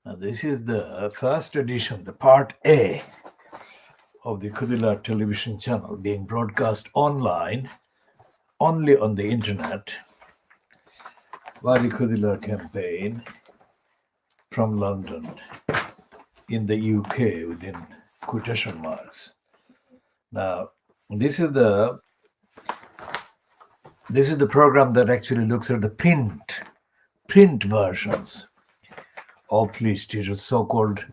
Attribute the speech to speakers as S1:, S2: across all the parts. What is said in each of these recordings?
S1: This is the first edition, the part A of the KhoodeelaarTV television channel being broadcast online, only on the internet, by the Khoodeelaar campaign from London in the UK within quotation marks. Now, this is the program that actually looks at the print versions of police stations, so-called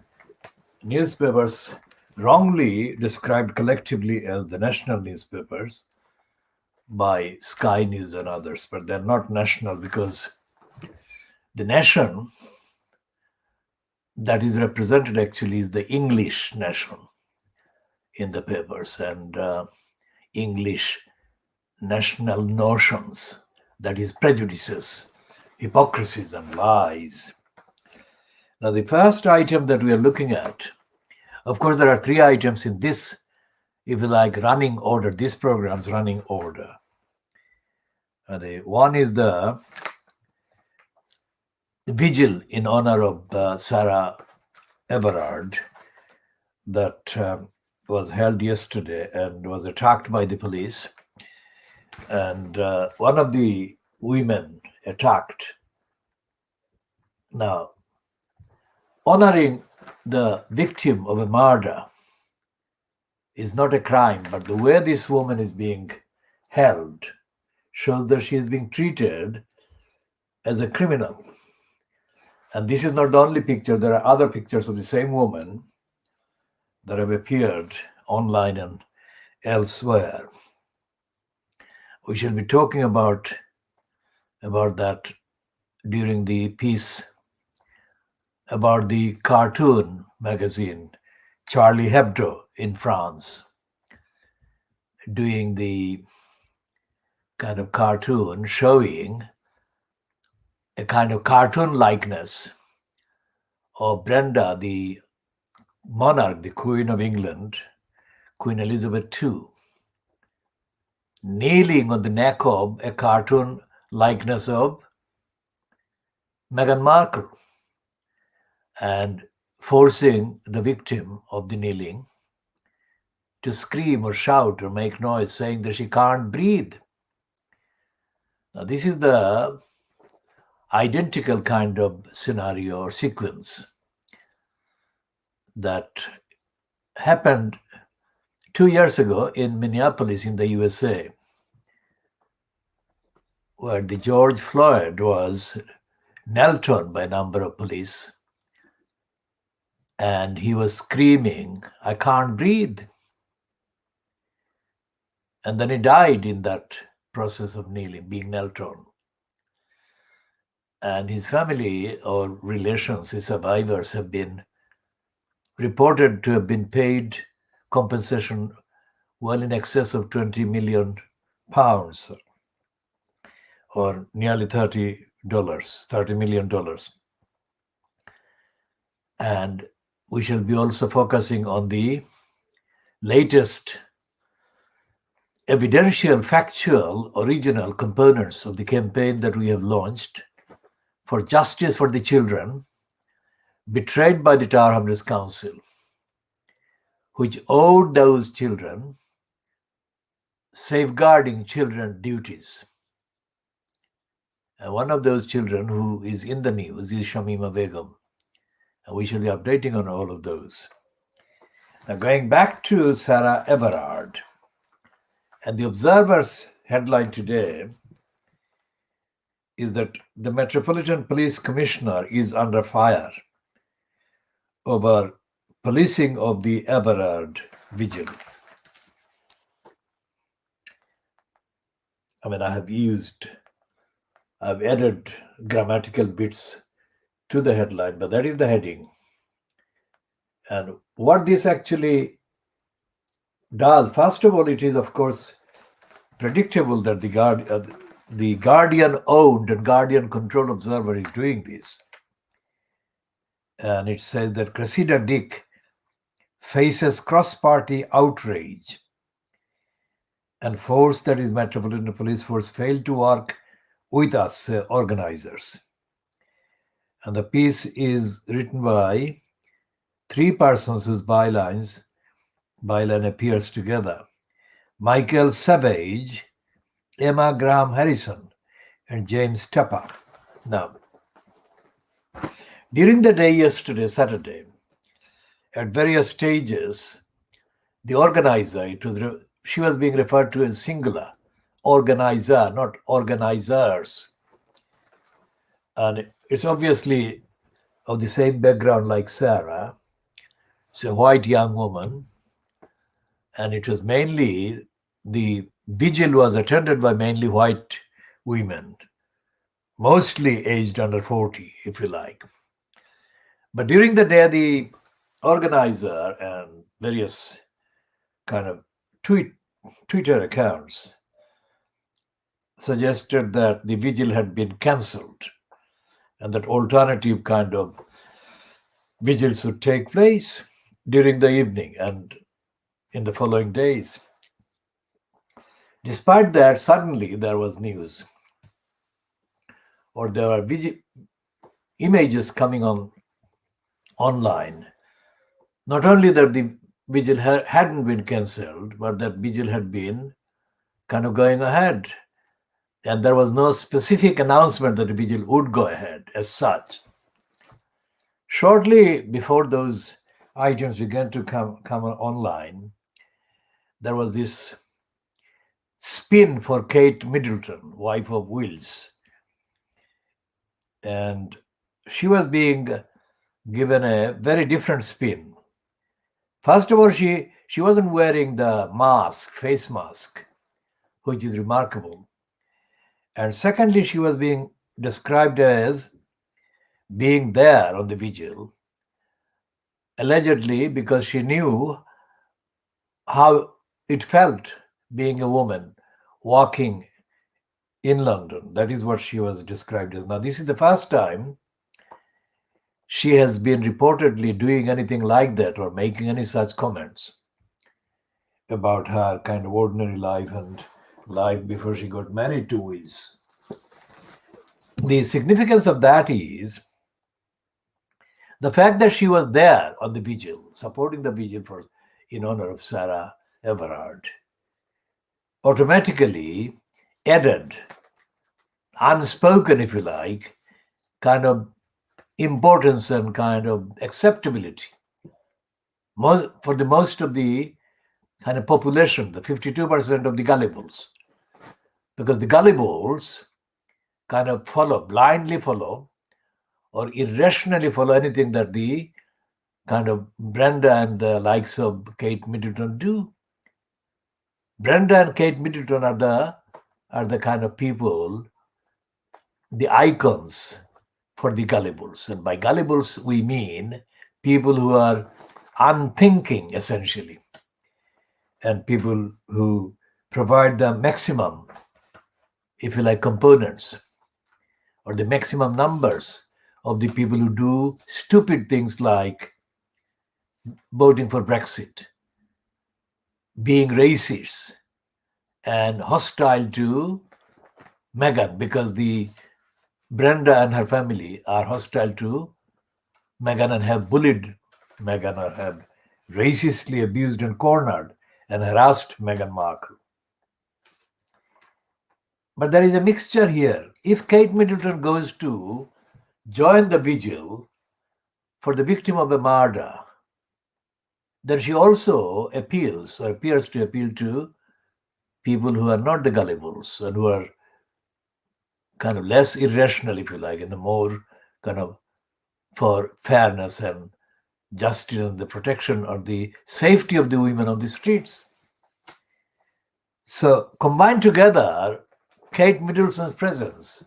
S1: newspapers wrongly described collectively as the national newspapers by Sky News and others, but they're not national because the nation that is represented actually is the English nation in the papers, and English national notions, that is prejudices, hypocrisies and lies. Now, the first item that we are looking at, of course, there are three items in this, if you like, running order, this program's running order. The one is the vigil in honor of Sarah Everard that was held yesterday and was attacked by the police. And one of the women attacked. Now, honoring the victim of a murder is not a crime, but the way this woman is being held shows that she is being treated as a criminal. And this is not the only picture. There are other pictures of the same woman that have appeared online and elsewhere. We shall be talking about that during the piece about the cartoon magazine Charlie Hebdo in France, doing the kind of cartoon showing a kind of cartoon likeness of Brenda, the monarch, the Queen of England, Queen Elizabeth II, kneeling on the neck of a cartoon likeness of Meghan Markle and forcing the victim of the kneeling to scream or shout or make noise, saying that she can't breathe. Now, this is the identical kind of scenario or sequence that happened 2 years ago in Minneapolis in the USA, where the George Floyd was knelt on by a number of police, and he was screaming, "I can't breathe." And then he died in that process of kneeling, being knelt on. And his family or relations, his survivors, have been reported to have been paid compensation well in excess of £20 million, or nearly $30 million. And we shall be also focusing on the latest evidential, factual, original components of the campaign that we have launched for justice for the children betrayed by the Tower Hamlets Council, which owed those children safeguarding children duties. And one of those children who is in the news is Shamima Begum. And we shall be updating on all of those. Now, going back to Sarah Everard, and the Observer's headline today is that the Metropolitan Police Commissioner is under fire over policing of the Everard vigil. I mean, I've added grammatical bits to the headline, but that is the heading. And what this actually does, first of all, it is, of course, predictable that the Guardian-owned and Guardian-controlled Observer is doing this. And it says that Cressida Dick faces cross-party outrage and force that is Metropolitan Police Force failed to work with us, organizers. And the piece is written by three persons whose byline appears together: Michael Savage, Emma Graham Harrison, and James Tepper. Now, during the day yesterday, Saturday, at various stages, the organizer, she was being referred to as singular, organizer, not organizers. And it's obviously of the same background like Sarah. It's a white young woman. And it was mainly, the vigil was attended by mainly white women, mostly aged under 40, if you like. But during the day, the organizer and various kind of Twitter accounts suggested that the vigil had been cancelled and that alternative kind of vigils would take place during the evening and in the following days. Despite that, suddenly there was news, or there were images coming online. Not only that the vigil hadn't been cancelled, but that vigil had been kind of going ahead. And there was no specific announcement that the vigil would go ahead as such. Shortly before those items began to come online, there was this spin for Kate Middleton, wife of Wills. And she was being given a very different spin. First of all, she wasn't wearing the face mask, which is remarkable. And secondly, she was being described as being there on the vigil, allegedly because she knew how it felt being a woman walking in London. That is what she was described as. Now, this is the first time she has been reportedly doing anything like that or making any such comments about her kind of ordinary life and life before she got married to Wills. The significance of that is the fact that she was there on the vigil, supporting the vigil in honor of Sarah Everard, automatically added, unspoken, if you like, kind of importance and kind of acceptability for the most of the kind of population, the 52% of the gullibles. Because the gullibles kind of blindly follow, or irrationally follow anything that the kind of Brenda and the likes of Kate Middleton do. Brenda and Kate Middleton are the kind of people, the icons for the gullibles. And by gullibles, we mean people who are unthinking, essentially, and people who provide the maximum, if you like, components, or the maximum numbers of the people who do stupid things like voting for Brexit, being racist, and hostile to Meghan, because the Brenda and her family are hostile to Meghan and have bullied Meghan, or have racistly abused and cornered and harassed Meghan Markle. But there is a mixture here. If Kate Middleton goes to join the vigil for the victim of a murder, then she also appears to appeal to people who are not the gullibles and who are kind of less irrational, if you like, and the more kind of for fairness and justice and the protection or the safety of the women on the streets. So combined together, Kate Middleton's presence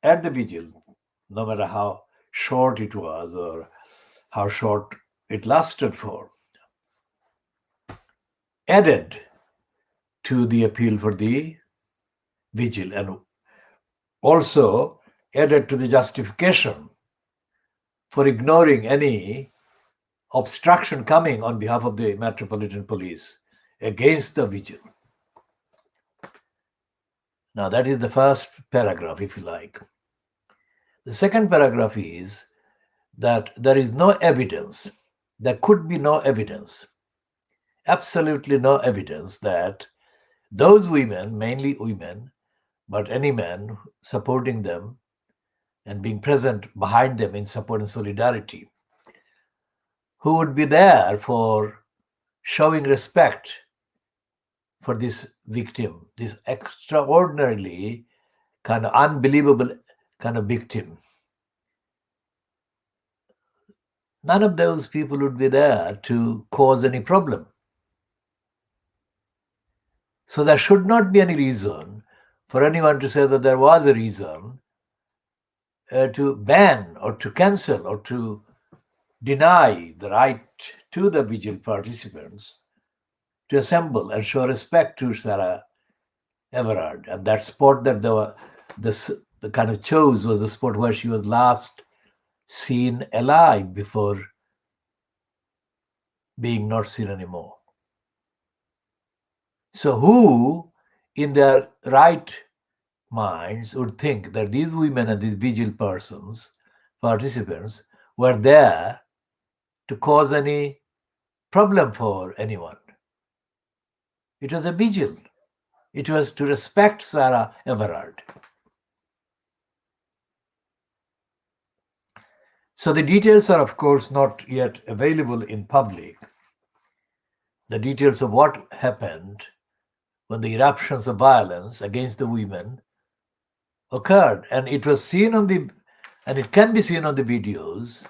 S1: at the vigil, no matter how short it was or how short it lasted for, added to the appeal for the vigil, and also added to the justification for ignoring any obstruction coming on behalf of the Metropolitan Police against the vigil. Now, that is the first paragraph, if you like. The second paragraph is that there is no evidence, there could be no evidence, absolutely no evidence that those women, mainly women, but any man supporting them and being present behind them in support and solidarity, who would be there for showing respect for this victim, this extraordinarily kind of unbelievable kind of victim. None of those people would be there to cause any problem. So there should not be any reason for anyone to say that there was a reason to ban or to cancel or to deny the right to the vigil participants to assemble and show respect to Sarah Everard. And that spot that the kind of chose was the spot where she was last seen alive before being not seen anymore. So who in their right minds would think that these women and these vigil participants, were there to cause any problem for anyone? It was a vigil. It was to respect Sarah Everard. So the details are, of course, not yet available in public. The details of what happened when the eruptions of violence against the women occurred. And it was seen and it can be seen on the videos,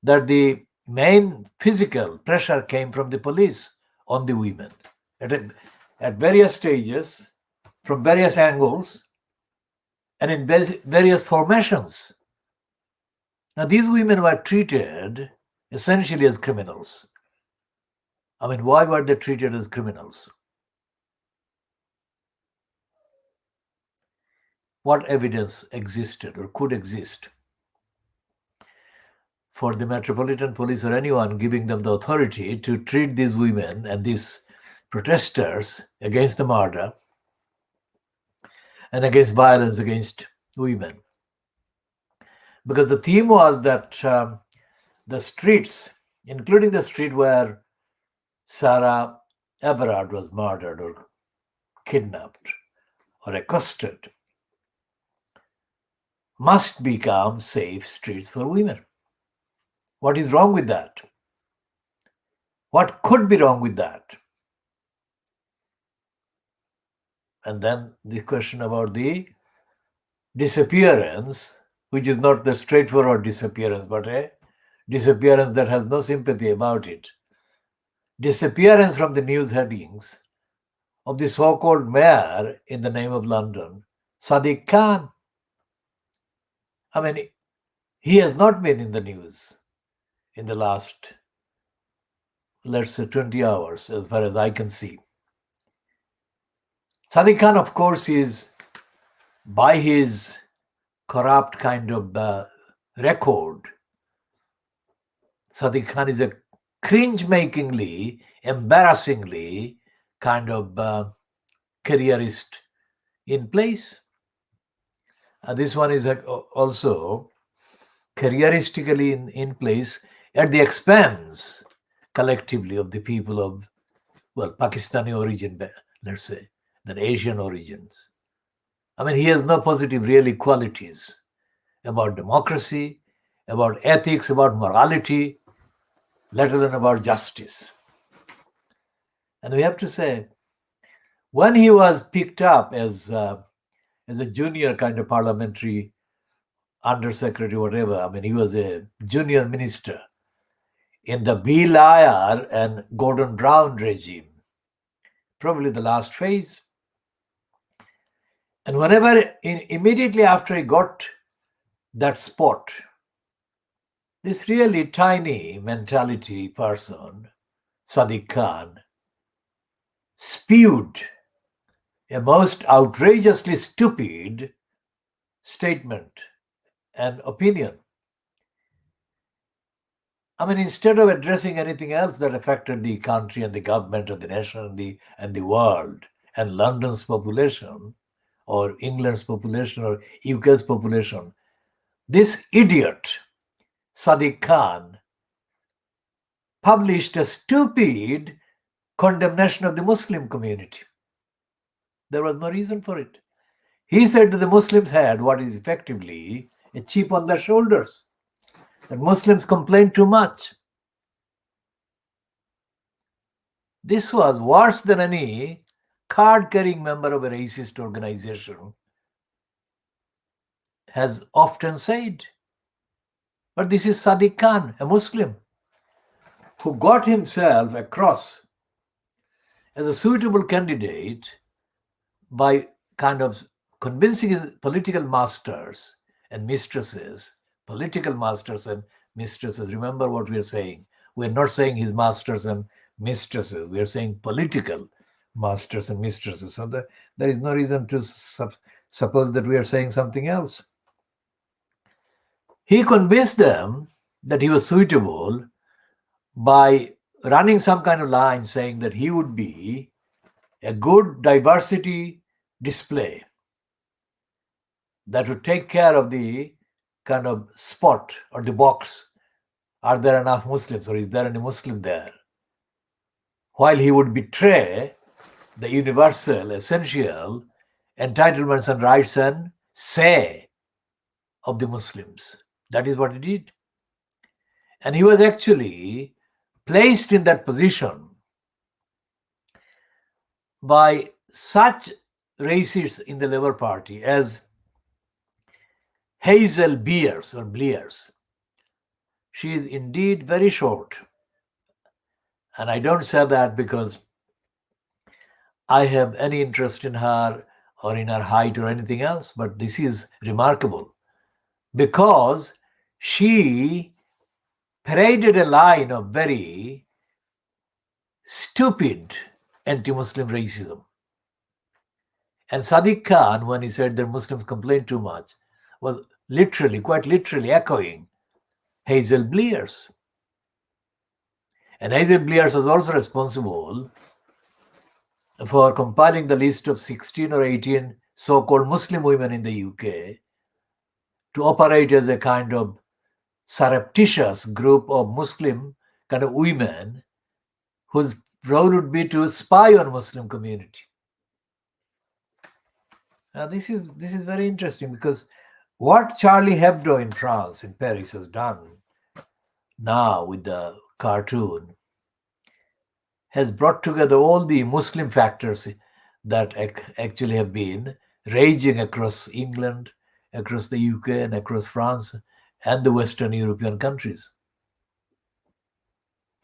S1: that the main physical pressure came from the police on the women at various stages, from various angles, and in various formations. Now, these women were treated essentially as criminals. I mean, why were they treated as criminals? What evidence existed or could exist for the Metropolitan Police or anyone giving them the authority to treat these women and these protesters against the murder and against violence against women? Because the theme was that the streets, including the street where Sarah Everard was murdered or kidnapped or accosted, must become safe streets for women. What is wrong with that? What could be wrong with that? And then the question about the disappearance, which is not the straightforward disappearance, but a disappearance that has no sympathy about it. Disappearance from the news headings of the so-called mayor in the name of London, Sadiq Khan. I mean, he has not been in the news in the last, let's say, 20 hours, as far as I can see. Sadiq Khan, of course, is, by his corrupt kind of record, Sadiq Khan is a cringe-makingly, embarrassingly kind of careerist in place. This one is also careeristically in place at the expense, collectively, of the people of, well, Pakistani origin, let's say, than Asian origins. I mean, he has no positive, really, qualities about democracy, about ethics, about morality, let alone about justice. And we have to say, when he was picked up as a junior kind of parliamentary undersecretary, whatever, I mean, he was a junior minister in the Bill Ayer and Gordon Brown regime, probably the last phase. And immediately after he got that spot, this really tiny mentality person, Sadiq Khan, spewed a most outrageously stupid statement and opinion. I mean, instead of addressing anything else that affected the country and the government and the nation and the world and London's population or England's population or UK's population, this idiot, Sadiq Khan, published a stupid condemnation of the Muslim community. There was no reason for it. He said that the Muslims had what is effectively a chip on their shoulders, that Muslims complain too much. This was worse than any card-carrying member of a racist organization has often said. But this is Sadiq Khan, a Muslim, who got himself across as a suitable candidate by kind of convincing his political masters and mistresses, remember what we are saying. We are not saying his masters and mistresses, we are saying political masters and mistresses. So there is no reason to suppose that we are saying something else. He convinced them that he was suitable by running some kind of line saying that he would be a good diversity display that would take care of the kind of spot or the box. Are there enough Muslims, or is there any Muslim there? While he would betray the universal, essential entitlements and rights and say of the Muslims. That is what he did. And he was actually placed in that position by such racists in the Labour Party as Hazel Blears. She is indeed very short. And I don't say that because I have any interest in her or in her height or anything else, but this is remarkable because she paraded a line of very stupid anti-Muslim racism. And Sadiq Khan, when he said that Muslims complain too much, was quite literally echoing Hazel Blears. And Hazel Blears was also responsible for compiling the list of 16 or 18 so-called Muslim women in the UK to operate as a kind of surreptitious group of Muslim kind of women whose role would be to spy on Muslim community. Now this is very interesting because what Charlie Hebdo in France, in Paris, has done now with the cartoon has brought together all the Muslim factors that actually have been raging across England, across the UK, and across France and the Western European countries.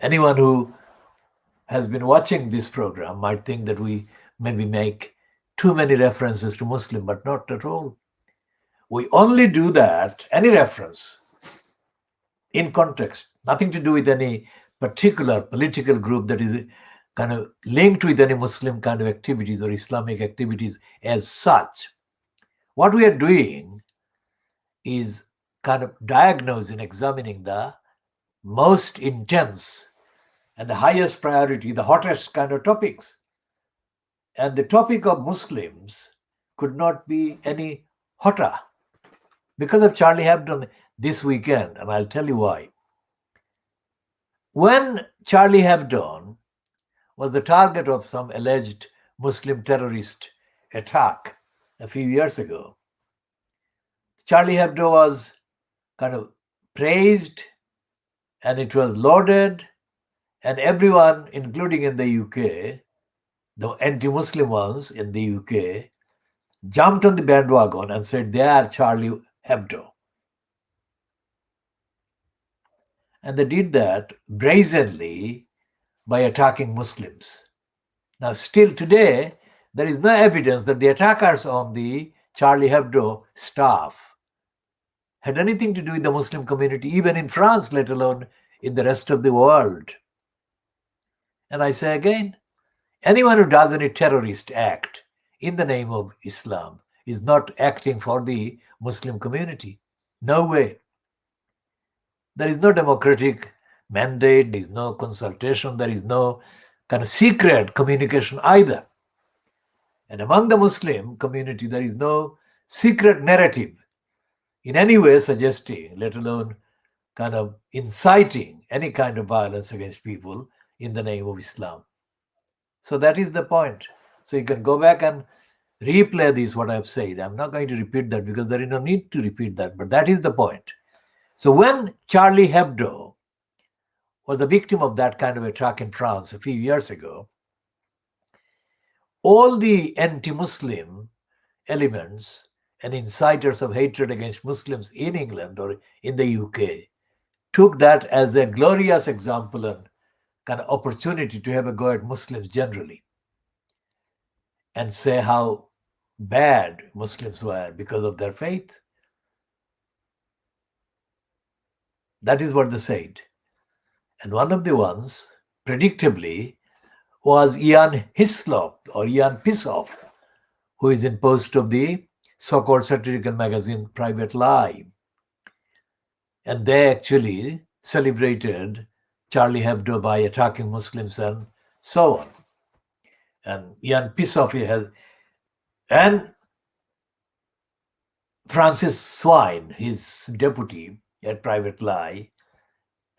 S1: Anyone who has been watching this program might think that we maybe make too many references to Muslim, but not at all. We only do that, any reference, in context, nothing to do with any particular political group that is kind of linked with any Muslim kind of activities or Islamic activities as such. What we are doing is kind of diagnosing, examining the most intense and the highest priority, the hottest kind of topics. And the topic of Muslims could not be any hotter because of Charlie Hebdo this weekend, and I'll tell you why. When Charlie Hebdo was the target of some alleged Muslim terrorist attack a few years ago, Charlie Hebdo was kind of praised and it was lauded, and everyone, including in the UK, the anti-Muslim ones in the UK, jumped on the bandwagon and said they are Charlie Hebdo. And they did that brazenly by attacking Muslims. Now, still today, there is no evidence that the attackers on the Charlie Hebdo staff had anything to do with the Muslim community, even in France, let alone in the rest of the world. And I say again, anyone who does any terrorist act in the name of Islam is not acting for the Muslim community. No way. There is no democratic mandate, there is no consultation, there is no kind of secret communication either. And among the Muslim community, there is no secret narrative in any way suggesting, let alone kind of inciting any kind of violence against people in the name of Islam. So that is the point. So you can go back and replay this, what I've said. I'm not going to repeat that because there is no need to repeat that, but that is the point. So when Charlie Hebdo was the victim of that kind of attack in France a few years ago, all the anti-Muslim elements and inciters of hatred against Muslims in England or in the UK took that as a glorious example and kind of opportunity to have a go at Muslims generally and say how bad Muslims were because of their faith. That is what they said. And one of the ones, predictably, was Ian Hislop or Ian Pissoff, who is in post of the so-called satirical magazine Private Lie. And they actually celebrated Charlie Hebdo by attacking Muslims and so on. And Ian Pissoff has, and Francis Swine, his deputy at Private Lie,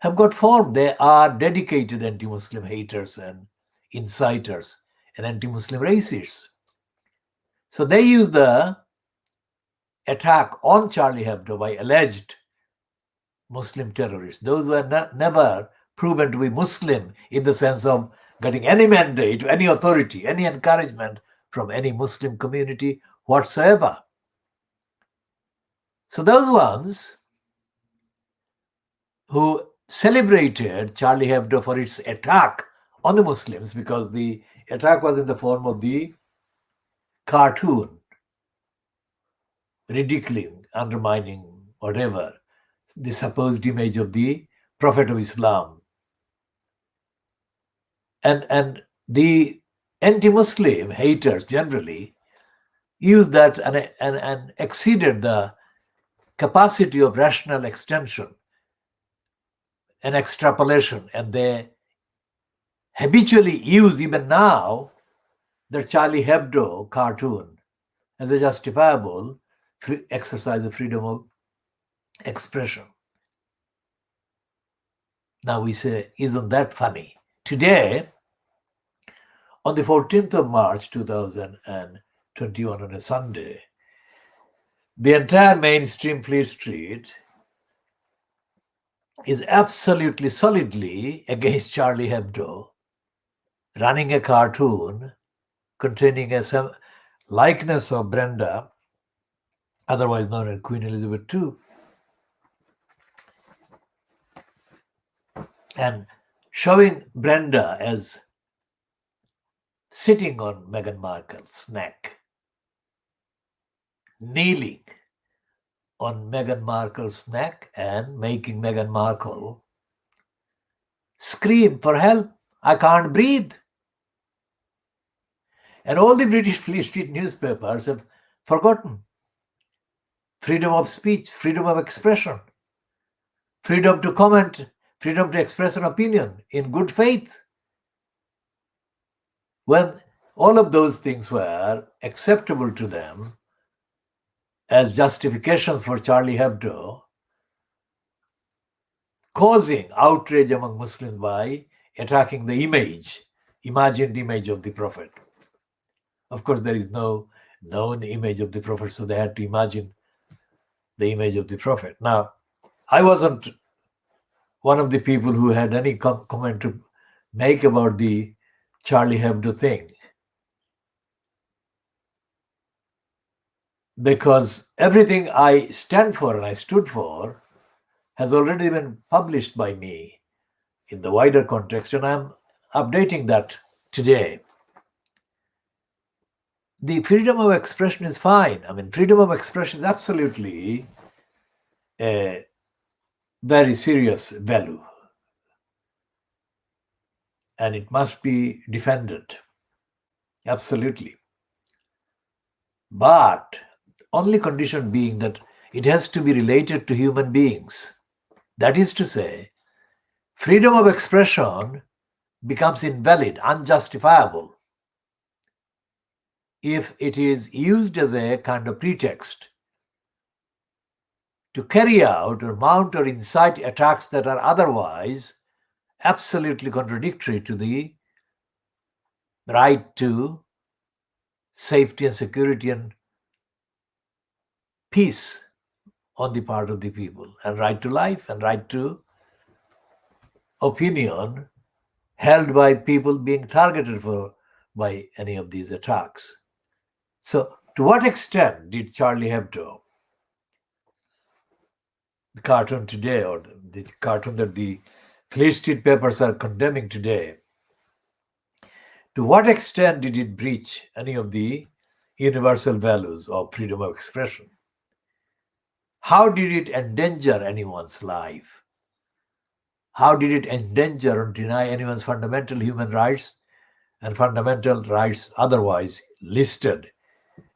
S1: have got formed. They are dedicated anti-Muslim haters and inciters and anti-Muslim racists. So they use the attack on Charlie Hebdo by alleged Muslim terrorists. Those were never proven to be Muslim in the sense of getting any mandate, any authority, any encouragement from any Muslim community whatsoever. So those ones who celebrated Charlie Hebdo for its attack on the Muslims, because the attack was in the form of the cartoon, ridiculing, undermining, whatever, the supposed image of the Prophet of Islam. And the anti-Muslim haters generally used that and exceeded the capacity of rational extension and extrapolation. And they habitually use, even now, the Charlie Hebdo cartoon as a justifiable exercise of freedom of expression. Now we say, isn't that funny? Today, on the 14th of March 2021, on a Sunday, the entire mainstream Fleet Street is absolutely solidly against Charlie Hebdo, running a cartoon containing a likeness of Brenda, otherwise known as Queen Elizabeth II, and showing Brenda as sitting on Meghan Markle's neck, kneeling on Meghan Markle's neck and making Meghan Markle scream for help. I can't breathe. And all the British Fleet Street newspapers have forgotten freedom of speech, freedom of expression, freedom to comment, freedom to express an opinion in good faith. When all of those things were acceptable to them as justifications for Charlie Hebdo, causing outrage among Muslims by attacking the imagined image of the Prophet. Of course, there is no known image of the Prophet, so they had to imagine the image of the Prophet. Now, I wasn't one of the people who had any comment to make about the Charlie Hebdo thing, because everything I stand for and I stood for has already been published by me in the wider context, and I'm updating that today. The freedom of expression is fine. I mean, freedom of expression is absolutely a very serious value, and it must be defended. Absolutely. But only condition being that it has to be related to human beings. That is to say, freedom of expression becomes invalid, unjustifiable, if it is used as a kind of pretext to carry out or mount or incite attacks that are otherwise absolutely contradictory to the right to safety and security and peace on the part of the people, and right to life and right to opinion held by people being targeted for by any of these attacks. So, to what extent did Charlie Hebdo, the cartoon today, or the cartoon that the Fleet Street papers are condemning today, to what extent did it breach any of the universal values of freedom of expression? How did it endanger anyone's life? How did it endanger or deny anyone's fundamental human rights and fundamental rights otherwise listed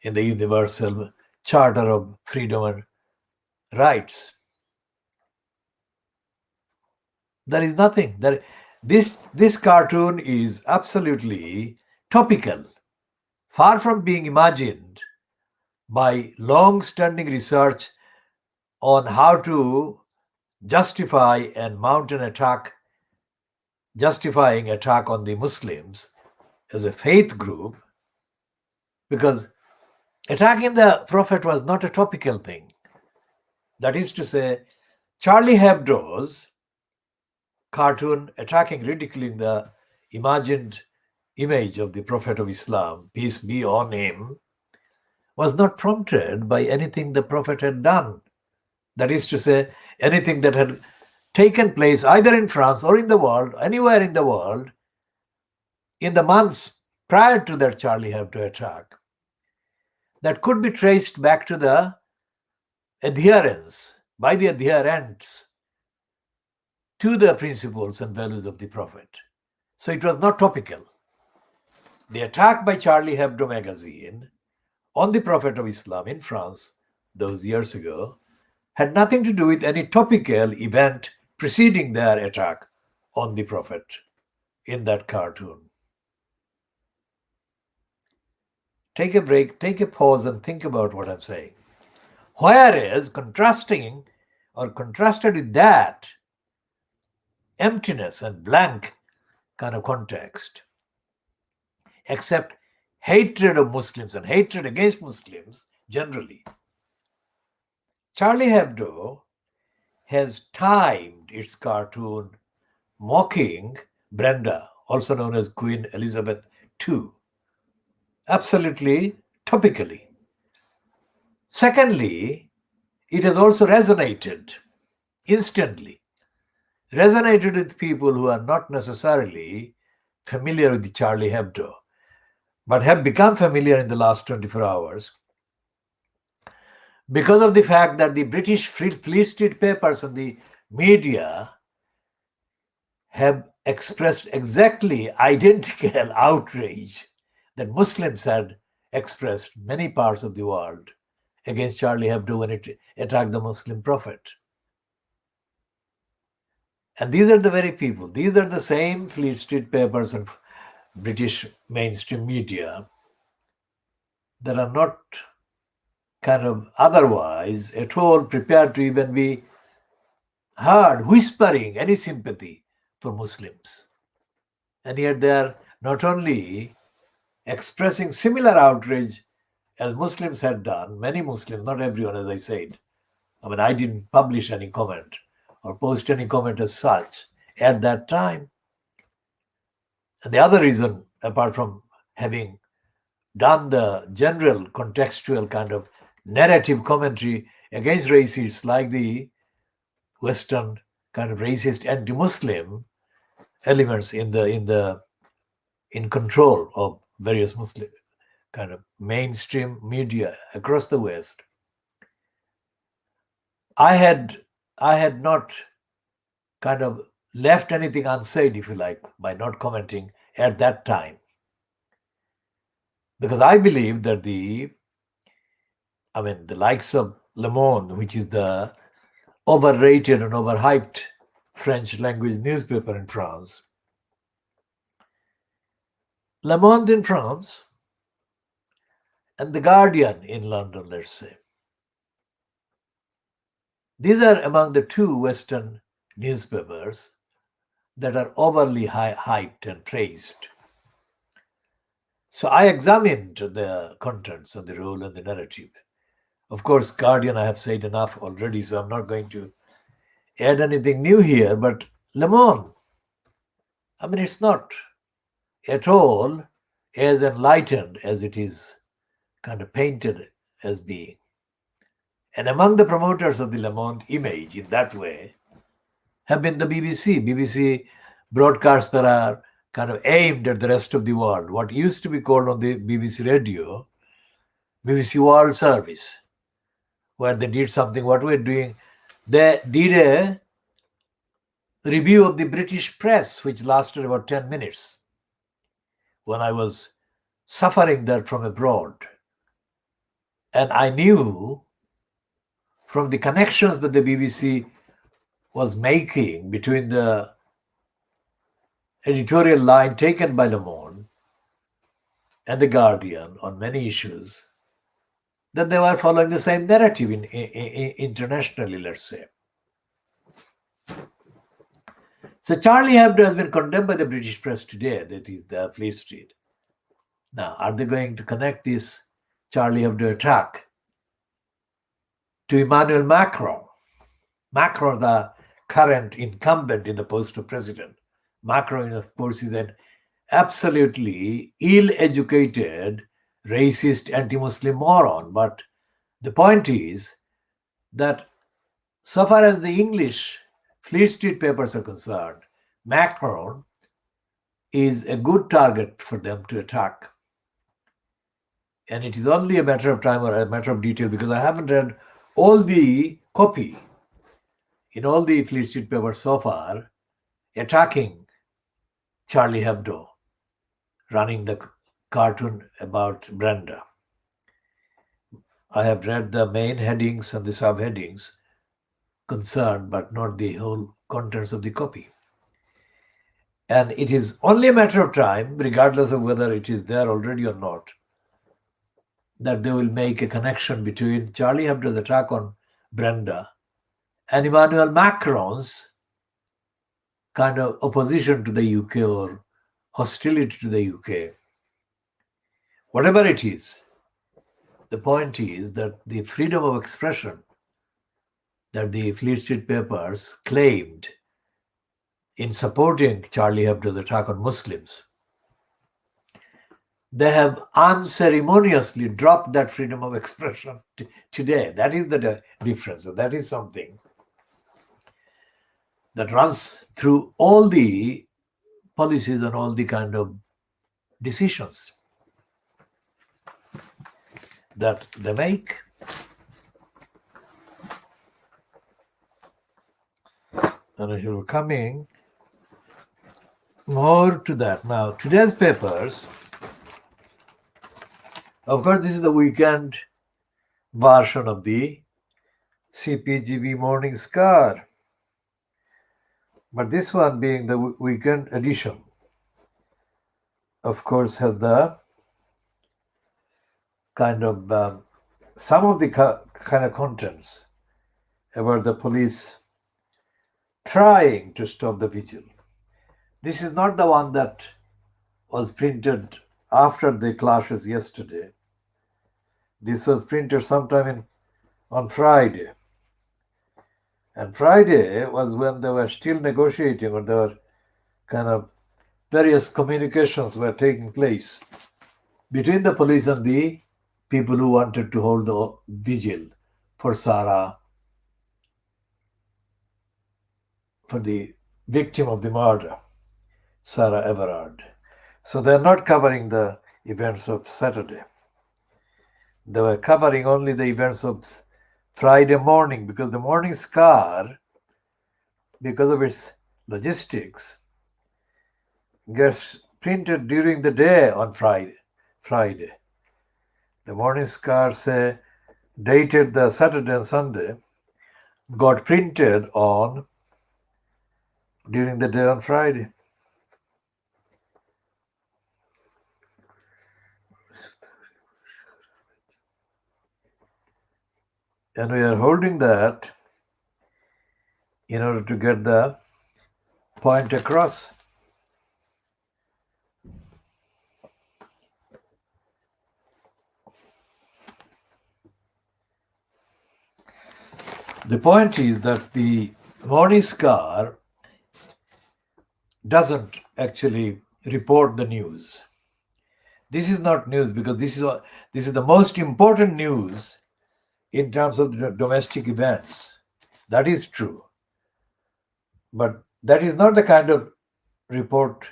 S1: in the Universal Charter of Freedom and Rights? There is nothing. This cartoon is absolutely topical, far from being imagined by long-standing research on how to justify and mount an attack, justifying attack on the Muslims as a faith group, because attacking the Prophet was not a topical thing. That is to say, Charlie Hebdo's cartoon attacking, ridiculing the imagined image of the Prophet of Islam, peace be on him, was not prompted by anything the Prophet had done. That is to say, anything that had taken place either in France or in the world, anywhere in the world, in the months prior to that Charlie Hebdo attack, that could be traced back to the adherence, by the adherents, to the principles and values of the Prophet. So it was not topical. The attack by Charlie Hebdo magazine on the Prophet of Islam in France those years ago had nothing to do with any topical event preceding their attack on the Prophet in that cartoon. Take a break, take a pause, and think about what I'm saying. Whereas contrasted with that emptiness and blank kind of context, except hatred of Muslims and hatred against Muslims generally, Charlie Hebdo has timed its cartoon mocking Brenda, also known as Queen Elizabeth II, absolutely topically. Secondly, it has also resonated instantly, resonated with people who are not necessarily familiar with the Charlie Hebdo, but have become familiar in the last 24 hours because of the fact that the British Fleet Street papers and the media have expressed exactly identical outrage that Muslims had expressed many parts of the world against Charlie Hebdo when it attacked the Muslim prophet. And these are the very people, these are the same Fleet Street papers and British mainstream media that are not kind of otherwise at all prepared to even be heard whispering any sympathy for Muslims. And yet they are not only expressing similar outrage as Muslims had done, many Muslims, not everyone, as I said. I mean, I didn't publish any comment or post any comment as such at that time. And the other reason, apart from having done the general contextual kind of narrative commentary against racists like the Western kind of racist anti-Muslim elements in control of various Muslim kind of mainstream media across the West, I had not kind of left anything unsaid, if you like, by not commenting at that time. Because I believe that the likes of Le Monde, which is the overrated and overhyped French language newspaper in France, Le Monde in France, and The Guardian in London, let's say, These are among the two Western newspapers that are overly hyped and praised. So I examined the contents of the role and the narrative. Of course, Guardian, I have said enough already, so I'm not going to add anything new here. But Le Monde, I mean, it's not at all as enlightened as it is kind of painted as being. And among the promoters of the Le Monde image in that way have been the BBC. BBC broadcasts that are kind of aimed at the rest of the world. What used to be called on the BBC radio, BBC World Service, where they did something, what we're doing, they did a review of the British press, which lasted about 10 minutes when I was suffering there from abroad. And I knew from the connections that the BBC was making between the editorial line taken by Le Monde and the Guardian on many issues that they were following the same narrative internationally, let's say. So Charlie Hebdo has been condemned by the British press today, that is the Fleet Street. Now, are they going to connect this Charlie Hebdo attack to Emmanuel Macron? Macron, the current incumbent in the post of president. Macron, of course, is an absolutely ill-educated, racist, anti-Muslim moron. But the point is that so far as the English Fleet Street papers are concerned, Macron is a good target for them to attack. And it is only a matter of time or a matter of detail, because I haven't read all the copy in all the Fleet Street papers so far attacking Charlie Hebdo, running the cartoon about Brenda. I have read the main headings and the subheadings concerned, but not the whole contents of the copy. And it is only a matter of time, regardless of whether it is there already or not, that they will make a connection between Charlie Hebdo's attack on Brenda and Emmanuel Macron's kind of opposition to the UK or hostility to the UK. Whatever it is, the point is that the freedom of expression that the Fleet Street papers claimed in supporting Charlie Hebdo's attack on Muslims, they have unceremoniously dropped that freedom of expression today. That is the difference. That is something that runs through all the policies and all the kind of decisions that they make. And it will coming more to that. Now, today's papers, of course, this is the weekend version of the CPGB Morning Star. But this one, being the weekend edition, of course, has the kind of some of the kind of contents about the police trying to stop the vigil. This is not the one that was printed after the clashes yesterday. This was printed sometime on Friday. And Friday was when they were still negotiating, or there were kind of various communications were taking place between the police and the people who wanted to hold the vigil for Sarah, for the victim of the murder, Sarah Everard. So they're not covering the events of Saturday. They were covering only the events of Friday morning, because the Morning Star, because of its logistics, gets printed during the day on Friday. The Morning Star, say, dated the Saturday and Sunday, got printed on during the day on Friday. And we are holding that in order to get the point across. The point is that the morning star doesn't actually report the news. This is not news because this is the most important news in terms of the domestic events. That is true. But that is not the kind of report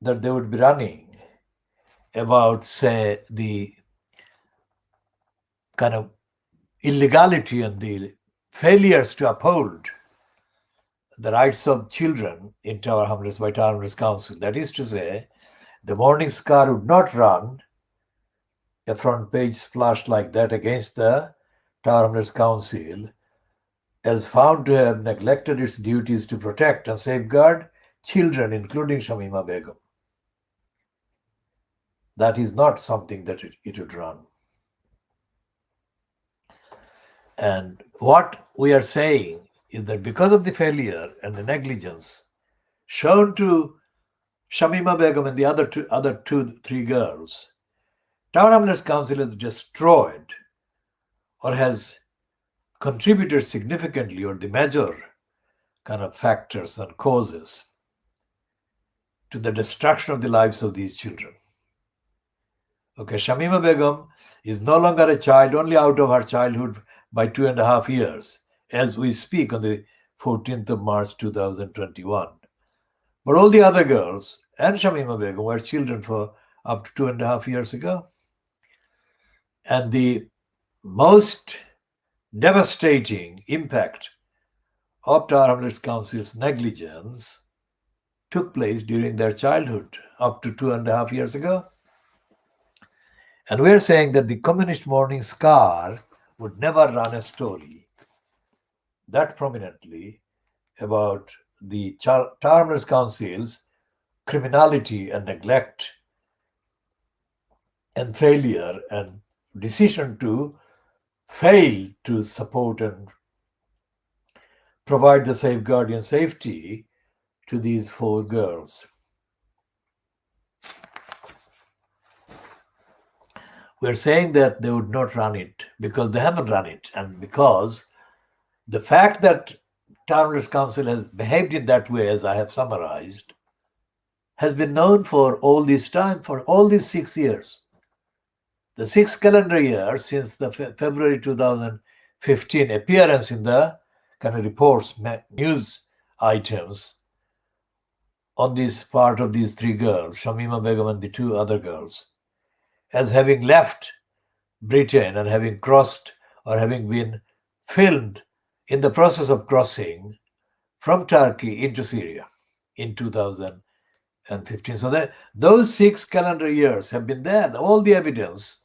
S1: that they would be running about, say, the kind of illegality and the failures to uphold the rights of children in Tower Hamlets by Tower Hamlets Council. That is to say, the Morning Star would not run a front page splash like that against the Tower Hamlets Council as found to have neglected its duties to protect and safeguard children, including Shamima Begum. That is not something that it would run. And what we are saying is that because of the failure and the negligence shown to Shamima Begum and the other three girls, Tower Hamlets Council has destroyed or has contributed significantly, or the major kind of factors and causes to the destruction of the lives of these children. Okay, Shamima Begum is no longer a child, only out of her childhood by 2.5 years, as we speak on the 14th of March 2021. But all the other girls and Shamima Begum were children for up to 2.5 years ago. And the most devastating impact of Tower Hamlets Council's negligence took place during their childhood, up to 2.5 years ago. And we're saying that the Communist Morning Star would never run a story that prominently about the Tower Hamlets Council's criminality and neglect and failure and decision to fail to support and provide the safeguard and safety to these 4 girls. We're saying that they would not run it because they haven't run it, and because the fact that Tower Hamlets Council has behaved in that way, as I have summarized, has been known for all this time, for all these 6 years. The 6 calendar years since the February 2015 appearance in the kind of reports, news items on this part of these 3 girls, Shamima Begum and the 2 other girls, as having left Britain and having crossed or having been filmed in the process of crossing from Turkey into Syria in 2015. So that those 6 calendar years have been there. All the evidence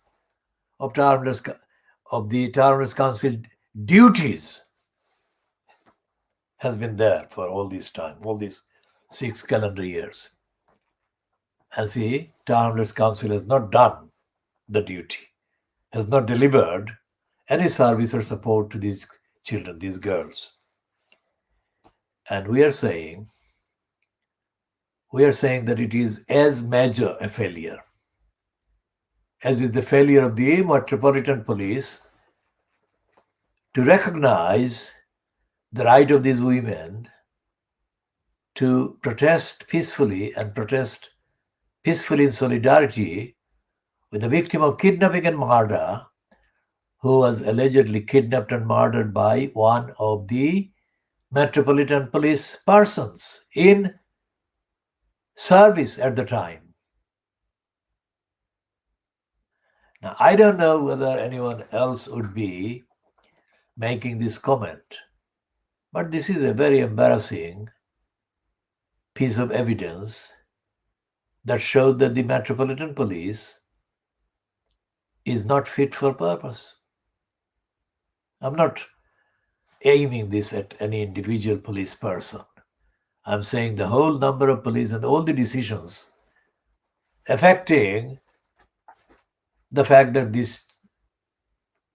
S1: of the Tower Hamlets Council duties has been there for all this time, all these 6 calendar years. And see, Tower Hamlets Council has not done the duty, has not delivered any service or support to these children, these girls. And we are saying that it is as major a failure as is the failure of the Metropolitan Police to recognize the right of these women to protest peacefully and protest peacefully in solidarity with the victim of kidnapping and murder, who was allegedly kidnapped and murdered by one of the Metropolitan Police persons in service at the time. Now, I don't know whether anyone else would be making this comment, but this is a very embarrassing piece of evidence that shows that the Metropolitan Police is not fit for purpose. I'm not aiming this at any individual police person. I'm saying the whole number of police and all the decisions affecting the fact that this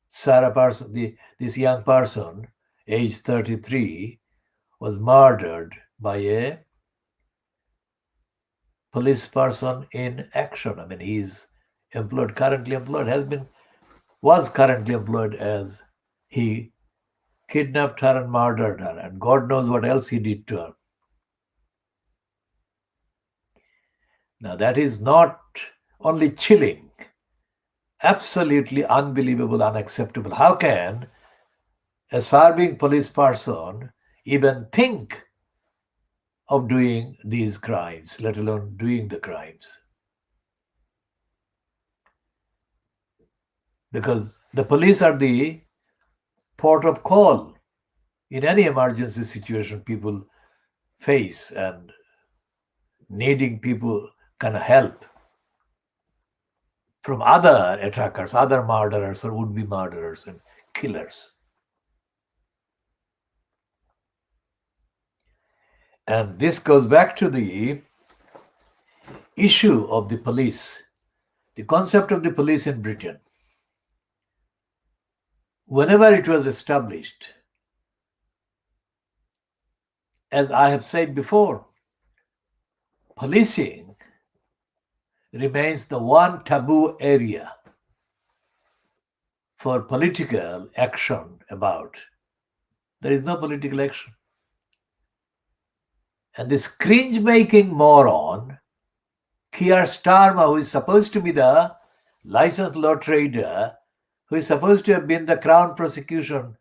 S1: Sarah person, this young person, age 33, was murdered by a police person in action. I mean, he's employed, currently employed, was currently employed as he kidnapped her and murdered her, and God knows what else he did to her. Now, that is not only chilling, absolutely unbelievable, unacceptable. How can a serving police person even think of doing these crimes, let alone doing the crimes? Because the police are the port of call in any emergency situation people face, and needing people kind of help from other attackers, other murderers or would-be murderers and killers. And this goes back to the issue of the police, the concept of the police in Britain. Whenever it was established, as I have said before, policing remains the one taboo area for political action about. There is no political action. And this cringe-making moron, Keir Starmer, who is supposed to be the licensed law trader, who is supposed to have been the Crown Prosecution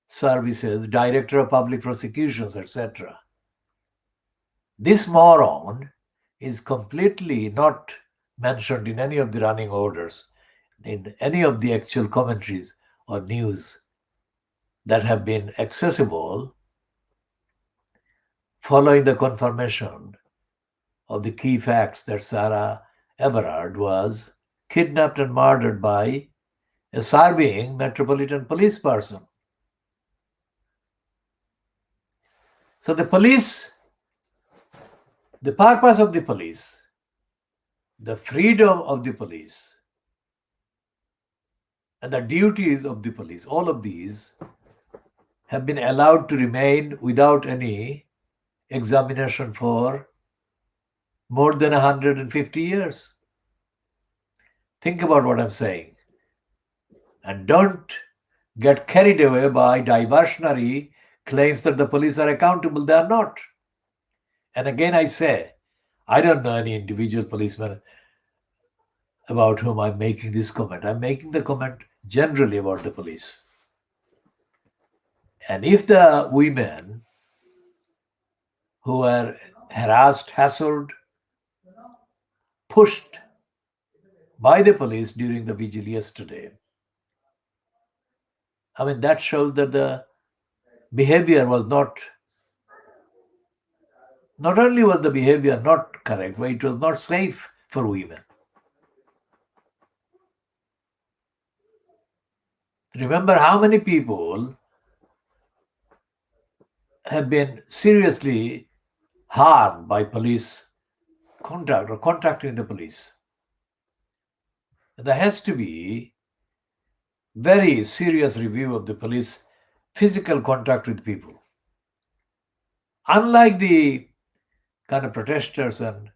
S1: Services, Director of Public Prosecutions, etc. This moron is completely not mentioned in any of the running orders, in any of the actual commentaries or news that have been accessible following the confirmation of the key facts that Sarah Everard was kidnapped and murdered by a serving Metropolitan Police person. So the police, the purpose of the police, the freedom of the police, and the duties of the police, all of these have been allowed to remain without any examination for more than 150 years. Think about what I'm saying. And don't get carried away by diversionary claims that the police are accountable. They are not. And again, I say, I don't know any individual policeman about whom I'm making this comment. I'm making the comment generally about the police. And if the women who were harassed, hassled, pushed by the police during the vigil yesterday, I mean, that shows that the behavior was not only was the behavior not correct, but it was not safe for women. Remember how many people have been seriously harmed by police contact or contacting the police. There has to be very serious review of the police physical contact with people. Unlike the kind of protesters and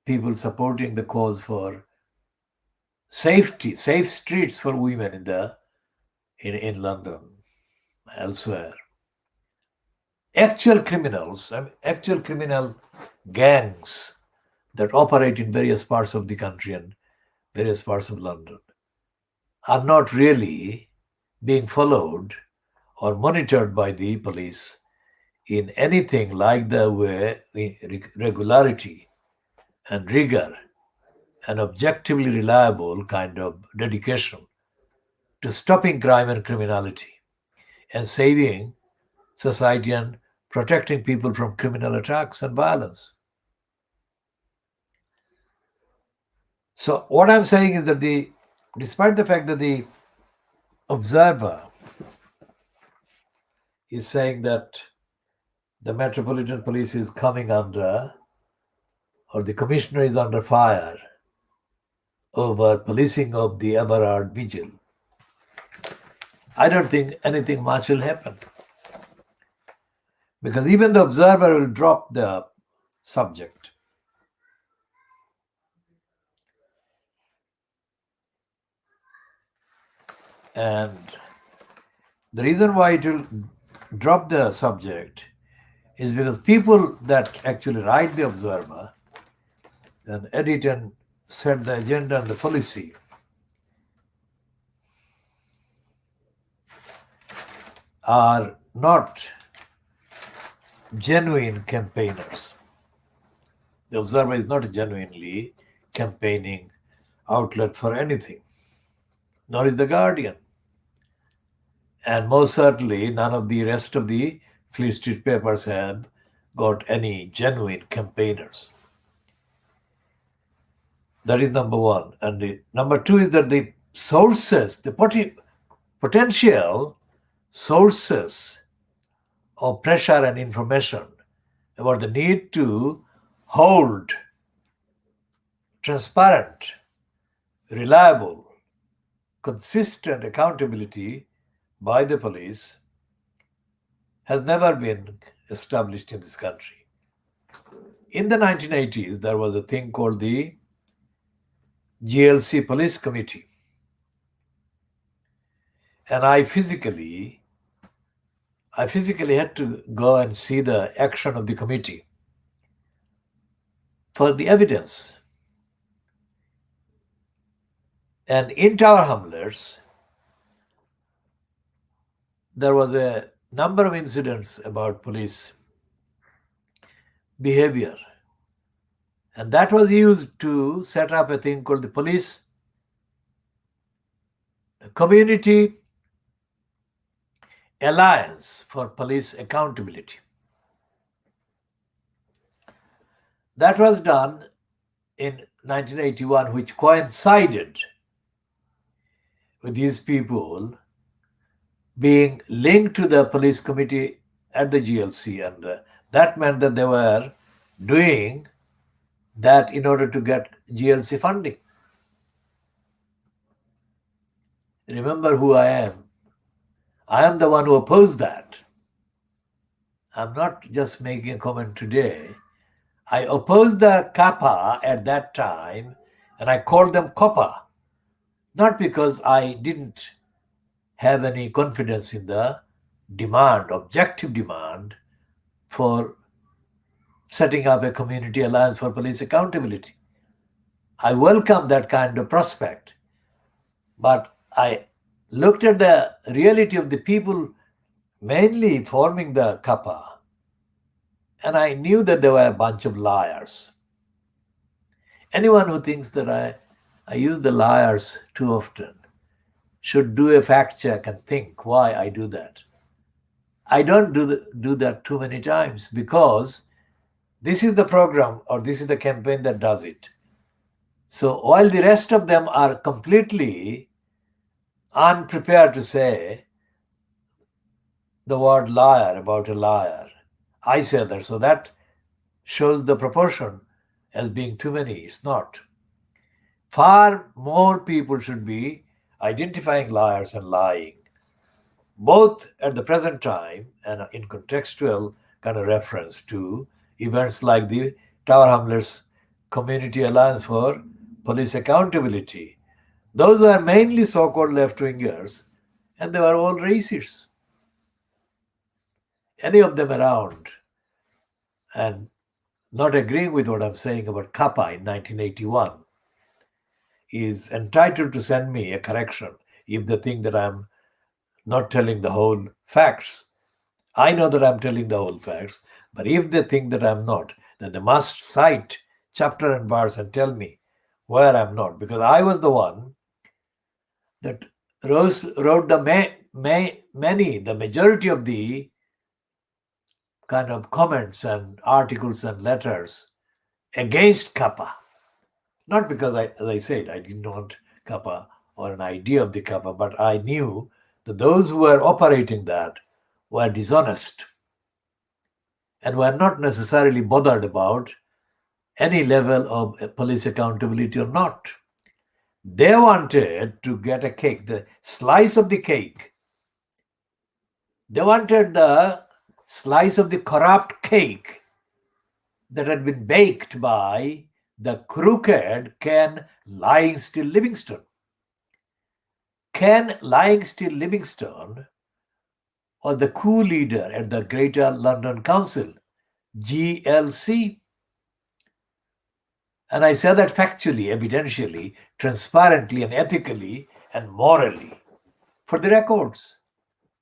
S1: people supporting the cause for safety, safe streets for women in London, elsewhere. Actual criminals, actual criminal gangs that operate in various parts of the country and various parts of London are not really being followed or monitored by the police in anything like the way regularity and rigor and objectively reliable kind of dedication to stopping crime and criminality and saving society and protecting people from criminal attacks and violence. So what I'm saying is that despite the fact that the observer is saying that the Metropolitan Police is coming under, or the Commissioner is under fire over policing of the Everard vigil, I don't think anything much will happen. because even the observer will drop the subject. And the reason why it will drop the subject is because people that actually write the observer and edit and set the agenda and the policy are not genuine campaigners. The observer is not a genuinely campaigning outlet for anything, nor is the Guardian. And most certainly, none of the rest of the Fleet Street papers have got any genuine campaigners. That is number one. And number two is that the sources, the potential sources of pressure and information about the need to hold transparent, reliable, consistent accountability by the police has never been established in this country. In the 1980s, there was a thing called the GLC Police Committee. And I physically had to go and see the action of the committee for the evidence. And in Tower Hamlets, there was a number of incidents about police behavior. And that was used to set up a thing called the Police Community Alliance for Police Accountability. That was done in 1981, which coincided with these people being linked to the police committee at the GLC. And that meant that they were doing that in order to get GLC funding. Remember who I am. I am the one who opposed that. I'm not just making a comment today. I opposed the Kappa at that time, and I called them Coppa, not because I didn't have any confidence in the demand, objective demand, for setting up a community alliance for police accountability. I welcome that kind of prospect, but I looked at the reality of the people mainly forming the Kappa, and I knew that they were a bunch of liars. Anyone who thinks that I use the liars too often should do a fact check and think why I do that. I don't do that too many times because this is the program or this is the campaign that does it. So while the rest of them are completely unprepared to say the word liar about a liar, I say that. So that shows the proportion as being too many. It's not. Far more people should be identifying liars and lying, both at the present time and in contextual kind of reference to events like the Tower Hamlets Community Alliance for Police Accountability. Those were mainly so-called left-wingers, and they were all racists. Any of them around and not agreeing with what I'm saying about Kappa in 1981 is entitled to send me a correction if they think that I'm not telling the whole facts. I know that I'm telling the whole facts, but if they think that I'm not, then they must cite chapter and verse and tell me where I'm not, because I was the one that wrote the majority of the kind of comments and articles and letters against Kappa. Not because, as I said, I didn't want Kappa or an idea of the Kappa, but I knew that those who were operating that were dishonest and were not necessarily bothered about any level of police accountability or not. They wanted to get a cake, the slice of the cake. They wanted the slice of the corrupt cake that had been baked by the crooked Ken Lying Still Livingstone. Ken Lying Still Livingstone was the coup leader at the Greater London Council, GLC. And I say that factually, evidentially, transparently, and ethically, and morally, for the records,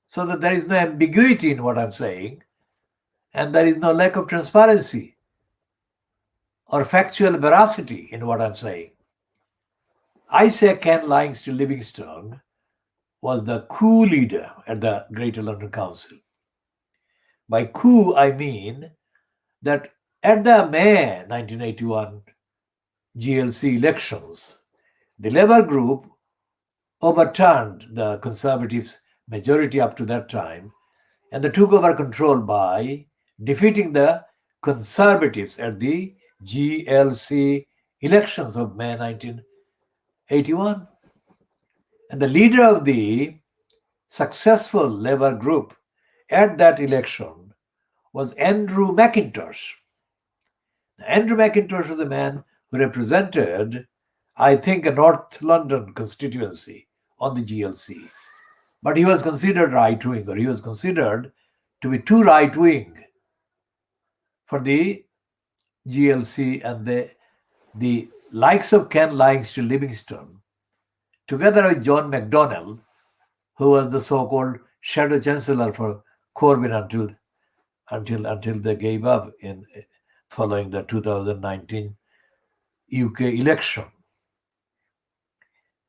S1: so that there is no ambiguity in what I'm saying, and there is no lack of transparency or factual veracity in what I'm saying. I say Ken Lying Still Livingstone was the coup leader at the Greater London Council. By coup, I mean that at the May 1981 GLC elections, the Labour group overturned the Conservatives' majority up to that time, and they took over control by defeating the Conservatives at the GLC elections of May 1981. And the leader of the successful Labour group at that election was Andrew McIntosh. Andrew McIntosh was a man who represented, I think, a North London constituency on the GLC. But he was considered right-wing, or he was considered to be too right-wing for the GLC, and the likes of Ken Lying Still Livingstone, together with John McDonnell, who was the so-called shadow chancellor for Corbyn until they gave up in following the 2019 UK election.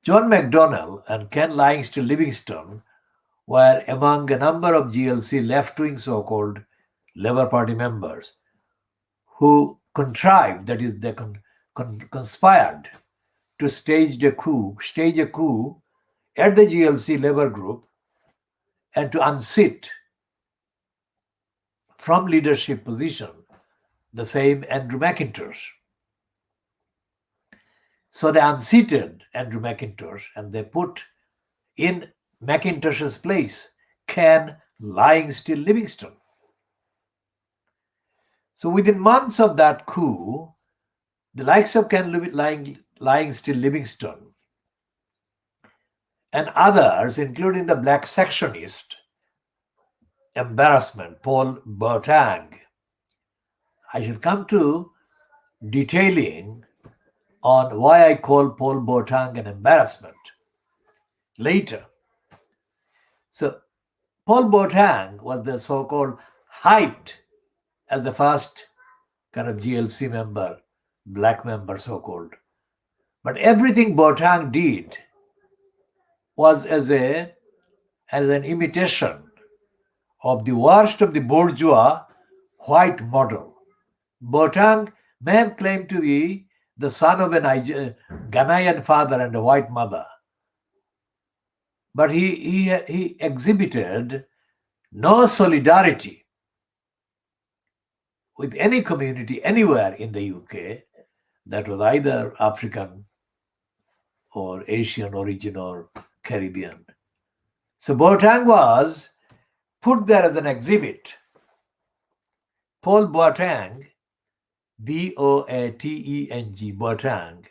S1: John McDonnell and Ken Lying Still Livingstone were among a number of GLC left-wing so-called Labour Party members who contrived, that is, they conspired to stage a coup at the GLC Labour group and to unseat from leadership position the same Andrew McIntosh. So they unseated Andrew McIntosh and they put in McIntosh's place Ken Lying Still Livingstone. So within months of that coup, the likes of Ken Lying Still Livingstone and others, including the black sectionist embarrassment, Paul Boateng. I shall come to detailing on why I call Paul Boateng an embarrassment later. So Paul Boateng was the so-called hyped as the first kind of GLC member, black member so-called. But everything Boateng did was as an imitation of the worst of the bourgeois white model. Boateng may have claimed to be the son of a Ghanaian father and a white mother, but he exhibited no solidarity with any community anywhere in the UK that was either African or Asian origin or Caribbean. So Boateng was put there as an exhibit. Paul Boateng, Boateng, Boateng,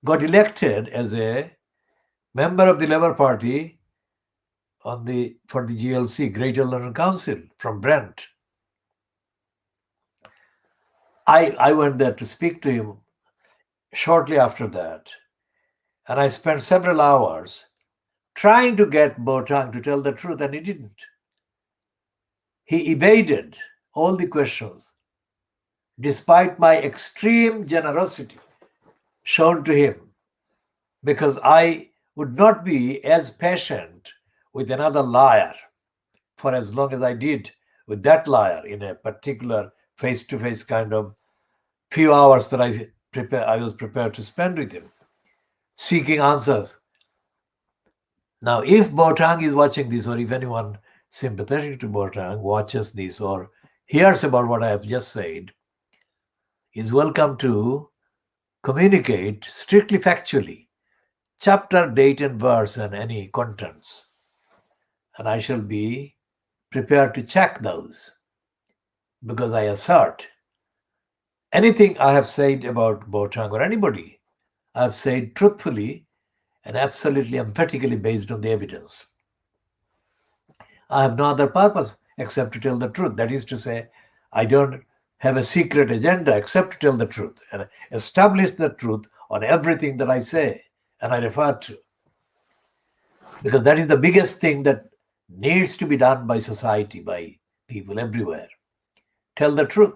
S1: got elected as a member of the Labour Party for the GLC, Greater London Council, from Brent. I went there to speak to him shortly after that, and I spent several hours trying to get Boateng to tell the truth, and he didn't. He evaded all the questions, despite my extreme generosity shown to him, because I would not be as patient with another liar for as long as I did with that liar in a particular face-to-face kind of few hours that I was prepared to spend with him, seeking answers. Now, if Boateng is watching this, or if anyone sympathetic to Boateng watches this or hears about what I have just said, is welcome to communicate strictly factually, chapter, date, and verse, and any contents. And I shall be prepared to check those. because I assert anything I have said about Botang or anybody, I have said truthfully and absolutely emphatically based on the evidence. I have no other purpose except to tell the truth. That is to say, I don't have a secret agenda except to tell the truth and establish the truth on everything that I say and I refer to. Because that is the biggest thing that needs to be done by society, by people everywhere. Tell the truth.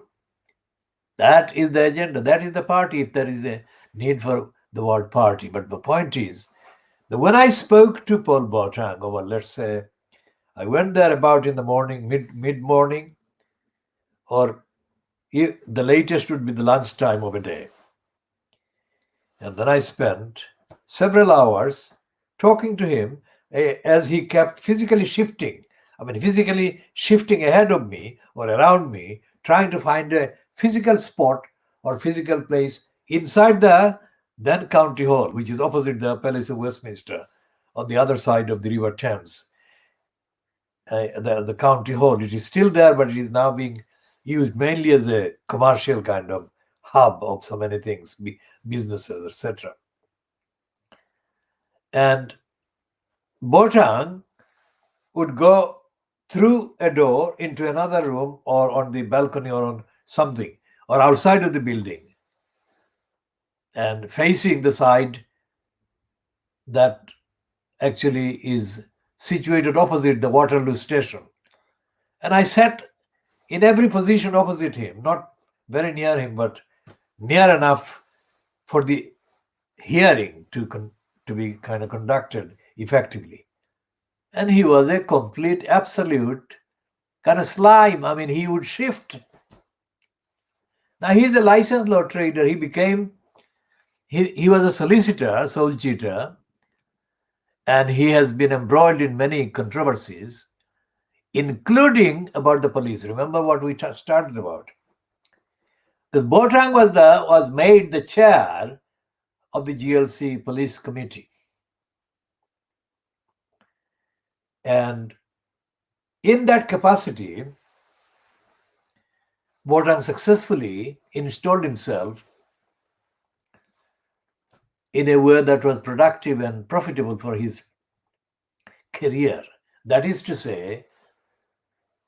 S1: That is the agenda. That is the party, if there is a need for the word party. But the point is that when I spoke to Paul Botang over, let's say, I went there about in the morning, mid-morning, or the latest would be the lunchtime of a day. And then I spent several hours talking to him as he kept physically shifting. Physically shifting ahead of me or around me, trying to find a physical spot or physical place inside the then County Hall, which is opposite the Palace of Westminster, on the other side of the River Thames. The County Hall, it is still there, but it is now being used mainly as a commercial kind of hub of so many things, businesses, etc. And Botang would go through a door into another room or on the balcony or on something or outside of the building and facing the side that actually is situated opposite the Waterloo station. And I sat in every position opposite him, not very near him, but near enough for the hearing to be kind of conducted effectively. And he was a complete, absolute kind of slime. He would shift. Now, he's a licensed law trader. He was a solicitor, soul cheater, and he has been embroiled in many controversies, including about the police. Remember what we started about? Because Botang was made the chair of the GLC police committee. And in that capacity, Botang successfully installed himself in a way that was productive and profitable for his career. That is to say,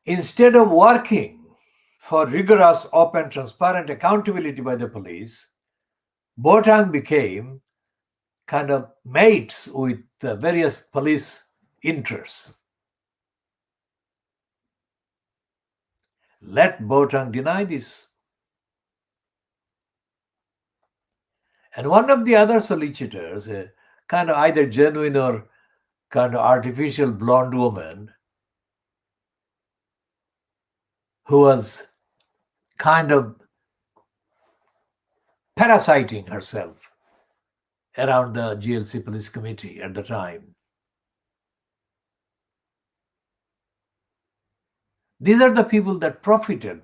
S1: instead of working for rigorous, open, transparent accountability by the police, Botang became kind of mates with various police interests. Let Botang deny this. And one of the other solicitors, a kind of either genuine or kind of artificial blonde woman, who was kind of parasiting herself around the GLC police committee at the time. These are the people that profited,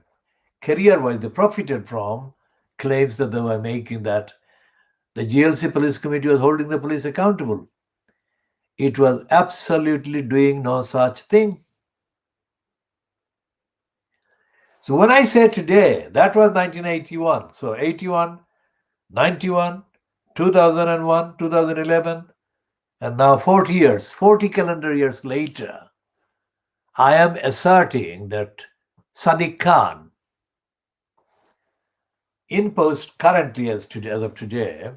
S1: career-wise, they profited from claims that they were making that the GLC police committee was holding the police accountable. It was absolutely doing no such thing. So when I say today, that was 1981. So 81, 91, 2001, 2011, and now 40 years, 40 calendar years later, I am asserting that Sadiq Khan, in post currently as of today,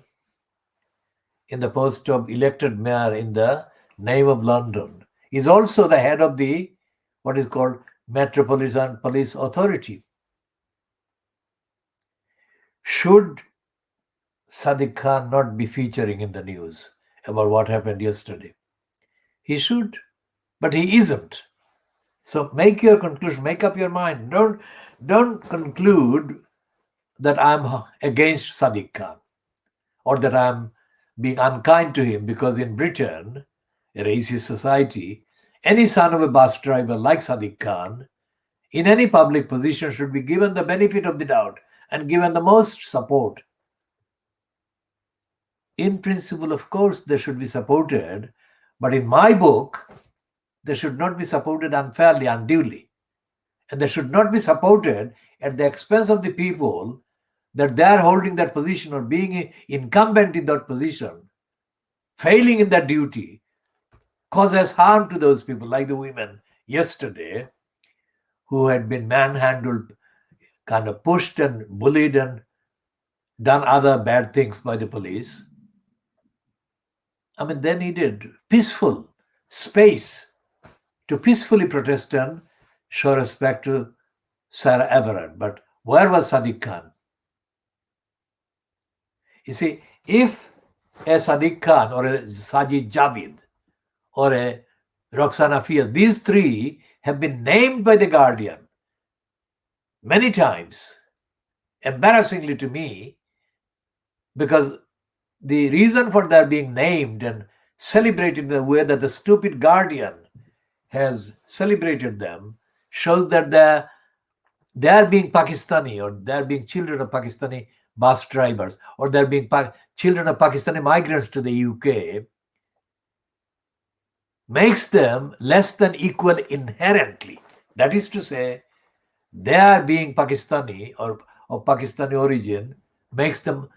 S1: in the post of elected mayor in the name of London, is also the head of the what is called Metropolitan Police Authority. Should Sadiq Khan not be featuring in the news about what happened yesterday? He should, but he isn't. So make your conclusion, make up your mind. Don't conclude that I'm against Sadiq Khan or that I'm being unkind to him, because in Britain, a racist society, any son of a bus driver like Sadiq Khan in any public position should be given the benefit of the doubt and given the most support. In principle, of course, they should be supported, but in my book, they should not be supported unfairly, unduly. And they should not be supported at the expense of the people that they are holding that position or being incumbent in that position, failing in that duty, causes harm to those people, like the women yesterday who had been manhandled, kind of pushed and bullied and done other bad things by the police. I mean, they needed peaceful space to peacefully protest and show respect to Sarah Everard. But where was Sadiq Khan? You see, if a Sadiq Khan or a Sajid Javid or a Roxana Fiaz, these three have been named by the Guardian many times, embarrassingly to me, because the reason for their being named and celebrated in the way that the stupid Guardian has celebrated them shows that they are being Pakistani, or they are being children of Pakistani bus drivers, or they are being children of Pakistani migrants to the UK, makes them less than equal inherently. That is to say, they are being Pakistani or of Pakistani origin makes them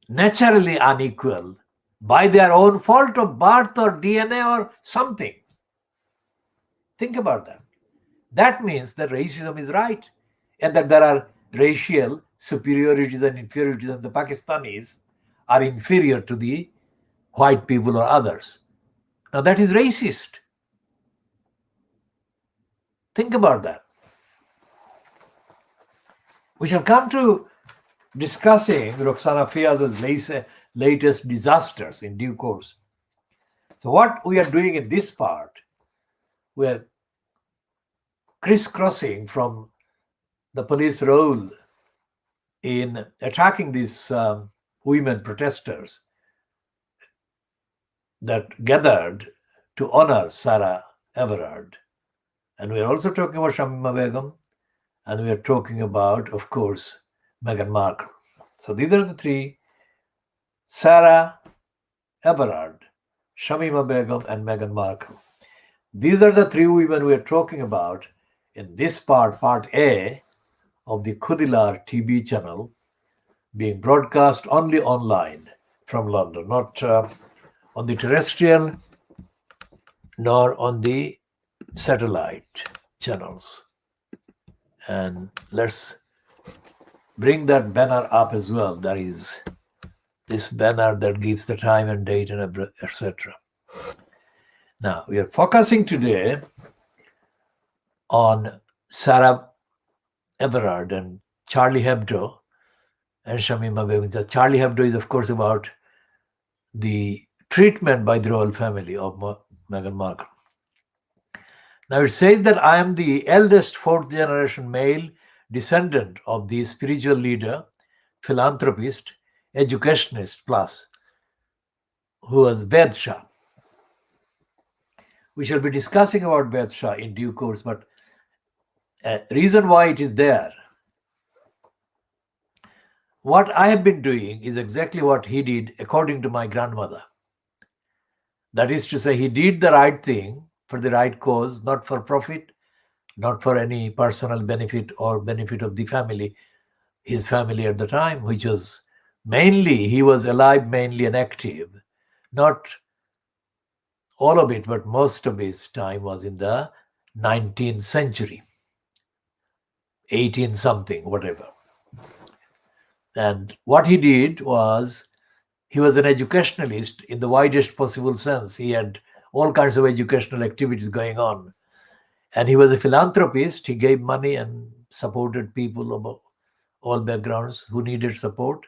S1: naturally unequal by their own fault of birth or DNA or something. Think about that. That means that racism is right, and that there are racial superiorities and inferiorities, and the Pakistanis are inferior to the white people or others. Now that is racist. Think about that. We shall come to discussing Roxana Fiaz's latest disasters in due course. So what we are doing in this part, we are crisscrossing from the police role in attacking these women protesters that gathered to honor Sarah Everard. And we are also talking about Shamima Begum, and we are talking about, of course, Meghan Markle. So these are the three: Sarah Everard, Shamima Begum, and Meghan Markle. These are the three women we are talking about in this part A of the KhoodeelaarTV channel, being broadcast only online from London, not on the terrestrial nor on the satellite channels. And let's bring that banner up as well. That is this banner that gives the time and date and etc. Now, we are focusing today on Sarah Everard and Charlie Hebdo and Shamima Begum. Charlie Hebdo is, of course, about the treatment by the royal family of Meghan Markle. Now, it says that I am the eldest fourth generation male descendant of the spiritual leader, philanthropist, educationist plus, who was Ved Shah. We shall be discussing about Ved Shah in due course, but reason why it is there. What I have been doing is exactly what he did according to my grandmother. That is to say, he did the right thing for the right cause, not for profit, not for any personal benefit or benefit of the family, his family at the time, which was mainly, he was alive, mainly and active. Not all of it, but most of his time was in the 19th century, 18 something, whatever. And what he did was, he was an educationalist in the widest possible sense. He had all kinds of educational activities going on. And he was a philanthropist. He gave money and supported people of all backgrounds who needed support.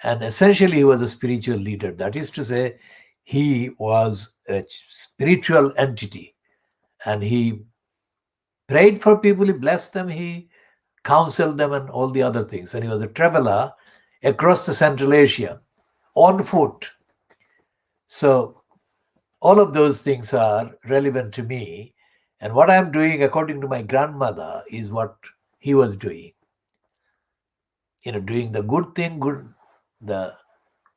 S1: And essentially, he was a spiritual leader. That is to say, he was a spiritual entity. And he prayed for people, he blessed them, he counseled them, and all the other things. And he was a traveler across the Central Asia on foot. So all of those things are relevant to me. And what I'm doing, according to my grandmother, is what he was doing. Doing the good thing, the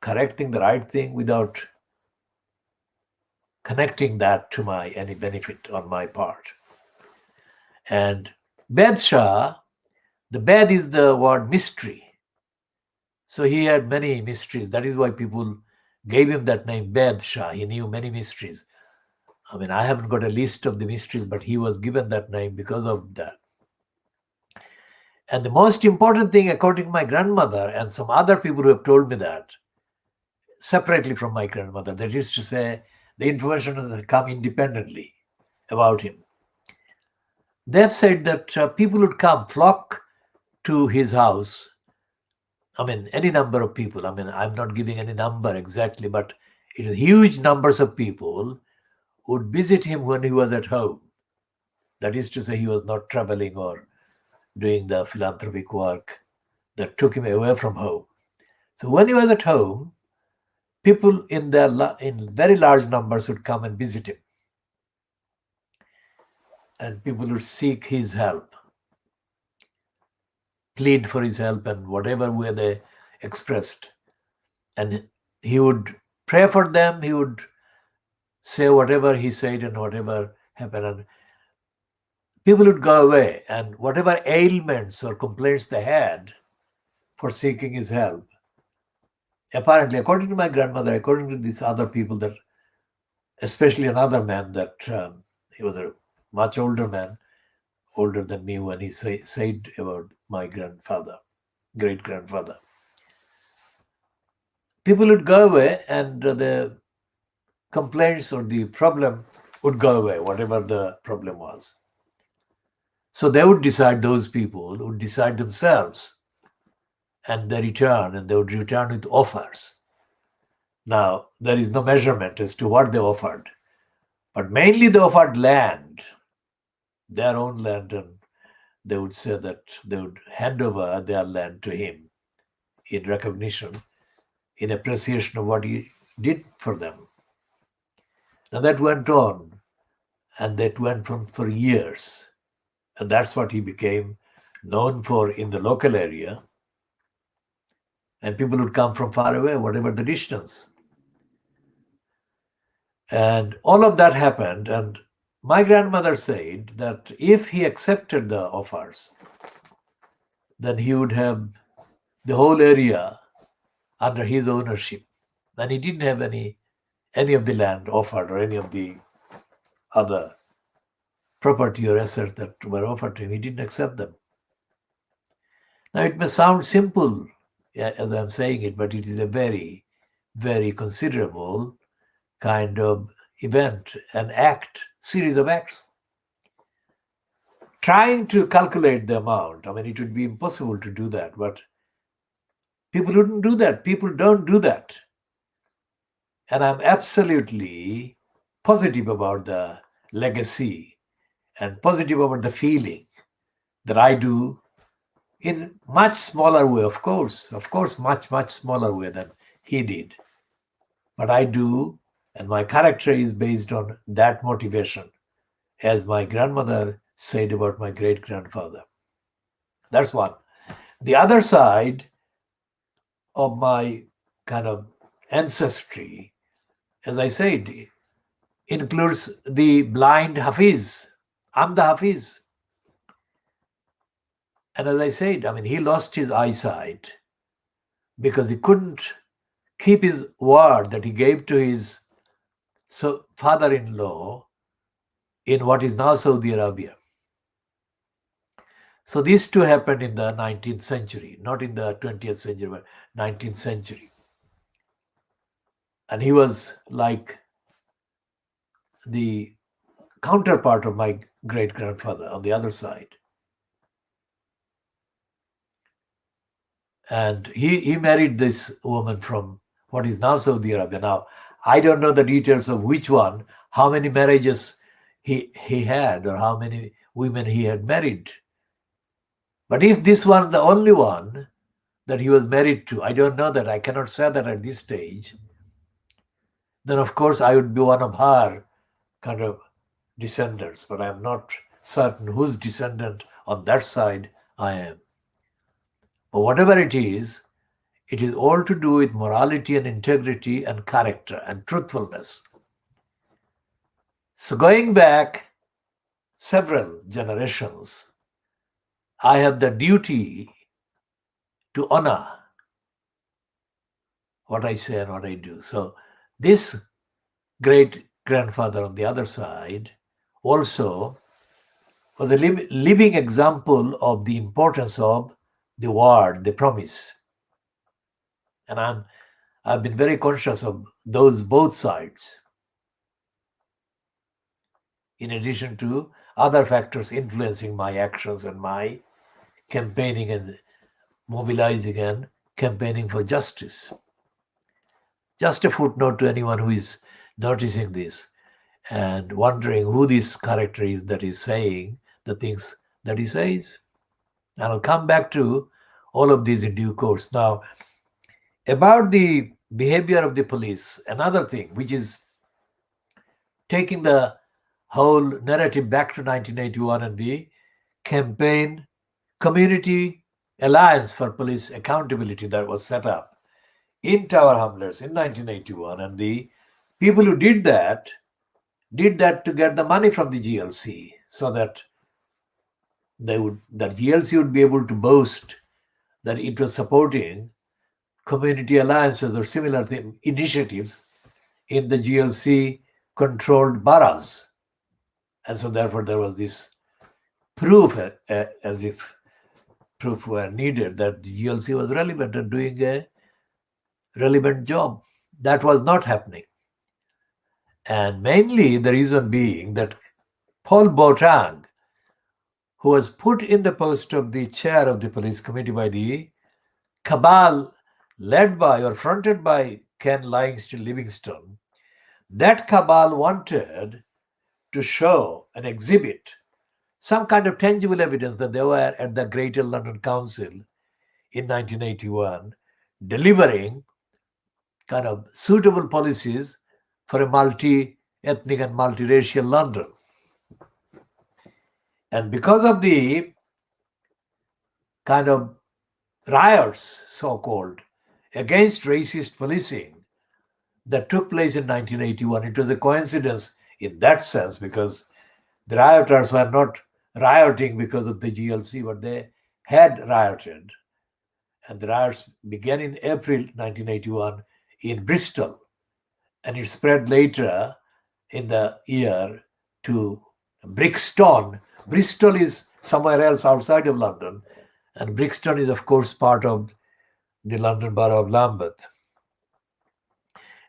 S1: correcting the right thing without connecting that to any benefit on my part. And Bed Shah, the bed is the word mystery. So he had many mysteries. That is why people gave him that name, Bed Shah. He knew many mysteries. I mean, I haven't got a list of the mysteries, but he was given that name because of that. And the most important thing, according to my grandmother and some other people who have told me that, separately from my grandmother, that is to say, the information has come independently about him. They have said that people would come, flock to his house. I mean, any number of people. I mean, I'm not giving any number exactly, but it is huge numbers of people would visit him when he was at home. That is to say, he was not traveling or doing the philanthropic work that took him away from home. So when he was at home, people in very large numbers would come and visit him, and people would seek his help, plead for his help, and whatever way they expressed. And he would pray for them. He would say whatever he said and whatever happened, and people would go away, and whatever ailments or complaints they had for seeking his help, apparently, according to my grandmother, according to these other people, that especially another man, that he was a much older man, older than me, when he said about my grandfather, great grandfather, people would go away, and the complaints or the problem would go away, whatever the problem was. So they would decide, those people would decide themselves, and they would return with offers. Now, there is no measurement as to what they offered, but mainly they offered land, their own land, and they would say that they would hand over their land to him in recognition, in appreciation of what he did for them. Now that went on, and that went on for years. And that's what he became known for in the local area. And people would come from far away, whatever the distance. And all of that happened. And my grandmother said that if he accepted the offers, then he would have the whole area under his ownership. And he didn't have any of the land offered or any of the other property or assets that were offered to him. He didn't accept them. Now, it may sound simple as I'm saying it, but it is a very, very considerable kind of event, an act, series of acts. Trying to calculate the amount, I mean, it would be impossible to do that, but people wouldn't do that. People don't do that. And I'm absolutely positive about the legacy and positive about the feeling that I do in much smaller way, of course, much, much smaller way than he did. But I do, and my character is based on that motivation, as my grandmother said about my great-grandfather. That's one. The other side of my kind of ancestry, as I said, includes the blind Hafiz. I'm the Hafiz. And as I said, I mean, he lost his eyesight because he couldn't keep his word that he gave to his father-in-law in what is now Saudi Arabia. So these two happened in the 19th century, not in the 20th century, but 19th century. And he was like the counterpart of my great-grandfather on the other side. And he married this woman from what is now Saudi Arabia. Now, I don't know the details of which one, how many marriages he had, or how many women he had married. But if this one, the only one that he was married to, I don't know that, I cannot say that at this stage, then of course I would be one of her kind of descendants, but I'm not certain whose descendant on that side I am. But whatever it is all to do with morality and integrity and character and truthfulness. So going back several generations, I have the duty to honor what I say and what I do. So this great grandfather on the other side also was a living example of the importance of the word, the promise. And I've been very conscious of those both sides, in addition to other factors influencing my actions and my campaigning and mobilizing and campaigning for justice. Just a footnote to anyone who is noticing this and wondering who this character is that is saying the things that he says. And I'll come back to all of these in due course. Now, about the behavior of the police, another thing which is taking the whole narrative back to 1981 and the campaign Community Alliance for Police Accountability that was set up in Tower Hamlets in 1981. And the people who did that to get the money from the GLC so that that GLC would be able to boast that it was supporting community alliances or similar initiatives in the GLC controlled boroughs. And so therefore there was this proof, as if proof were needed, that the GLC was relevant and doing a relevant job. That was not happening. And mainly the reason being that Paul Botang, who was put in the post of the chair of the police committee by the cabal led by or fronted by Ken Livingstone, that cabal wanted to show and exhibit some kind of tangible evidence that they were at the Greater London Council in 1981 delivering kind of suitable policies for a multi-ethnic and multiracial London. And because of the kind of riots, so-called, against racist policing that took place in 1981, it was a coincidence in that sense, because the rioters were not rioting because of the GLC, but they had rioted. And the riots began in April 1981 in Bristol, and it spread later in the year to Brixton. Bristol is somewhere else outside of London, and Brixton is, of course, part of the London Borough of Lambeth.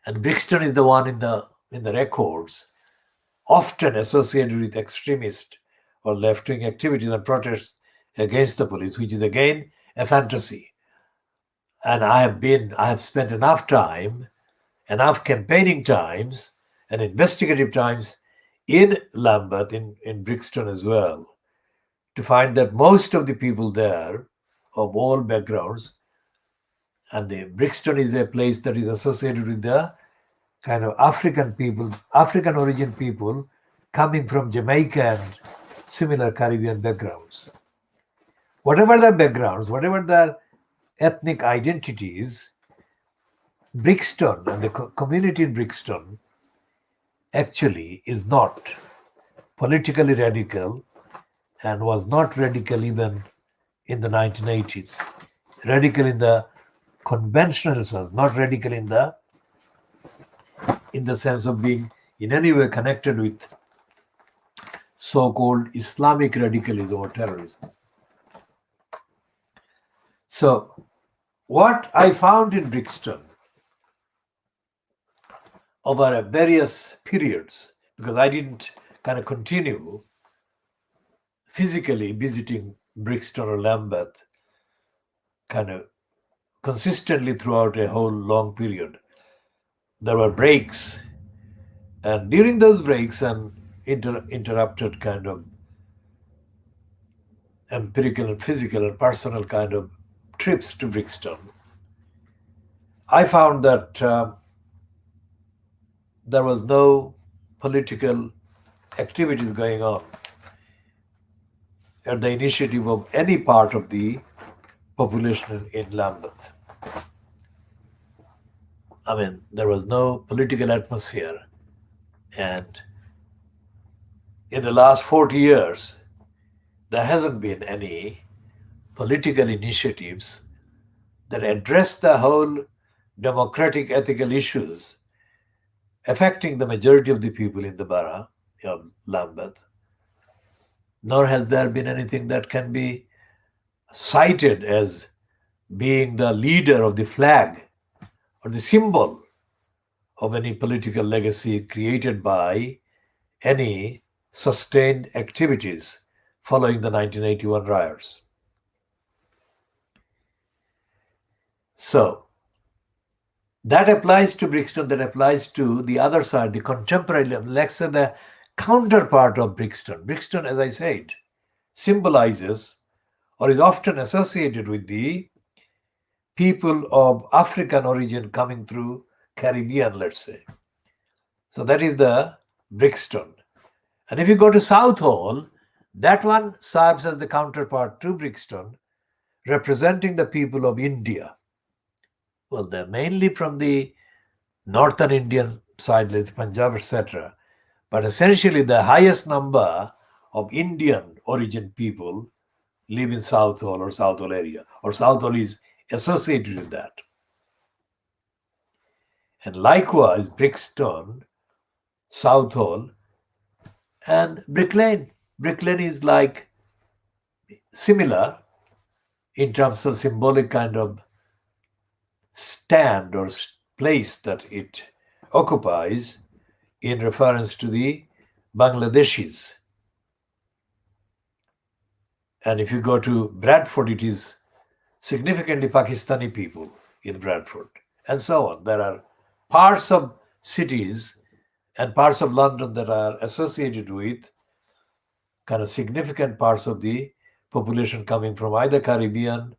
S1: And Brixton is the one in the records often associated with extremist or left-wing activities and protests against the police, which is again a fantasy. And I have spent enough time, enough campaigning times and investigative times in Lambeth, in Brixton as well, to find that most of the people there of all backgrounds, and the Brixton is a place that is associated with the kind of African origin people coming from Jamaica and similar Caribbean backgrounds. Whatever their backgrounds, whatever their ethnic identities, Brixton and the community in Brixton actually is not politically radical and was not radical even in the 1980s. Radical in the conventional sense, not radical in the sense of being in any way connected with so-called Islamic radicalism or terrorism. So what I found in Brixton over various periods, because I didn't kind of continue physically visiting Brixton or Lambeth kind of consistently throughout a whole long period. There were breaks, and during those breaks and interrupted kind of empirical and physical and personal kind of trips to Brixton, I found that there was no political activities going on at the initiative of any part of the population in Lambeth. I mean, there was no political atmosphere. And in the last 40 years, there hasn't been any political initiatives that address the whole democratic ethical issues affecting the majority of the people in the borough of Lambeth, nor has there been anything that can be cited as being the leader of the flag or the symbol of any political legacy created by any sustained activities following the 1981 riots. So that applies to Brixton, that applies to the other side, the contemporary, let's say the counterpart of Brixton. Brixton, as I said, symbolizes or is often associated with the people of African origin coming through Caribbean, let's say. So that is the Brixton. And if you go to Southall, that one serves as the counterpart to Brixton, representing the people of India. Well, they're mainly from the northern Indian side, like Punjab, etc. But essentially, the highest number of Indian origin people live in Southall or Southall area, or Southall is associated with that. And likewise, Brixton, Southall, and Brick Lane. Brick Lane is like similar in terms of symbolic kind of stand or place that it occupies in reference to the Bangladeshis. And if you go to Bradford, it is significantly Pakistani people in Bradford, and so on. There are parts of cities and parts of London that are associated with kind of significant parts of the population coming from either Caribbean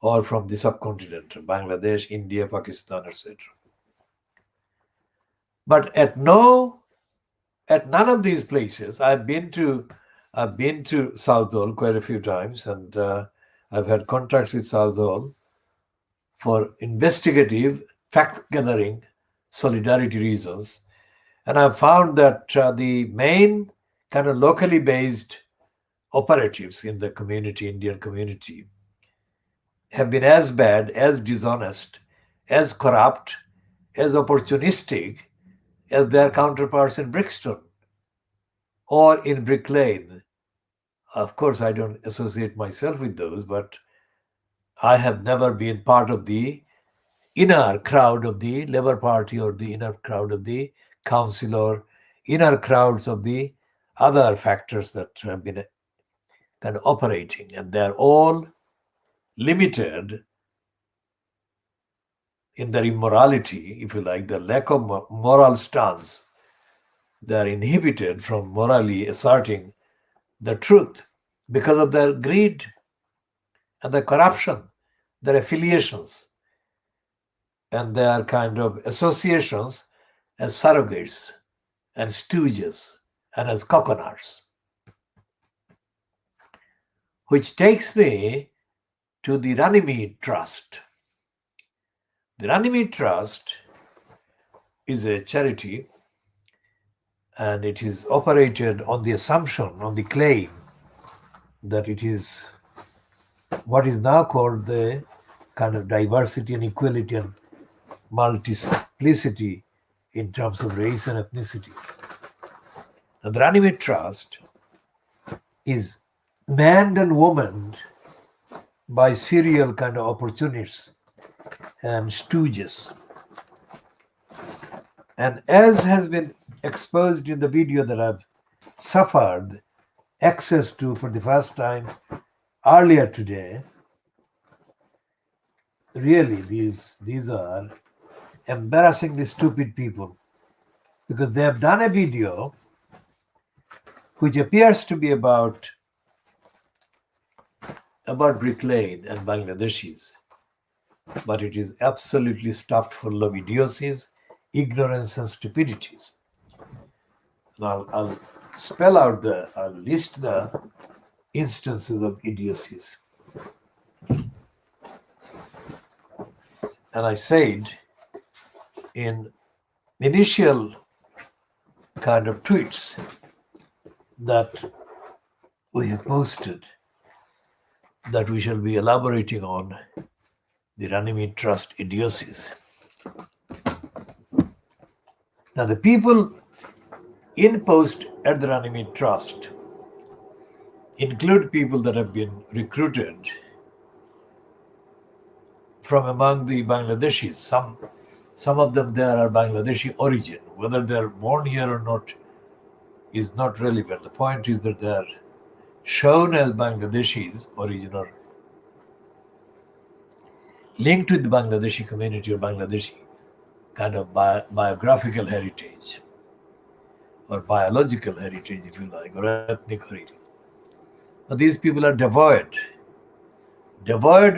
S1: or from the subcontinent, Bangladesh, India, Pakistan, etc. But at none of these places, I've been to Southall quite a few times, and I've had contacts with Southall for investigative fact-gathering solidarity reasons. And I've found that the main kind of locally based operatives in the community, Indian community, have been as bad, as dishonest, as corrupt, as opportunistic as their counterparts in Brixton or in Brick Lane. Of course, I don't associate myself with those, but I have never been part of the inner crowd of the Labour Party or the inner crowd of the council or inner crowds of the other factors that have been kind of operating. And they're all limited in their immorality, if you like, the lack of moral stance. They're inhibited from morally asserting the truth because of their greed and their corruption, their affiliations, and their kind of associations as surrogates and stooges and as coconuts. Which takes me to the Runnymede Trust. The Runnymede Trust is a charity, and it is operated on the assumption, on the claim that it is what is now called the kind of diversity and equality and multiplicity in terms of race and ethnicity. Now, the Runnymede Trust is manned and womaned by serial kind of opportunists and stooges. And as has been exposed in the video that I've suffered access to for the first time earlier today, really these are embarrassingly stupid people, because they have done a video which appears to be about Brick Lane and Bangladeshis, but it is absolutely stuffed full of idiocies, ignorance, and stupidities. Now I'll list the instances of idiocies. And I said in initial kind of tweets that we have posted that we shall be elaborating on the Runnymede Trust idiocies. Now, the people in post at the Runnymede Trust include people that have been recruited from among the Bangladeshis. Some of them there are Bangladeshi origin. Whether they're born here or not is not relevant. The point is that they're shown as Bangladeshis origin or linked with the Bangladeshi community or Bangladeshi kind of biographical heritage or biological heritage, if you like, or ethnic heritage. But these people are devoid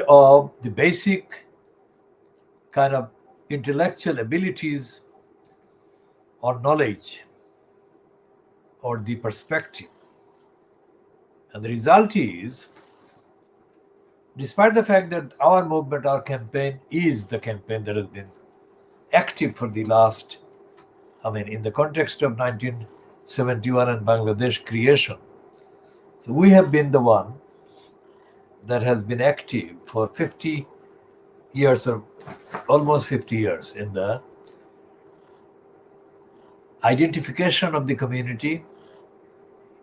S1: of the basic kind of intellectual abilities or knowledge or the perspective. And the result is, despite the fact that our movement, our campaign is the campaign that has been active for the last, in the context of 1971 and Bangladesh creation. So we have been the one that has been active for 50 years or almost 50 years in the identification of the community,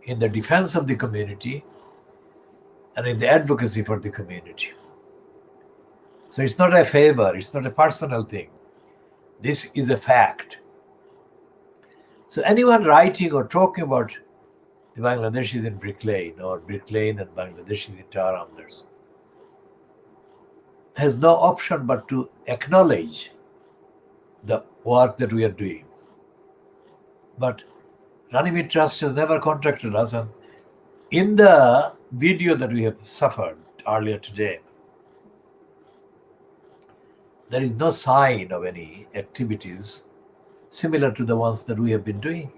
S1: in the defense of the community, and in the advocacy for the community. So it's not a favor, it's not a personal thing. This is a fact. So anyone writing or talking about the Bangladeshis in Brick Lane or Brick Lane and Bangladeshis in Tower Hamlets has no option but to acknowledge the work that we are doing. But Runnymede Trust has never contacted us, and in the video that we have suffered earlier today, there is no sign of any activities similar to the ones that we have been doing.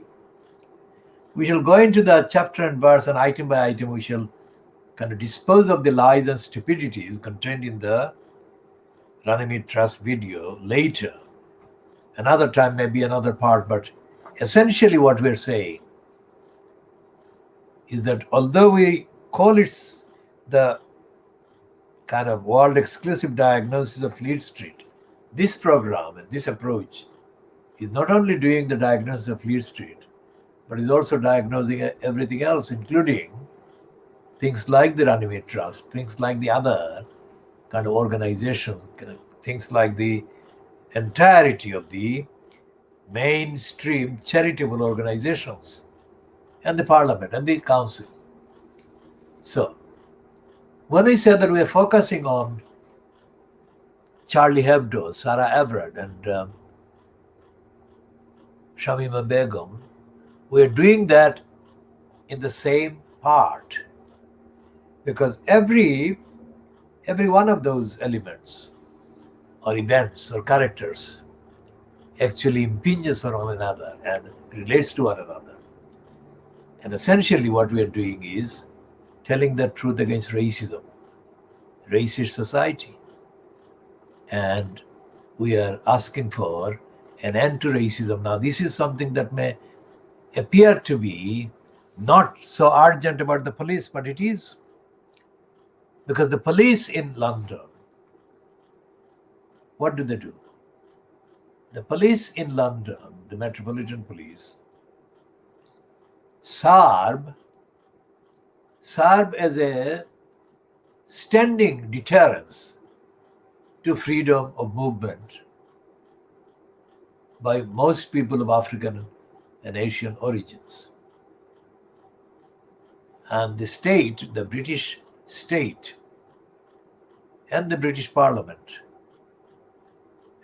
S1: We shall go into the chapter and verse, and item by item we shall kind of dispose of the lies and stupidities contained in the Runnymede Trust video later. Another time, maybe another part, but essentially what we're saying is that although we call it the kind of world exclusive diagnosis of Fleet Street, this program and this approach is not only doing the diagnosis of Fleet Street, but is also diagnosing everything else, including things like the Runnymede Trust, things like the other kind of organizations, things like the entirety of the mainstream charitable organizations and the parliament and the council. So when we say that we are focusing on Charlie Hebdo, Sarah Everard, and Shamima Begum, we are doing that in the same part, because every one of those elements or events or characters actually impinges on one another and relates to one another. And essentially what we are doing is telling the truth against racism, racist society. And we are asking for an end to racism. Now, this is something that may appear to be not so urgent about the police, but it is. Because the police in London, what do? The police in London, the Metropolitan Police, serve as a standing deterrence to freedom of movement by most people of African and Asian origins. And the state, the British state, and the British Parliament,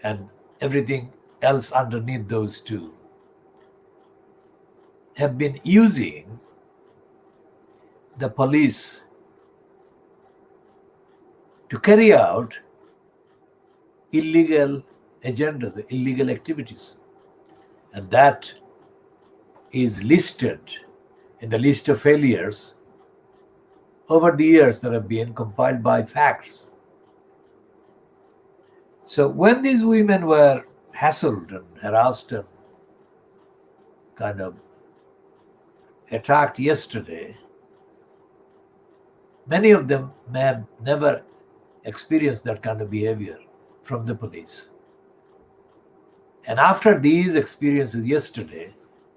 S1: and everything else underneath those two, have been using the police to carry out illegal agendas, illegal activities. And that is listed in the list of failures over the years that have been compiled by facts. So when these women were hassled and harassed and kind of attacked yesterday, Many of them may have never experienced that kind of behavior from the police. And after these experiences yesterday,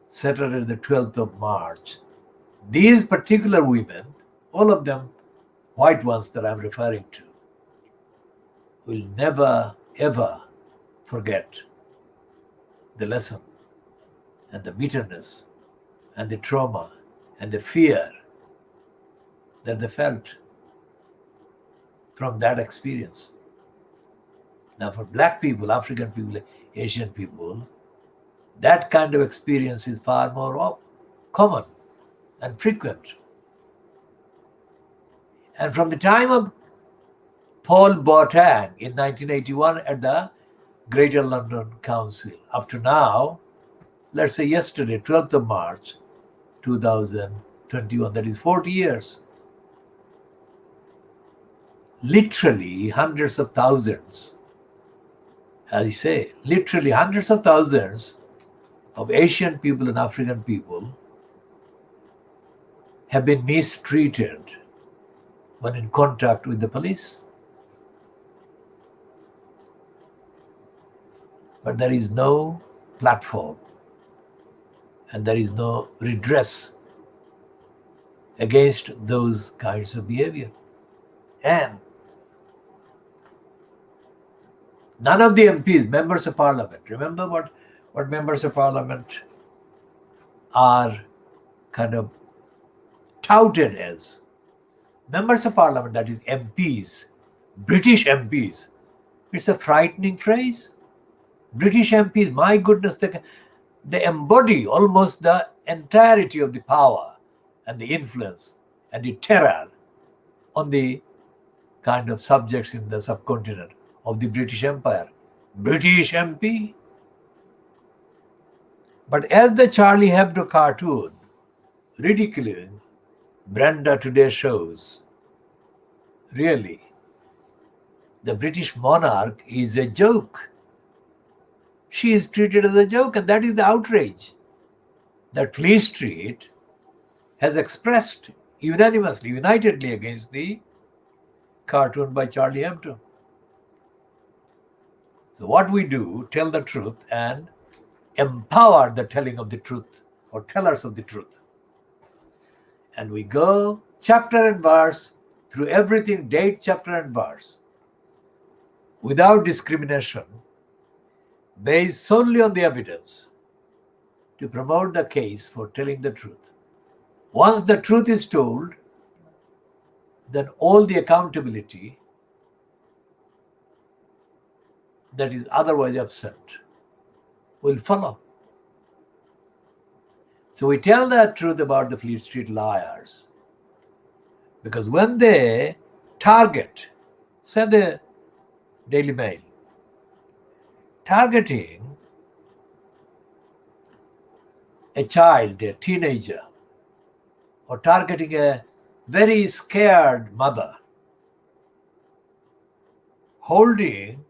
S1: Saturday the 12th of March, these particular women, all of them white ones that I'm referring to, will never ever forget the lesson and the bitterness and the trauma and the fear that they felt from that experience. Now, for black people, African people, Asian people, that kind of experience is far more common and frequent. And from the time of Paul Boateng in 1981 at the Greater London Council up to now, let's say yesterday, 12th of March 2021, that is 40 years, literally hundreds of thousands, as I say, literally hundreds of thousands of Asian people and African people have been mistreated when in contact with the police. But there is no platform and there is no redress against those kinds of behavior. And none of the MPs, members of parliament, remember what members of parliament are kind of touted as? Members of parliament, that is MPs, British MPs. It's a frightening phrase. British MPs, my goodness, they embody almost the entirety of the power and the influence and the terror on the kind of subjects in the subcontinent of the British Empire. British MP. But as the Charlie Hebdo cartoon ridiculing Brenda today shows, really, the British monarch is a joke. She is treated as a joke, and that is the outrage that Fleet Street has expressed unanimously, unitedly against the cartoon by Charlie Hebdo. So what we do, tell the truth and empower the telling of the truth or tellers of the truth. And we go chapter and verse through everything, date, chapter and verse, without discrimination, based solely on the evidence, to promote the case for telling the truth. Once the truth is told, then all the accountability that is otherwise absent will follow. So we tell the truth about the Fleet Street liars, because when they target, say the Daily Mail, targeting a child, a teenager, or targeting a very scared mother, holding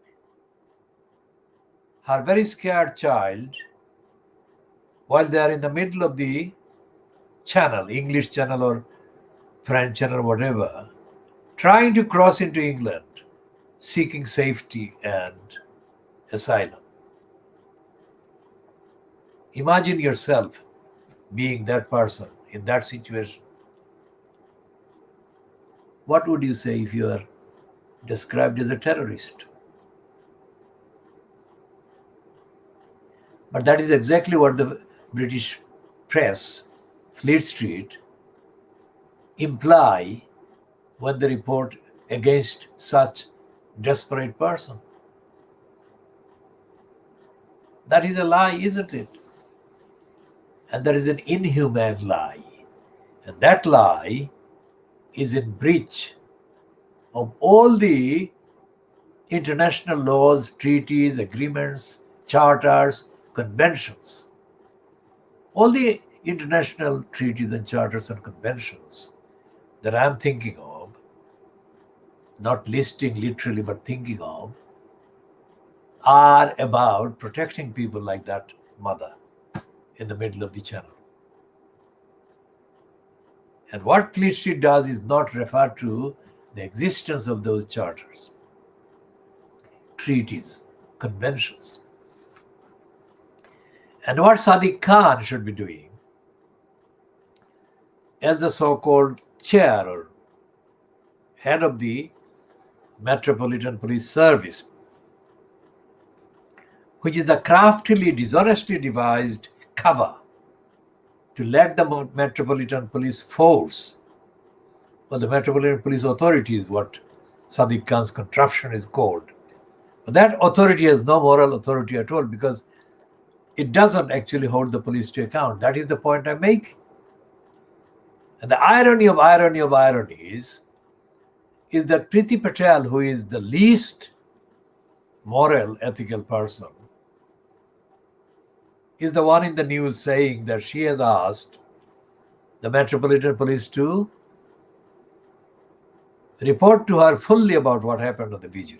S1: her very scared child while they are in the middle of the channel, English channel or French channel or whatever, trying to cross into England, seeking safety and asylum. Imagine yourself being that person in that situation. What would you say if you are described as a terrorist? But that is exactly what the British press, Fleet Street, imply when they report against such desperate person. That is a lie, isn't it? And that is an inhumane lie. And that lie is in breach of all the international laws, treaties, agreements, charters, conventions. All the international treaties and charters and conventions that I'm thinking of, not listing literally, but thinking of, are about protecting people like that mother in the middle of the channel. And what Fleet Street does is not refer to the existence of those charters, treaties, conventions. And what Sadiq Khan should be doing as the so-called chair or head of the Metropolitan Police Service, which is a craftily, dishonestly devised cover to let the Metropolitan Police Force, or the Metropolitan Police Authority is what Sadiq Khan's contraption is called. But that authority has no moral authority at all because it doesn't actually hold the police to account. That is the point I make. And the irony of ironies is that Priti Patel, who is the least moral, ethical person, is the one in the news saying that she has asked the Metropolitan Police to report to her fully about what happened on the vigil.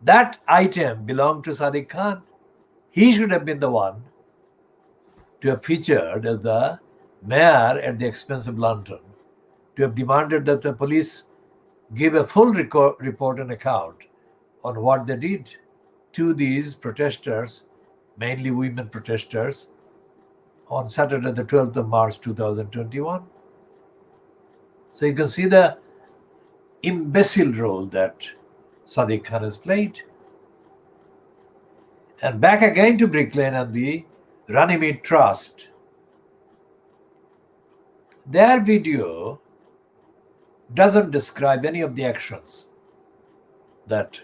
S1: That item belonged to Sadiq Khan. He should have been the one to have featured as the mayor at the expense of London, to have demanded that the police give a full report and account on what they did to these protesters, mainly women protesters, on Saturday, the 12th of March 2021. So you can see the imbecile role that Sadiq Khan has played. And back again to Brick Lane and the Runnymede Trust. Their video doesn't describe any of the actions that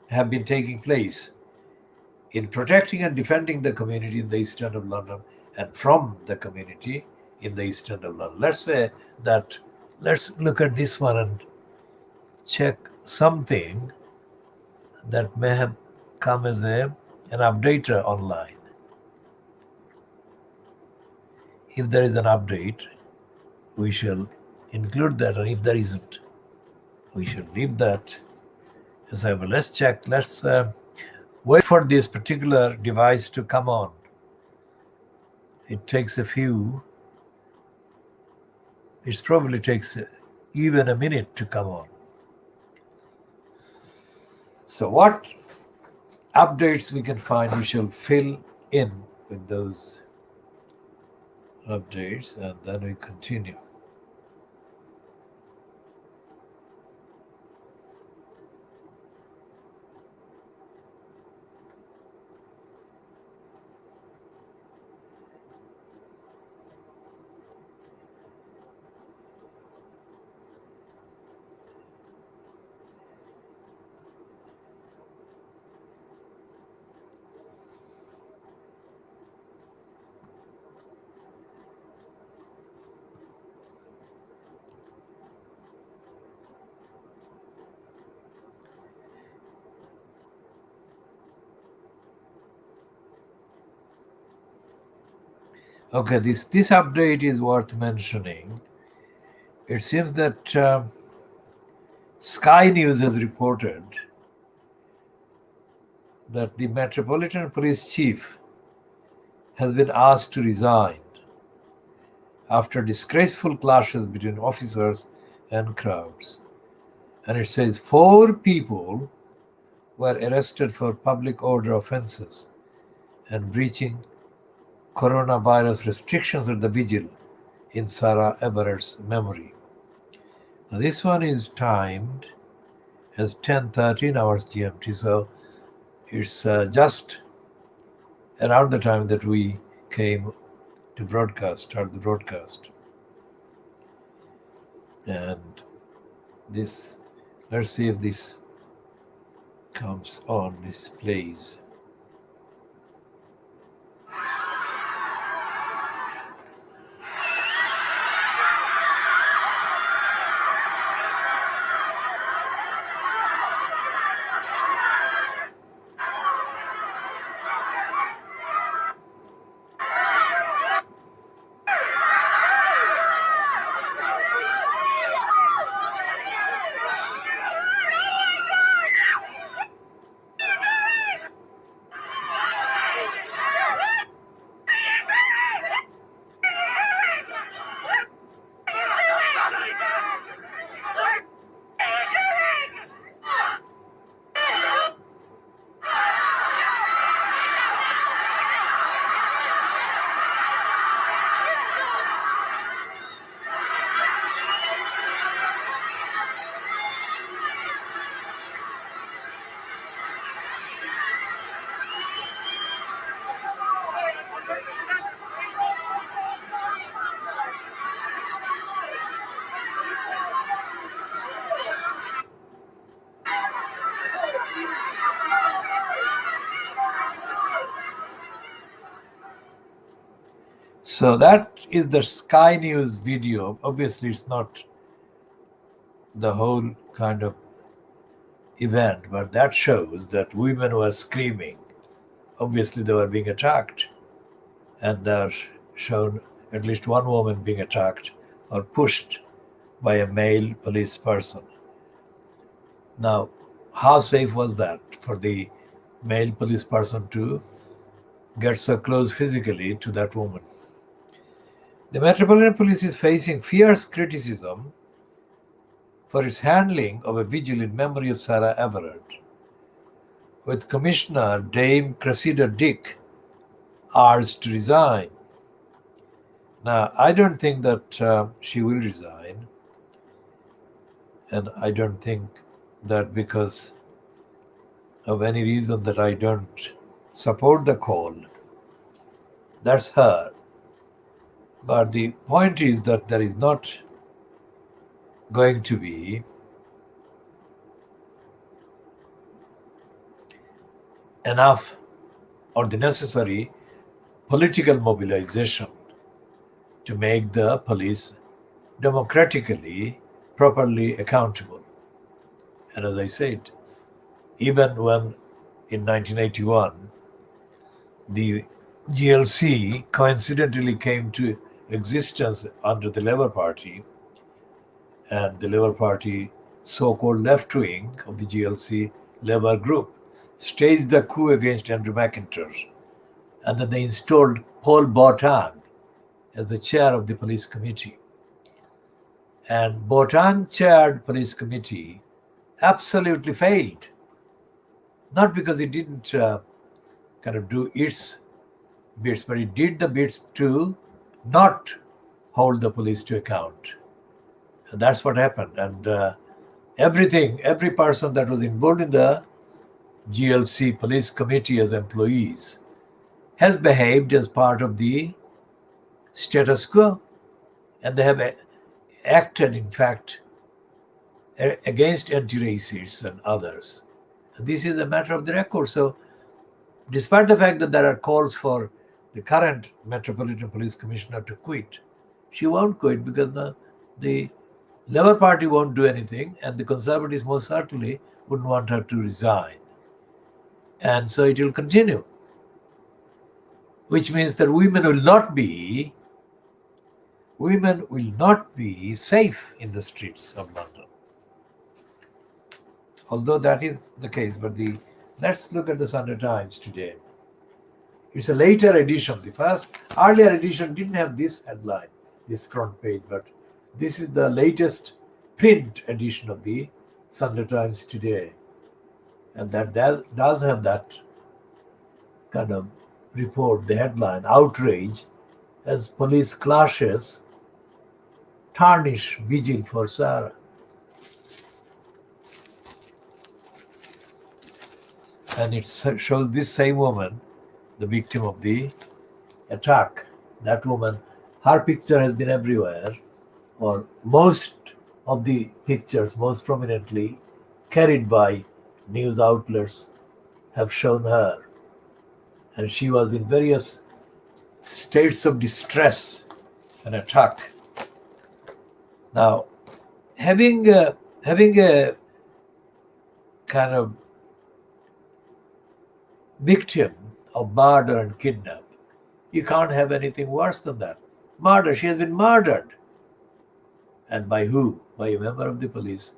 S1: have been taking place in protecting and defending the community in the East End of London and from the community in the East End of London. Let's say that, let's look at this one and check something that may have come as an updater online. If there is an update, we shall include that, and if there isn't, we shall leave that. So let's check, let's wait for this particular device to come on. It takes a few, it probably takes even a minute to come on. So what updates we can find, we shall fill in with those updates, and then we continue. Okay, this update is worth mentioning. It seems that Sky News has reported that the Metropolitan Police Chief has been asked to resign after disgraceful clashes between officers and crowds. And it says 4 people were arrested for public order offences and breaching coronavirus restrictions at the vigil in Sarah Everett's memory. Now this one is timed as 10:13 hours GMT, so it's just around the time that we came to start the broadcast. And this, let's see if this comes on, this plays. So that is the Sky News video. Obviously, it's not the whole kind of event, but that shows that women were screaming. Obviously, they were being attacked, and they're shown at least one woman being attacked or pushed by a male police person. Now, how safe was that for the male police person to get so close physically to that woman? The Metropolitan Police is facing fierce criticism for its handling of a vigil in memory of Sarah Everard, with Commissioner Dame Cressida Dick urged to resign. Now, I don't think that she will resign, and I don't think that because of any reason that I don't support the call. That's her. But the point is that there is not going to be enough or the necessary political mobilization to make the police democratically, properly accountable. And as I said, even when in 1981 the GLC coincidentally came to existence under the Labour Party, and the Labour Party so-called left wing of the GLC Labour group staged the coup against Andrew McIntyre, and then they installed Paul Botan as the chair of the police committee. And Botan chaired police committee absolutely failed, not because it didn't kind of do its bits, but it did the bits to not hold the police to account. And that's what happened. And every person that was involved in the GLC police committee as employees has behaved as part of the status quo, and they have acted, in fact, against anti-racists and others. And this is a matter of the record. So despite the fact that there are calls for the current Metropolitan Police Commissioner to quit, she won't quit because the Labour Party won't do anything, and the Conservatives most certainly wouldn't want her to resign. And so it will continue, which means that women will not be safe in the streets of London. Although that is the case, but let's look at the Sunday Times today. It's a later edition. The earlier edition didn't have this headline, this front page, but this is the latest print edition of the Sunday Times today. And that does have that kind of report, the headline, outrage as police clashes tarnish vigil for Sarah. And it shows this same woman, the victim of the attack. That woman, her picture has been everywhere, or most of the pictures, most prominently carried by news outlets, have shown her. And she was in various states of distress and attack. Now, having a kind of victim of murder and kidnap, you can't have anything worse than that. Murder, she has been murdered. And by who? By a member of the police,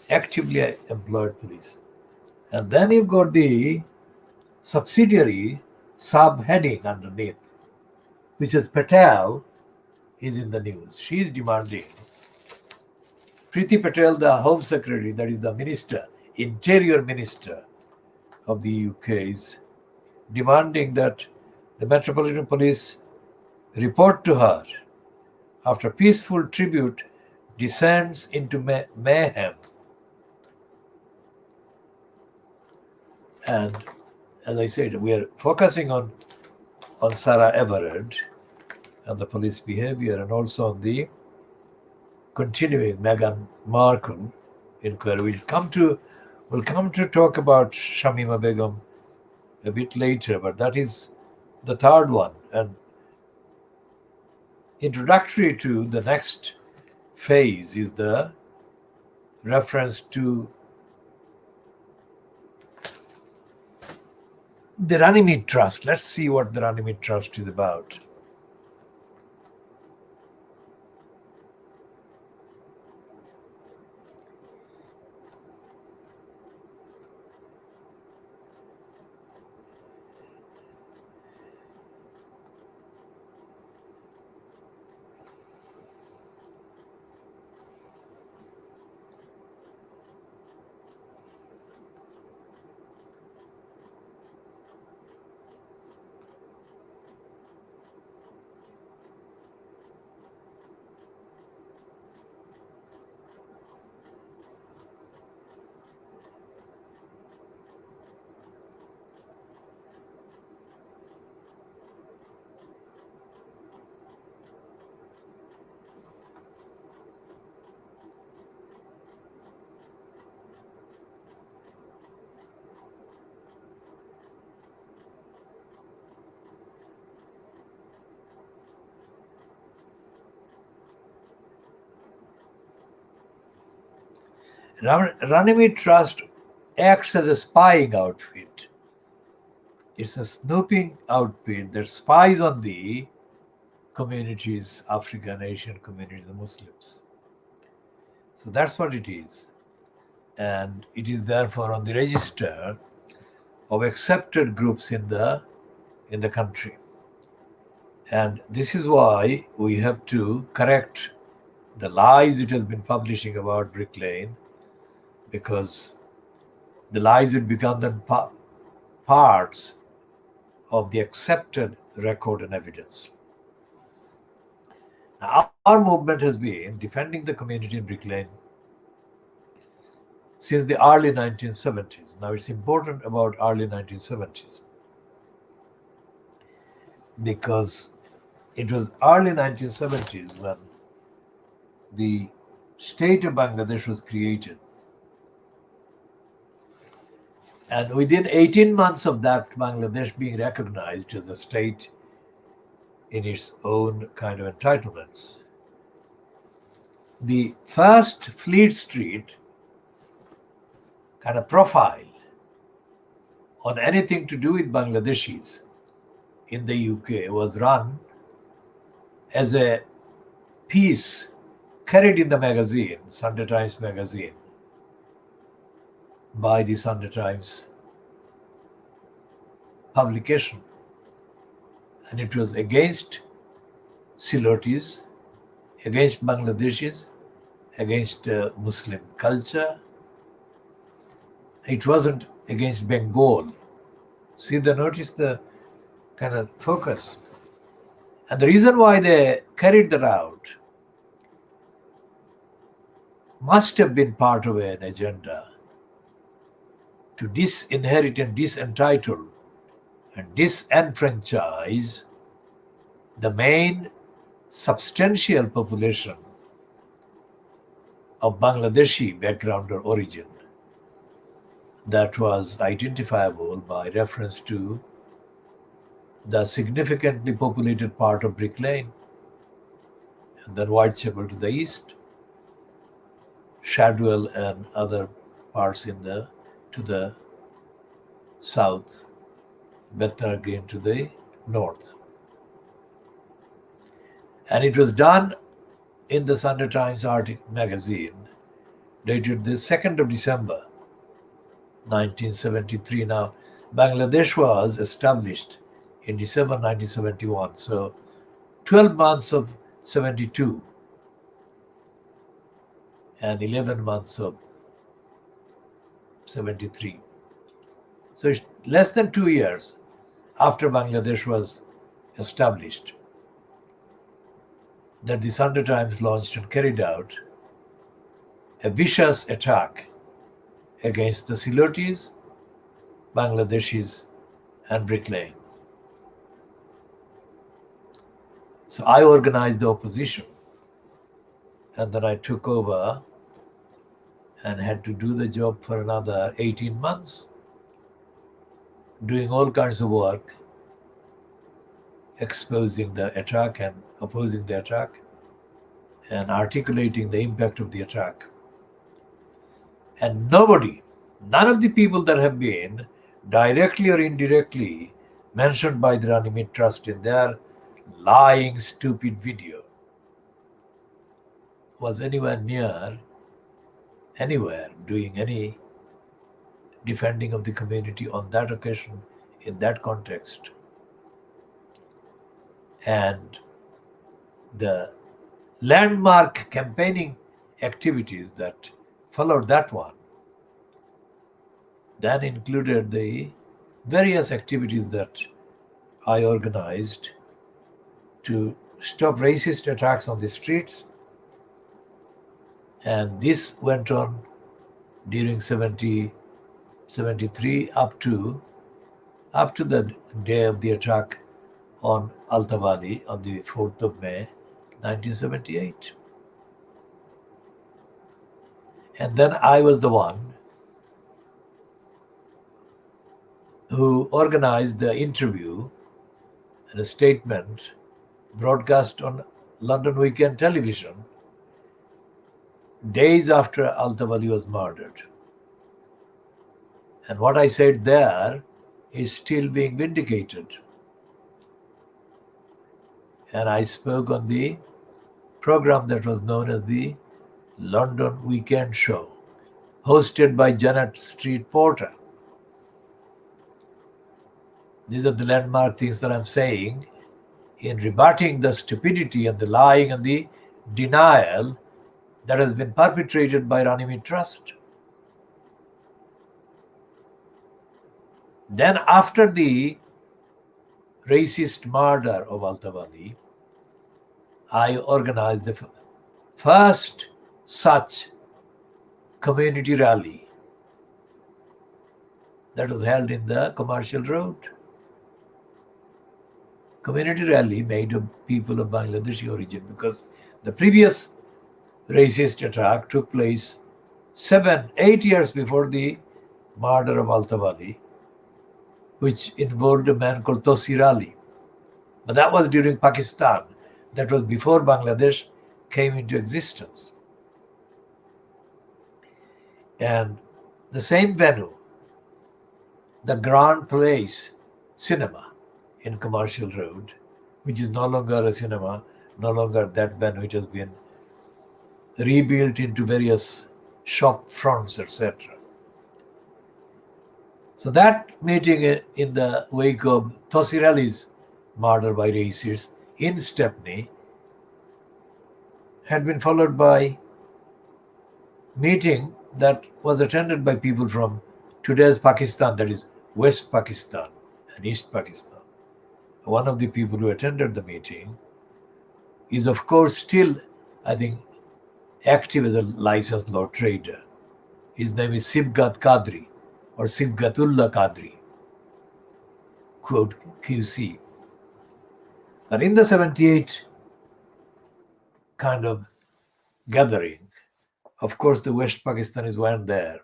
S1: actively employed police. And then you've got the subsidiary subheading underneath, which is Patel is in the news. She is demanding, Priti Patel, the Home Secretary, that is the Minister, Interior Minister of the UK, is demanding that the Metropolitan Police report to her after peaceful tribute descends into mayhem. And as I said, we are focusing on Sarah Everard and the police behavior, and also on the continuing Meghan Markle inquiry. We'll come to talk about Shamima Begum a bit later, but that is the third one. And Introductory to the next phase is the reference to the Runnymede Trust. Let's see what the Runnymede Trust is about. Runnymede Trust acts as a spying outfit. It's a snooping outfit that spies on the communities, African, Asian communities, the Muslims. So that's what it is. And it is therefore on the register of accepted groups in the country. And this is why we have to correct the lies it has been publishing about Brick Lane, because the lies would become then parts of the accepted record and evidence. Now, our movement has been defending the community in Brick Lane since the early 1970s. Now, it's important about early 1970s because it was early 1970s when the state of Bangladesh was created. And within 18 months of that, Bangladesh being recognized as a state in its own kind of entitlements, the first Fleet Street kind of profile on anything to do with Bangladeshis in the UK was run as a piece carried in the magazine, Sunday Times magazine, by the Sunday Times publication. And it was against Silotis, against Bangladeshis, against Muslim culture. It wasn't against Bengal. See, notice the kind of focus. And the reason why they carried that out must have been part of an agenda to disinherit and disentitle and disenfranchise the main substantial population of Bangladeshi background or origin that was identifiable by reference to the significantly populated part of Brick Lane, and then Whitechapel to the east, Shadwell and other parts to the south, Bethnal Green to the north. And it was done in the Sunday Times magazine, dated the 2nd of December, 1973. Now, Bangladesh was established in December 1971, so 12 months of 72 and 11 months of 73. So it's less than 2 years after Bangladesh was established that the Sunday Times launched and carried out a vicious attack against the Silotis, Bangladeshis, and Brick Lane. So I organized the opposition, and then I took over and had to do the job for another 18 months, doing all kinds of work exposing the attack and opposing the attack and articulating the impact of the attack. And nobody, none of the people that have been directly or indirectly mentioned by the Runnymede Trust in their lying, stupid video was anywhere near anywhere doing any defending of the community on that occasion in that context. And the landmark campaigning activities that followed that one then included the various activities that I organized to stop racist attacks on the streets. And this went on during 73 up to the day of the attack on Altavali on the 4th of May 1978. And then I was the one who organized the interview and a statement broadcast on London Weekend Television days after Altavali was murdered. And what I said there is still being vindicated. And I spoke on the program that was known as the London Weekend Show, hosted by Janet Street Porter. These are the landmark things that I'm saying in rebutting the stupidity and the lying and the denial that has been perpetrated by Runnymede Trust. Then after the racist murder of Altavali, I organized the first such community rally that was held in the Commercial Road. Community rally made of people of Bangladeshi origin, because the previous racist attack took place 7-8 years before the murder of Altavali, which involved a man called Tosir Ali. But that was during Pakistan. That was before Bangladesh came into existence. And the same venue, the Grand Place Cinema in Commercial Road, which is no longer a cinema, no longer that venue, which has been rebuilt into various shop fronts, etc. So that meeting in the wake of Tosir Ali's murder by racists in Stepney had been followed by meeting that was attended by people from today's Pakistan, that is West Pakistan and East Pakistan. One of the people who attended the meeting is, of course, still, I think, active as a licensed law trader. His name is Sibgat Qadri or Sibgatullah Qadri, quote QC. And in the 78 kind of gathering, of course, the West Pakistanis weren't there.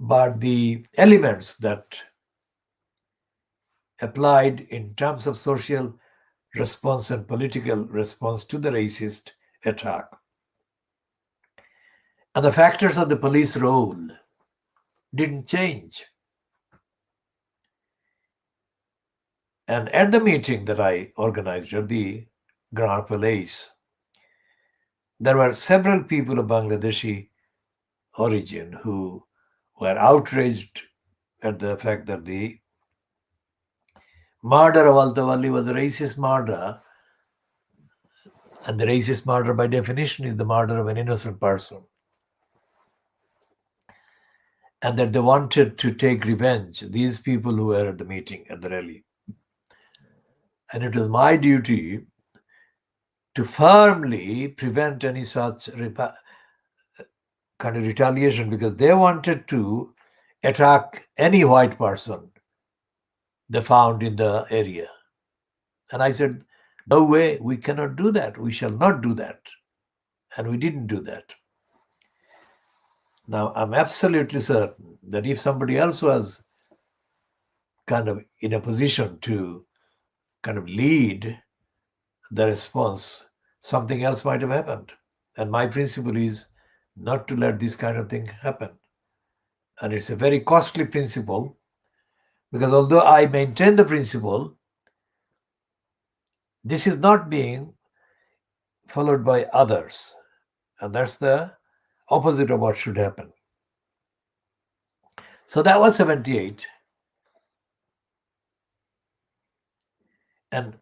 S1: But the elements that applied in terms of social response and political response to the racist attack, and the factors of the police role didn't change. And at the meeting that I organized at the Grand Place, there were several people of Bangladeshi origin who were outraged at the fact that the murder of Altavali was a racist murder, and the racist murder by definition is the murder of an innocent person, and that they wanted to take revenge, these people who were at the meeting, at the rally. And it was my duty to firmly prevent any such kind of retaliation, because they wanted to attack any white person they found in the area. And I said, no way, we cannot do that. We shall not do that. And we didn't do that. Now, I'm absolutely certain that if somebody else was kind of in a position to kind of lead the response, something else might have happened. And my principle is not to let this kind of thing happen. And it's a very costly principle, because although I maintain the principle, this is not being followed by others. And that's the opposite of what should happen. So that was 78. And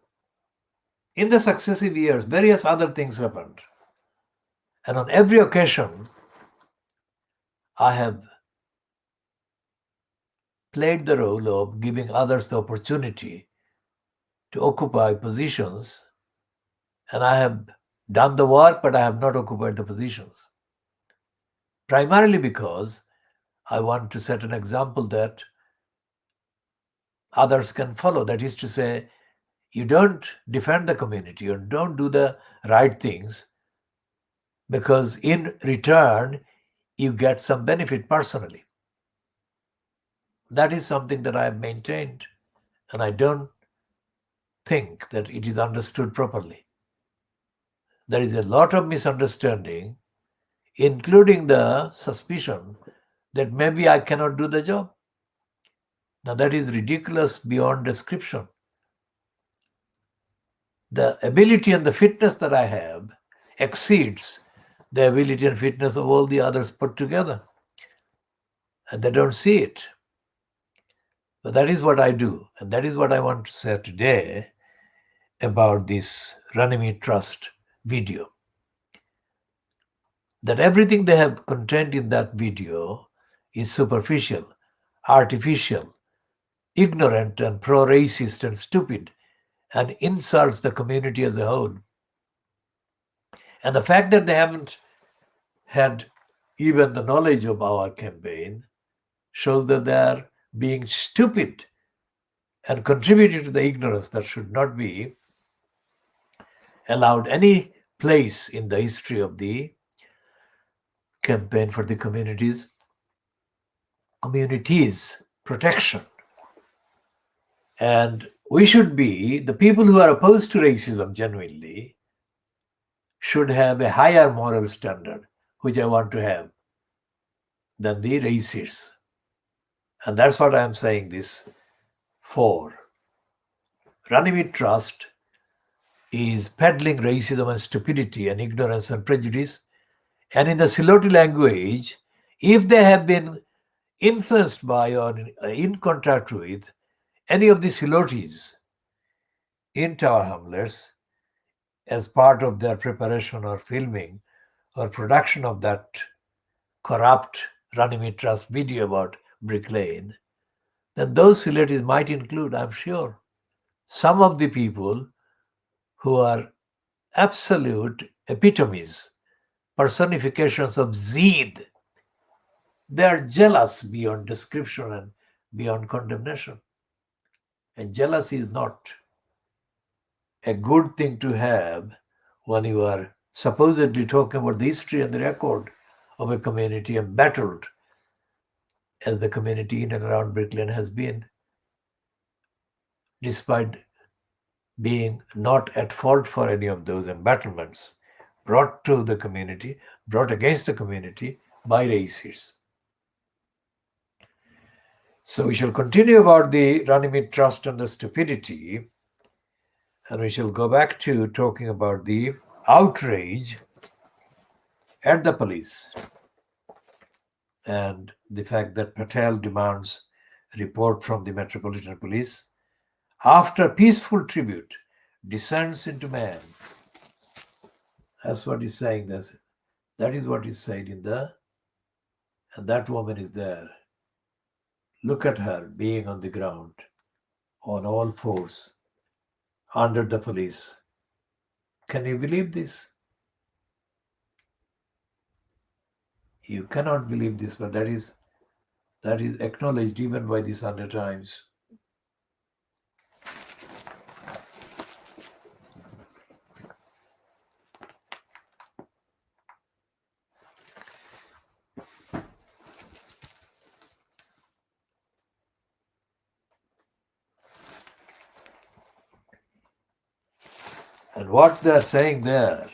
S1: in the successive years, various other things happened. And on every occasion, I have played the role of giving others the opportunity to occupy positions. And I have done the work, but I have not occupied the positions. Primarily because I want to set an example that others can follow. That is to say, you don't defend the community, you don't do the right things, because in return, you get some benefit personally. That is something that I have maintained, and I don't think that it is understood properly. There is a lot of misunderstanding, including the suspicion that maybe I cannot do the job. Now, that is ridiculous beyond description. The ability and the fitness that I have exceeds the ability and fitness of all the others put together. And they don't see it. But that is what I do. And that is what I want to say today about this Runnymede Trust video. That everything they have contained in that video is superficial, artificial, ignorant and pro-racist and stupid, and insults the community as a whole. And the fact that they haven't had even the knowledge of our campaign shows that they are being stupid and contributing to the ignorance that should not be allowed any place in the history of the campaign for the communities protection. And we should be, the people who are opposed to racism genuinely should have a higher moral standard, which I want to have, than the racists. And that's what I am saying this for. Runnymede Trust is peddling racism and stupidity and ignorance and prejudice. And in the Siloti language, if they have been influenced by or in contact with any of the Silotis in Tower Hamlets as part of their preparation or filming or production of that corrupt Runnymede Trust video about Brick Lane, then those Silotis might include, I'm sure, some of the people who are absolute epitomes, personifications of Zeed. They are jealous beyond description and beyond condemnation. And jealousy is not a good thing to have when you are supposedly talking about the history and the record of a community embattled as the community in and around Brick Lane has been, despite being not at fault for any of those embattlements brought to the community, brought against the community by racists. So we shall continue about the Runnymede Trust and the stupidity, and we shall go back to talking about the outrage at the police and the fact that Patel demands a report from the Metropolitan Police after peaceful tribute descends into man. That's what he's saying. That is what is said in the, and that woman is there. Look at her being on the ground, on all fours, under the police. Can you believe this? You cannot believe this, but that is acknowledged even by the Sunday Times. And what they're saying there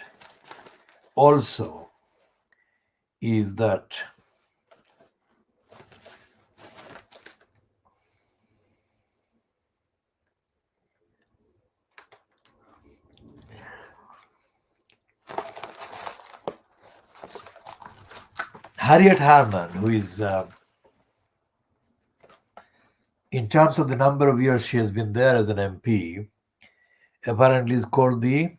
S1: also is that Harriet Harman, who is, in terms of the number of years she has been there as an MP, apparently is called the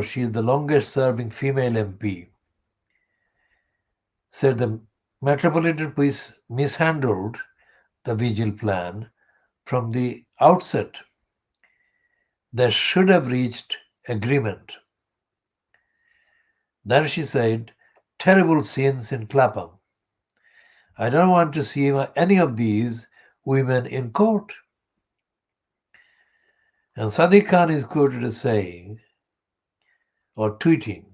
S1: she is the longest serving female MP, said the Metropolitan Police mishandled the vigil plan from the outset. They should have reached agreement. Then she said, terrible scenes in Clapham. I don't want to see any of these women in court. And Sadiq Khan is quoted as saying, or tweeting,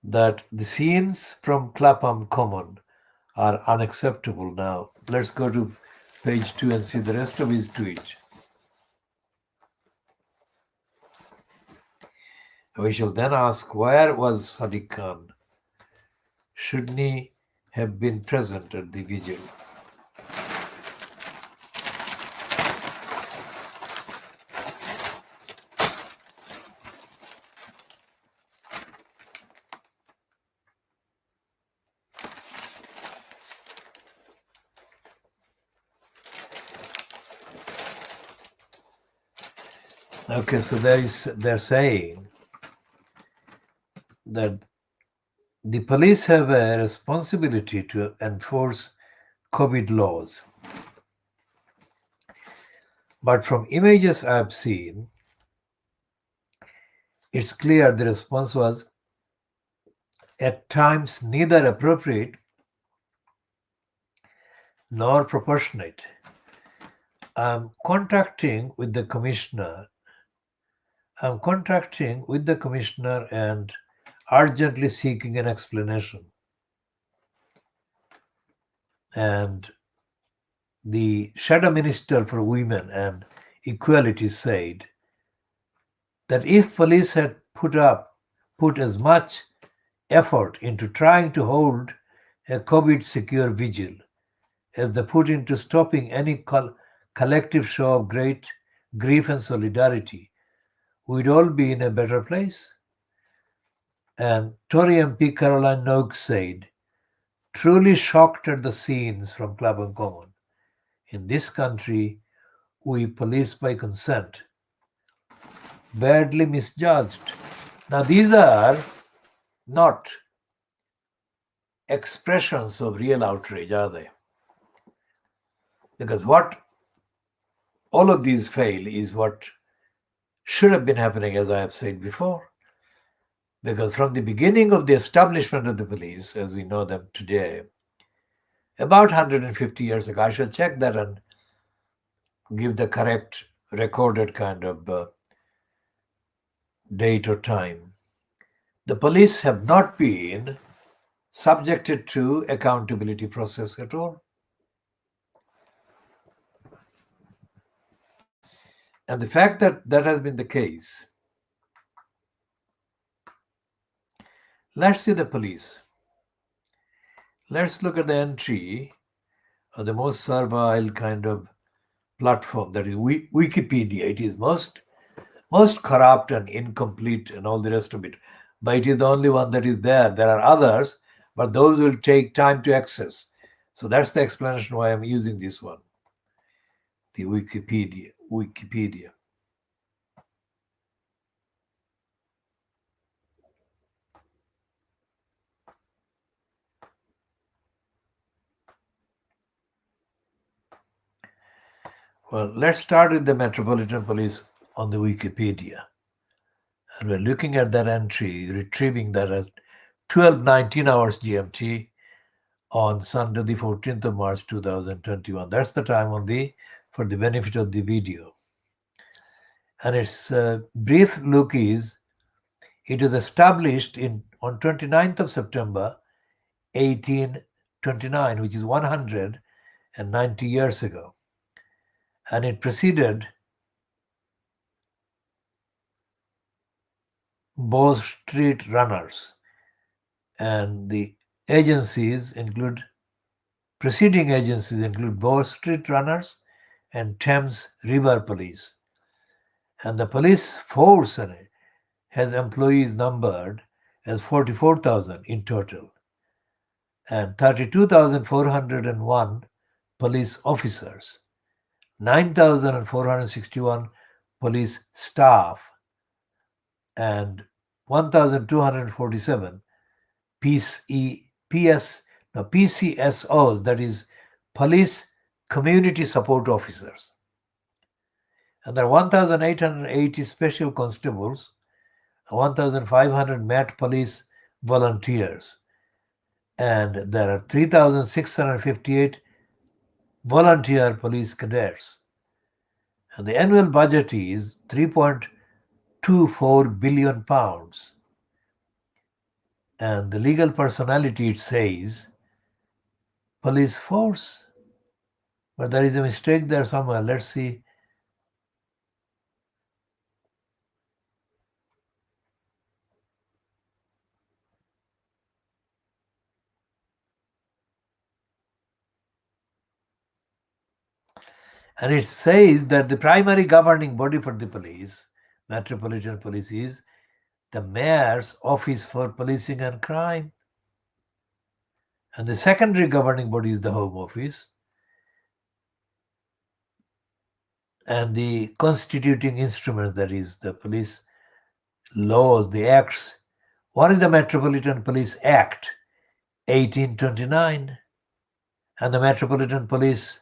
S1: that the scenes from Clapham Common are unacceptable. Now, let's go to page 2 and see the rest of his tweet. We shall then ask, where was Sadiq Khan? Shouldn't he have been present at the vigil? Okay, so they're saying that the police have a responsibility to enforce COVID laws. But from images I've seen, it's clear the response was at times neither appropriate nor proportionate. I'm contracting with the commissioner and urgently seeking an explanation. And the Shadow Minister for Women and Equality said that if police had put as much effort into trying to hold a COVID-secure vigil as they put into stopping any collective show of great grief and solidarity, we'd all be in a better place. And Tory MP Caroline Noakes said, truly shocked at the scenes from Clapham Common. In this country, we police by consent. Badly misjudged. Now, these are not expressions of real outrage, are they? Because what all of these fail is what should have been happening, as I have said before. Because from the beginning of the establishment of the police, as we know them today, about 150 years ago, I shall check that and give the correct recorded kind of date or time. The police have not been subjected to accountability process at all. And the fact that that has been the case, let's see the police. Let's look at the entry of the most servile kind of platform, that is Wikipedia. It is most corrupt and incomplete and all the rest of it. But it is the only one that is there. There are others, but those will take time to access. So that's the explanation why I'm using this one, the Wikipedia. Well, let's start with the Metropolitan Police on the Wikipedia. And we're looking at that entry, retrieving that at 12:19 hours GMT on Sunday, the 14th of March, 2021. That's the time for the benefit of the video. And its brief look is, it was established on 29th of September, 1829, which is 190 years ago. and it preceded Bow Street Runners, and the preceding agencies include Bow Street Runners and Thames River Police. And the police force has employees numbered as 44,000 in total, and 32,401 police officers, 9,461 police staff, and 1,247 PCSOs, that is Police Community Support Officers. And there are 1,880 special constables, 1,500 Met Police volunteers, and there are 3,658 volunteer police cadets. And the annual budget is £3.24 billion. And the legal personality, it says, police force. But there is a mistake there somewhere. Let's see. And it says that the primary governing body for the police, Metropolitan Police, is the Mayor's Office for Policing and Crime. And the secondary governing body is the Home Office. And the constituting instrument, that is the police laws, the acts. One is the Metropolitan Police Act, 1829, and the Metropolitan Police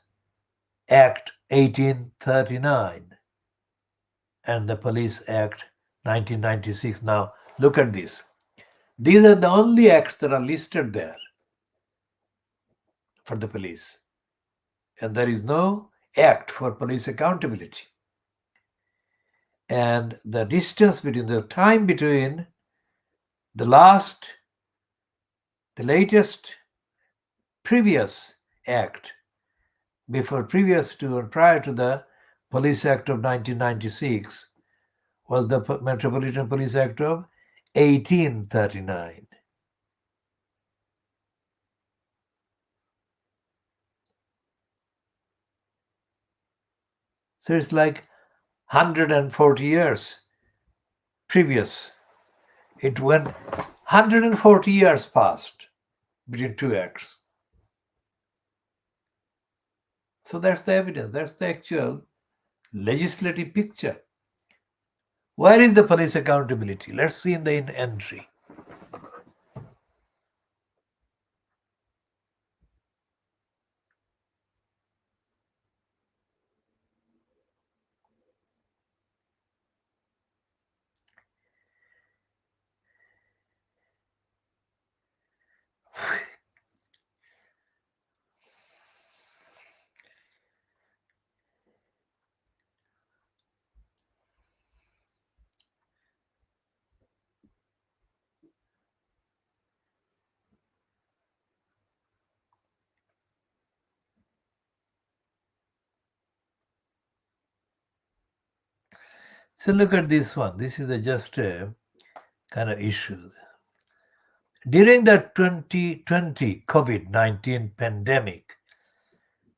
S1: Act, 1839, and the Police Act, 1996. Now, look at this. These are the only acts that are listed there for the police. And there is no act for police accountability. And the distance between the time between the latest previous act prior to the Police Act of 1996 was the Metropolitan Police Act of 1839. So it's like 140 years previous. It went 140 years past between two acts. So that's the evidence. That's the actual legislative picture. Where is the police accountability? Let's see in the entry. So look at this one. This is just a kind of issues. During the 2020 COVID-19 pandemic,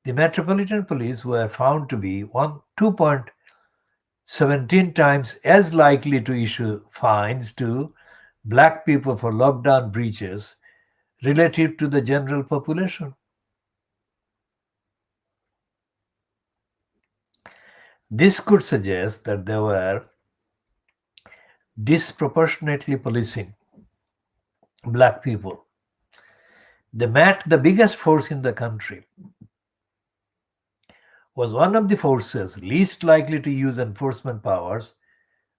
S1: the Metropolitan Police were found to be 2.17 times as likely to issue fines to black people for lockdown breaches relative to the general population. This could suggest that they were disproportionately policing black people. The MAT, the biggest force in the country, was one of the forces least likely to use enforcement powers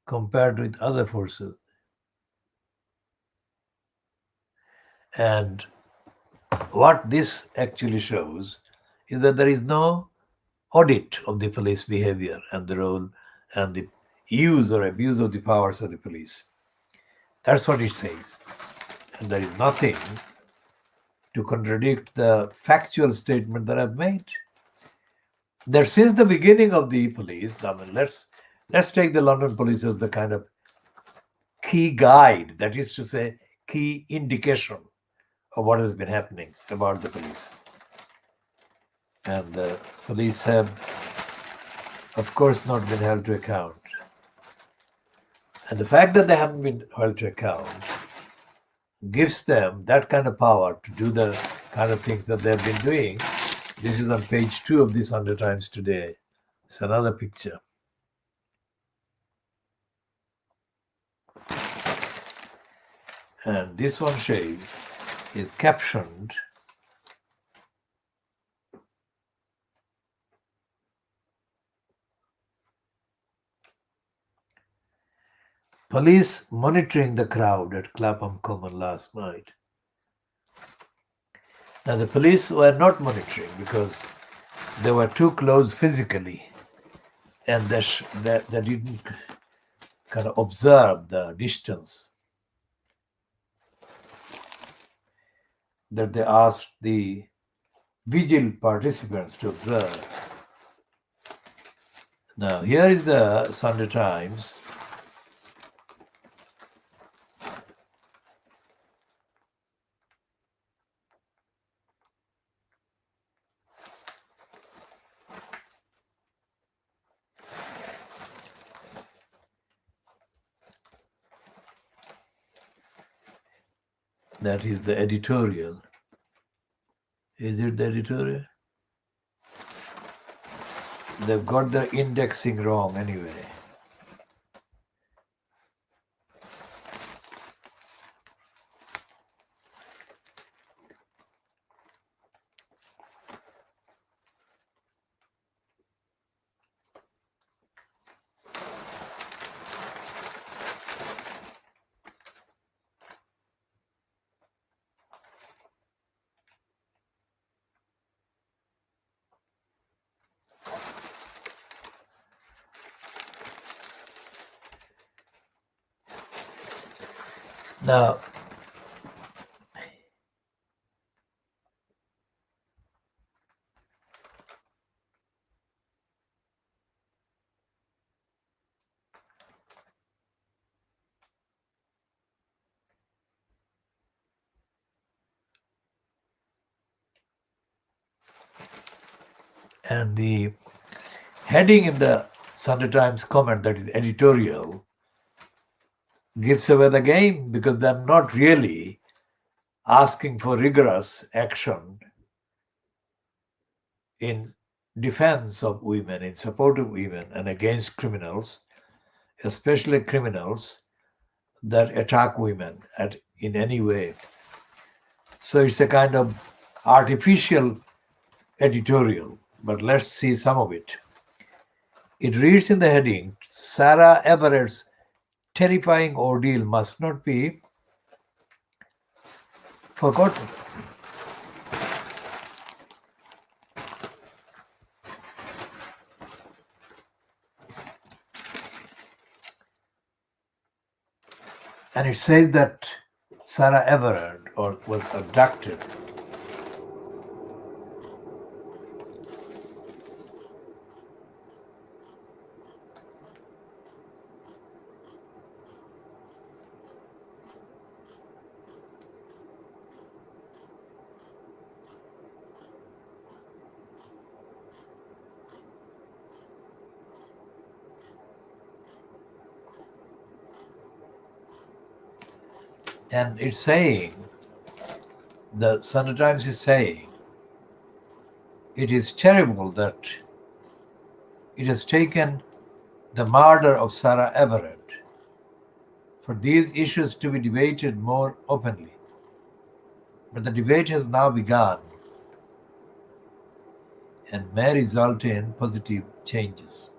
S1: compared with other forces. And what this actually shows is that there is no audit of the police behavior and the role and the use or abuse of the powers of the police. That's what it says. And there is nothing to contradict the factual statement that I've made. that since the beginning of the police, I mean, let's take the London police as the kind of key guide, that is to say, key indication of what has been happening about the police. And the police have, of course, not been held to account. And the fact that they haven't been held to account gives them that kind of power to do the kind of things that they've been doing. This is on page 2 of the Sunday Times today. It's another picture. And this one shade is captioned "Police monitoring the crowd at Clapham Common last night." Now, the police were not monitoring because they were too close physically, and they didn't kind of observe the distance that they asked the vigil participants to observe. Now, here is the Sunday Times. That is the editorial. Is it the editorial? They've got the indexing wrong anyway. Now, and the heading in the Sunday Times comment, that is editorial, gives away the game because they're not really asking for rigorous action in defense of women, in support of women, and against criminals, especially criminals that attack women in any way. So it's a kind of artificial editorial, but let's see some of it. It reads in the heading, "Sarah Everett's terrifying ordeal must not be forgotten." And it says that Sarah Everett was abducted. And it's saying, the Sunday Times is saying, it is terrible that it has taken the murder of Sarah Everett for these issues to be debated more openly. But the debate has now begun and may result in positive changes.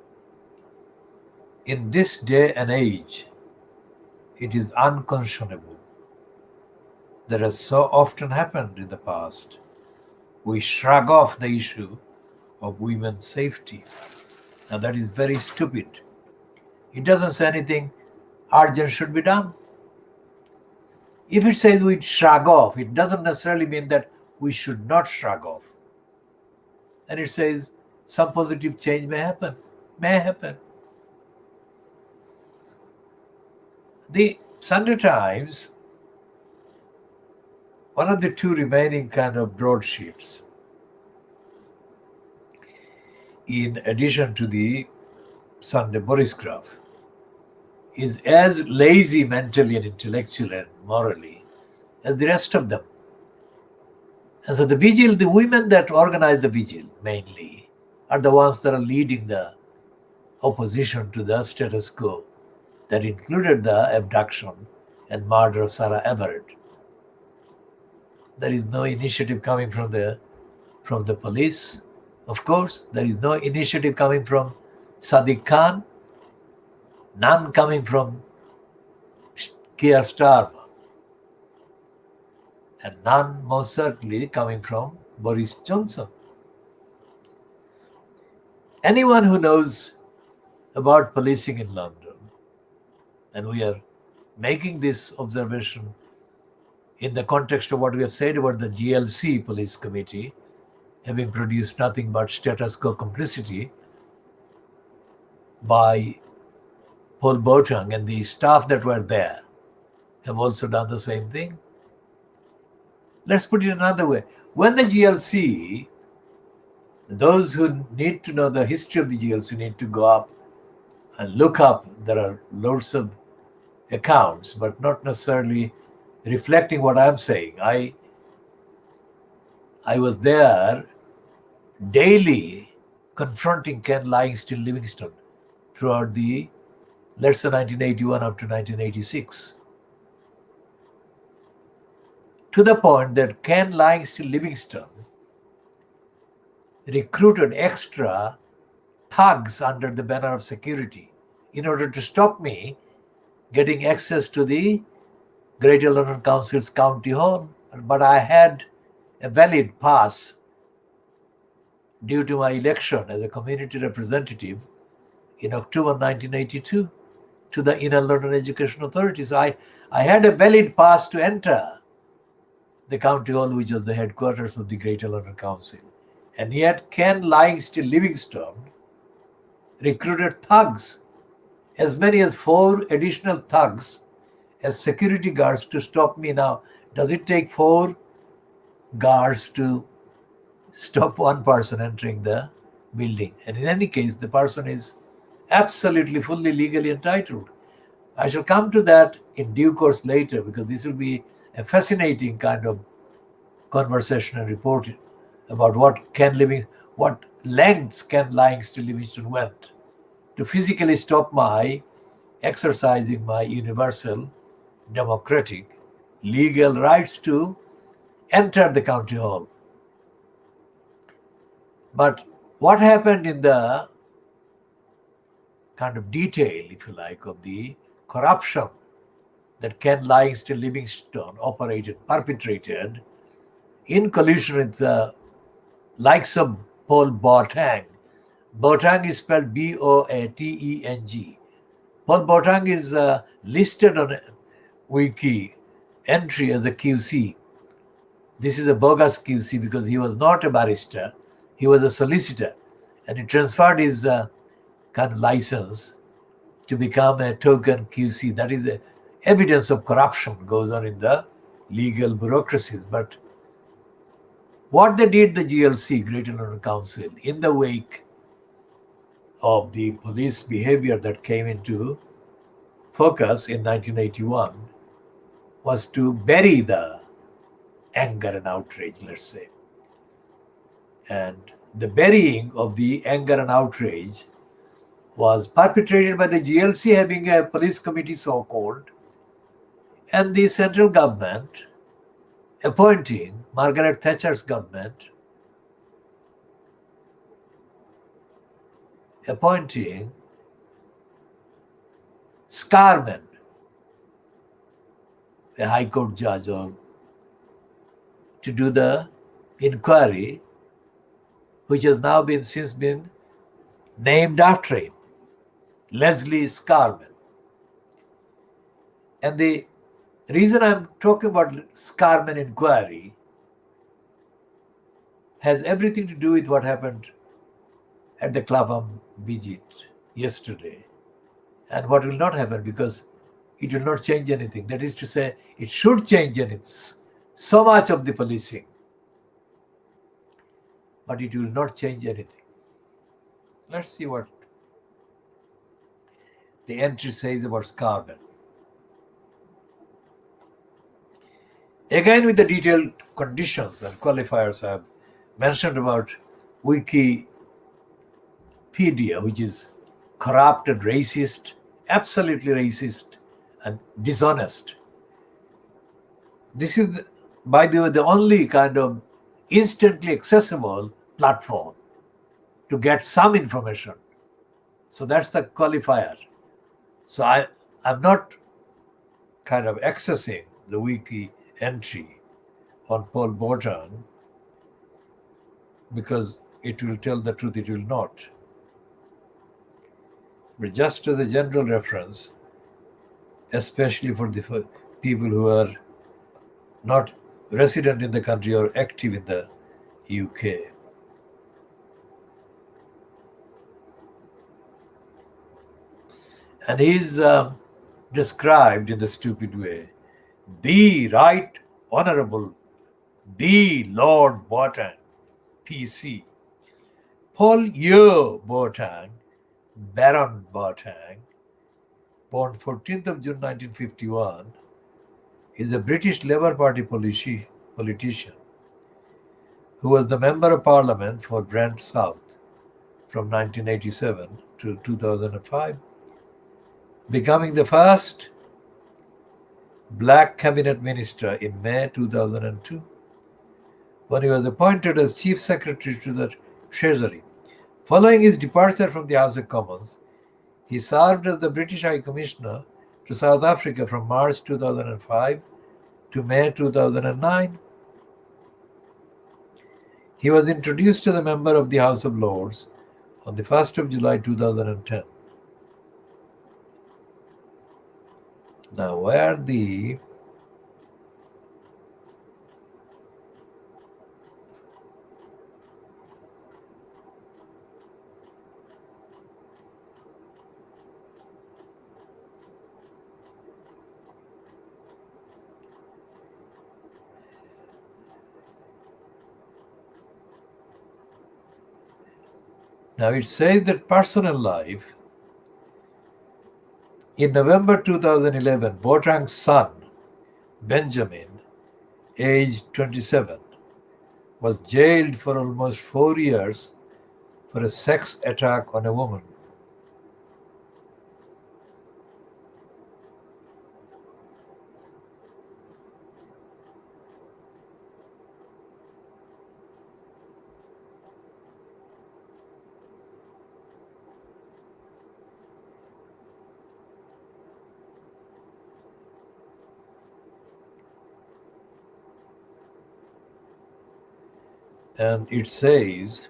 S1: In this day and age, it is unconscionable that, has so often happened in the past, we shrug off the issue of women's safety. Now, that is very stupid. It doesn't say anything urgent should be done. If it says we shrug off, it doesn't necessarily mean that we should not shrug off. And it says some positive change may happen. May happen. The Sunday Times, one of the two remaining kind of broadsheets, in addition to the Sunday Borisgraph, is as lazy mentally and intellectually and morally as the rest of them. And so the vigil, the women that organize the vigil mainly, are the ones that are leading the opposition to the status quo that included the abduction and murder of Sarah Everett. There is no initiative coming from the police. Of course, there is no initiative coming from Sadiq Khan, none coming from Keir Starmer, and none most certainly coming from Boris Johnson. Anyone who knows about policing in London, and we are making this observation in the context of what we have said about the GLC police committee having produced nothing but status quo complicity by Paul Boateng, and the staff that were there have also done the same thing. Let's put it another way. When the GLC, those who need to know the history of the GLC need to go up and look up. There are loads of accounts, but not necessarily reflecting what I'm saying. I was there daily confronting Ken Livingstone Livingstone throughout the, let's say, 1981 up to 1986. To the point that Ken Livingstone Livingstone recruited extra thugs under the banner of security in order to stop me getting access to the Greater London Council's County Hall. But I had a valid pass due to my election as a community representative in October 1982 to the Inner London Education Authority. So I had a valid pass to enter the County Hall, which was the headquarters of the Greater London Council. And yet Ken Livingstone recruited thugs, as many as 4 additional thugs as security guards to stop me. Now, does it take 4 guards to stop one person entering the building? And in any case, the person is absolutely fully legally entitled. I shall come to that in due course later, because this will be a fascinating kind of conversation and report about what lengths Ken Livingstone went to physically stop my exercising my universal democratic legal rights to enter the County Hall. But what happened in the kind of detail, if you like, of the corruption that Ken Livingstone perpetrated in collusion with the likes of Paul Boateng. Boateng is spelled Boateng. Paul Boateng is listed on a wiki entry as a QC. This is a bogus QC because he was not a barrister. He was a solicitor, and he transferred his kind of license to become a token QC. That is evidence of corruption goes on in the legal bureaucracies. But what they did, the GLC, Greater London Council, in the wake of the police behavior that came into focus in 1981, was to bury the anger and outrage, let's say. And the burying of the anger and outrage was perpetrated by the GLC having a police committee so-called, and the central government appointing Margaret Thatcher's government, appointing Scarman, a High Court judge, to do the inquiry, which has now since been named after him, Leslie Scarman. And the reason I'm talking about Scarman inquiry has everything to do with what happened at the Clapham visit yesterday. And what will not happen, because it will not change anything. That is to say, it should change anything. So much of the policing, but it will not change anything. Let's see what the entry says about Scarborough. Again, with the detailed conditions and qualifiers I have mentioned about Wikipedia, which is corrupt and racist, absolutely racist and dishonest. This is, by the way, the only kind of instantly accessible platform to get some information. So that's the qualifier. So I'm not kind of accessing the wiki entry on Paul Botan because it will tell the truth, it will not. But just as a general reference, especially for the people who are not resident in the country or active in the UK. And he's described in the stupid way, the Right Honourable, the Lord Botan, PC, Paul Yeo Botan, Baron Botan, born 14th of June 1951, is a British Labour Party politician who was the Member of Parliament for Brent South from 1987 to 2005, becoming the first black cabinet minister in May 2002, when he was appointed as Chief Secretary to the Treasury. Following his departure from the House of Commons, he served as the British High Commissioner to South Africa from March 2005 to May 2009. He was introduced as a member of the House of Lords on the 1st of July 2010. Now, where the now it says that personal life. In November 2011, Botang's son, Benjamin, aged 27, was jailed for almost 4 years for a sex attack on a woman. And it says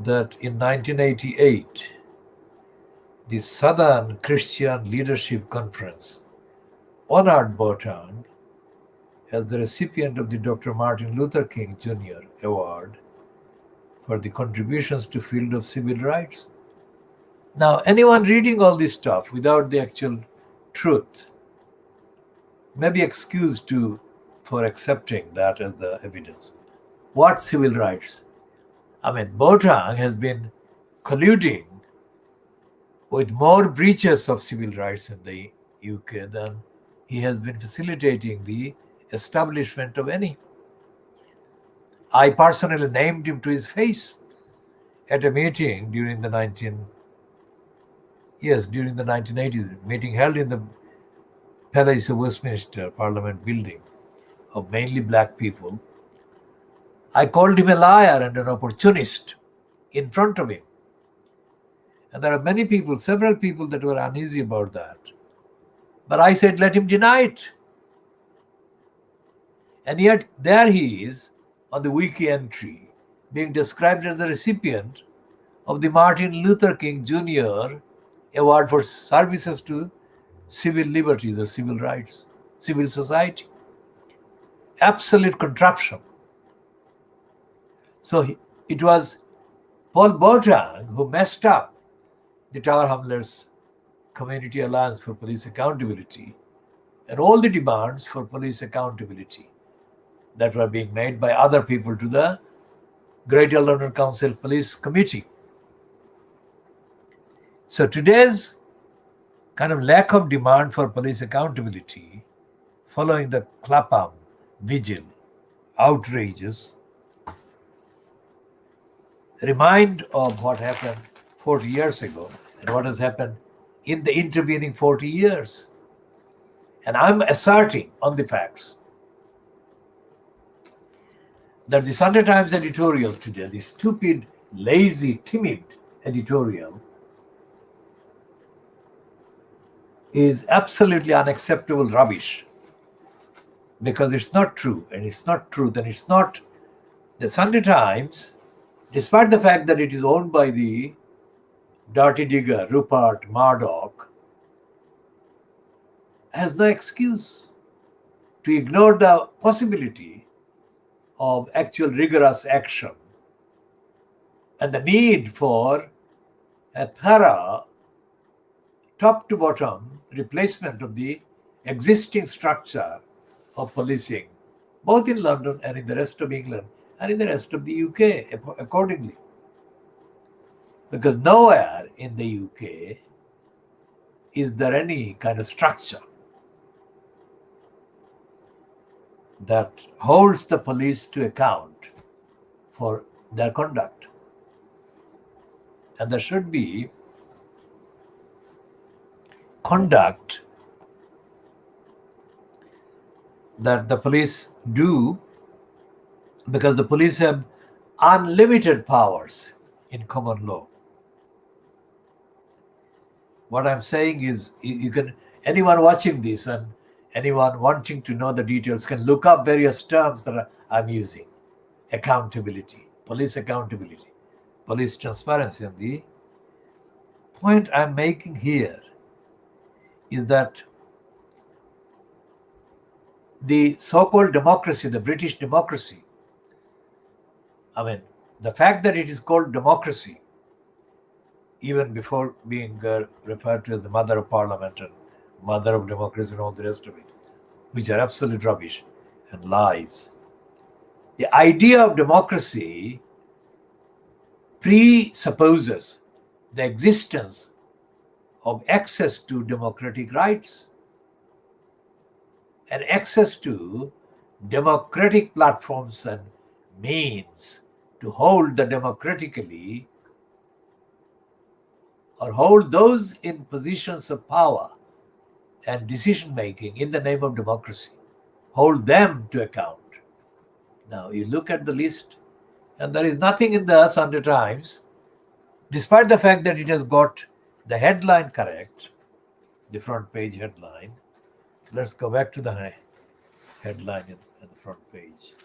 S1: that in 1988, the Southern Christian Leadership Conference honored Botang as the recipient of the Dr. Martin Luther King Jr. Award for the contributions to field of civil rights. Now, anyone reading all this stuff without the actual truth may be excused for accepting that as the evidence. What civil rights? I mean, Botang has been colluding with more breaches of civil rights in the UK than he has been facilitating the establishment of any. I personally named him to his face at a meeting during the 1980s, meeting held in the Palace of Westminster Parliament building of mainly black people. I called him a liar and an opportunist in front of him. And there are many people, several people that were uneasy about that. But I said, let him deny it. And yet there he is on the wiki entry, being described as the recipient of the Martin Luther King Jr. Award for services to civil liberties or civil rights, civil society. Absolute contraption. So it was Paul Boateng, who messed up the Tower Hamlets Community Alliance for Police Accountability and all the demands for police accountability that were being made by other people to the Greater London Council Police Committee. So today's kind of lack of demand for police accountability following the Clapham vigil outrages remind of what happened 40 years ago and what has happened in the intervening 40 years. And I'm asserting on the facts that the Sunday Times editorial today, the stupid, lazy, timid editorial, is absolutely unacceptable rubbish, because it's not true, and it's not truth, and it's not the Sunday Times, despite the fact that it is owned by the dirty digger Rupert Murdoch, has no excuse to ignore the possibility of actual rigorous action and the need for a thorough top to bottom replacement of the existing structure of policing, both in London and in the rest of England and in the rest of the UK accordingly. Because nowhere in the UK is there any kind of structure that holds the police to account for their conduct. And there should be conduct that the police do, because the police have unlimited powers in common law. What I'm saying is, you can, anyone watching this and anyone wanting to know the details can look up various terms that I'm using. Accountability, police accountability, police transparency. And the point I'm making here is that the so-called democracy, the British democracy, I mean, the fact that it is called democracy, even before being referred to as the mother of parliament and mother of democracy and all the rest of it, which are absolute rubbish and lies. The idea of democracy presupposes the existence of access to democratic rights and access to democratic platforms and means to hold the democratically, or hold those in positions of power and decision making in the name of democracy, hold them to account. Now you look at the list, and there is nothing in the Sunday Times, despite the fact that it has got the headline correct, the front page headline. Let's go back to the headline in the front page.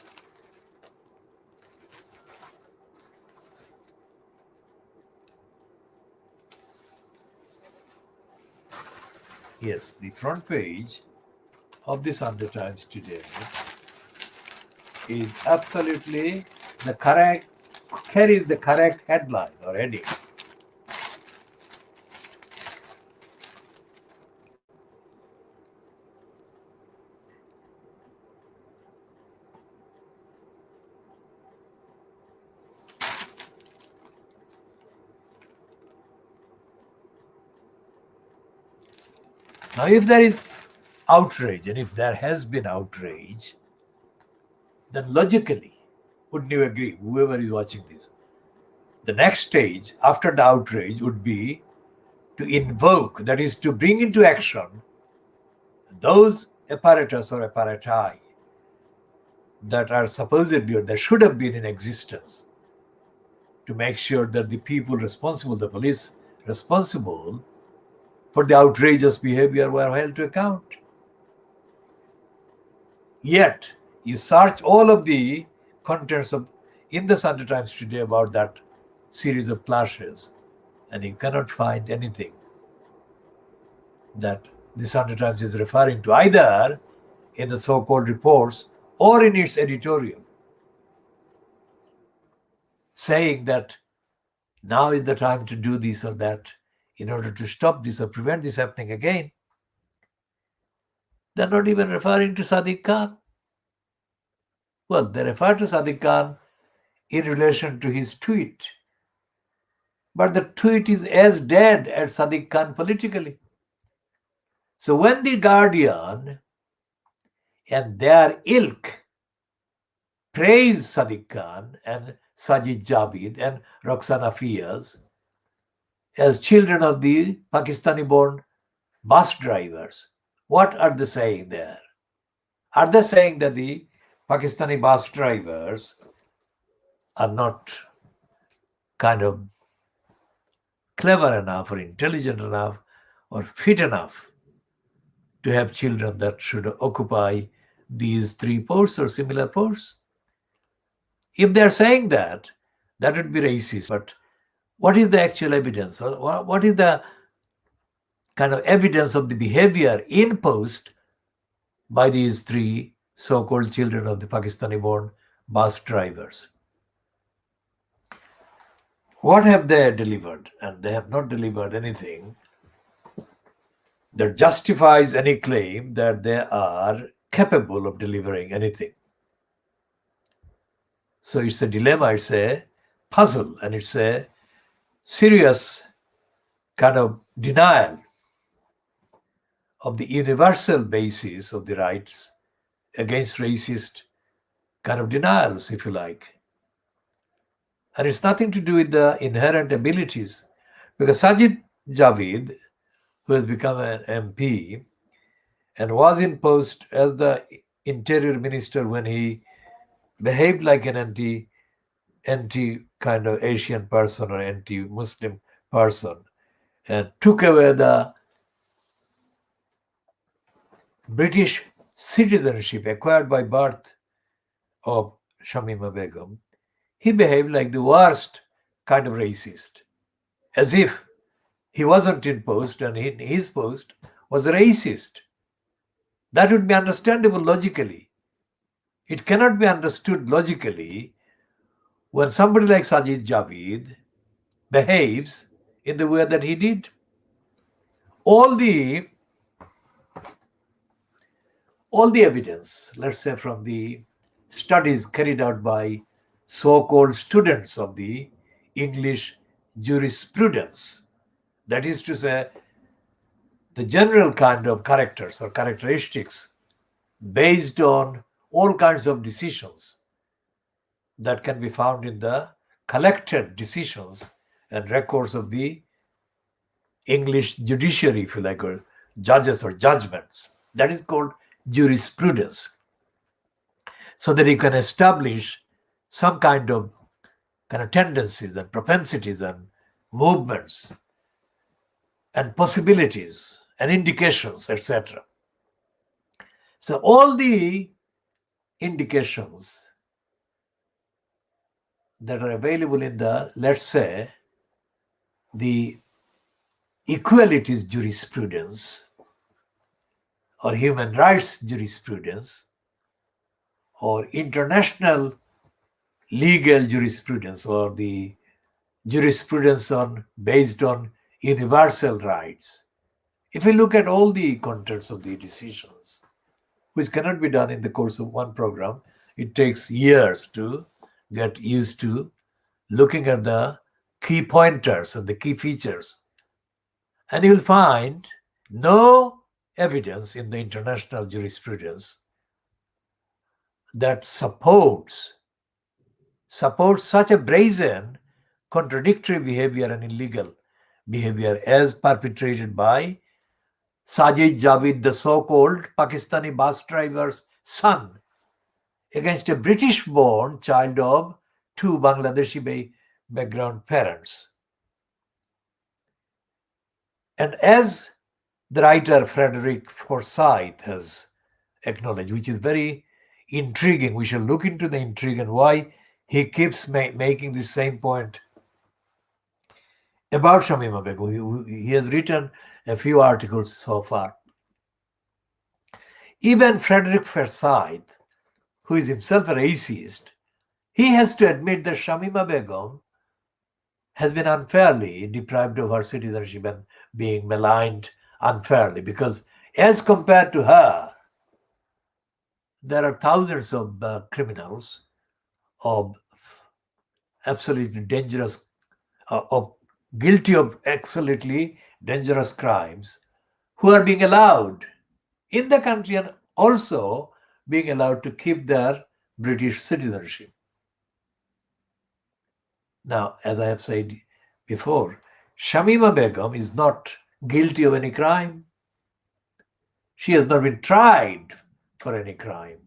S1: Yes, the front page of the Sunday Times today is absolutely the correct, carries the correct headline or heading. Now, if there is outrage, and if there has been outrage, then logically, wouldn't you agree, whoever is watching this, the next stage after the outrage would be to invoke, that is to bring into action those apparatus or apparati that are supposedly, or that should have been in existence, to make sure that the people responsible, the police responsible for the outrageous behavior, were held to account. Yet, you search all of the contents in the Sunday Times today about that series of clashes, and you cannot find anything that the Sunday Times is referring to, either in the so-called reports or in its editorial, saying that now is the time to do this or that in order to stop this or prevent this happening again. They're not even referring to Sadiq Khan. Well, they refer to Sadiq Khan in relation to his tweet. But the tweet is as dead as Sadiq Khan politically. So when the Guardian and their ilk praise Sadiq Khan and Sajid Javid and Roxana Fiaz as children of the Pakistani-born bus drivers, what are they saying there? Are they saying that the Pakistani bus drivers are not kind of clever enough or intelligent enough or fit enough to have children that should occupy these 3 posts or similar posts? If they're saying that, that would be racist. But what is the actual evidence? What is the kind of evidence of the behavior in post by these 3 so-called children of the Pakistani-born bus drivers? What have they delivered? And they have not delivered anything that justifies any claim that they are capable of delivering anything. So it's a dilemma, it's a puzzle, and it's a serious kind of denial of the universal basis of the rights against racist kind of denials, if you like. And it's nothing to do with the inherent abilities, because Sajid Javid, who has become an MP and was in post as the interior minister when he behaved like an anti kind of Asian person or anti-Muslim person and took away the British citizenship acquired by birth of Shamima Begum, he behaved like the worst kind of racist, as if he wasn't in post and in his post was a racist. That would be understandable logically. It cannot be understood logically when somebody like Sajid Javid behaves in the way that he did. All the evidence, let's say from the studies carried out by so-called students of the English jurisprudence, that is to say, the general kind of characters or characteristics based on all kinds of decisions that can be found in the collected decisions and records of the English judiciary, if you like, or judges or judgments. That is called jurisprudence. So that you can establish some kind of tendencies and propensities and movements and possibilities and indications, etc. So all the indications that are available in the, let's say, the equalities jurisprudence or human rights jurisprudence or international legal jurisprudence or the jurisprudence based on universal rights. If we look at all the contents of the decisions, which cannot be done in the course of one program, it takes years to get used to looking at the key pointers and the key features. And you will find no evidence in the international jurisprudence that supports such a brazen contradictory behavior and illegal behavior as perpetrated by Sajid Javid, the so-called Pakistani bus driver's son, against a British-born child of 2 Bangladeshi background parents. And as the writer Frederick Forsyth has acknowledged, which is very intriguing, we shall look into the intrigue and why he keeps making the same point about Shamima Begum. He has written a few articles so far. Even Frederick Forsyth, who is himself a racist, he has to admit that Shamima Begum has been unfairly deprived of her citizenship and being maligned unfairly, because as compared to her, there are thousands of criminals of absolutely dangerous, of guilty of absolutely dangerous crimes, who are being allowed in the country and also being allowed to keep their British citizenship. Now, as I have said before, Shamima Begum is not guilty of any crime. She has not been tried for any crime.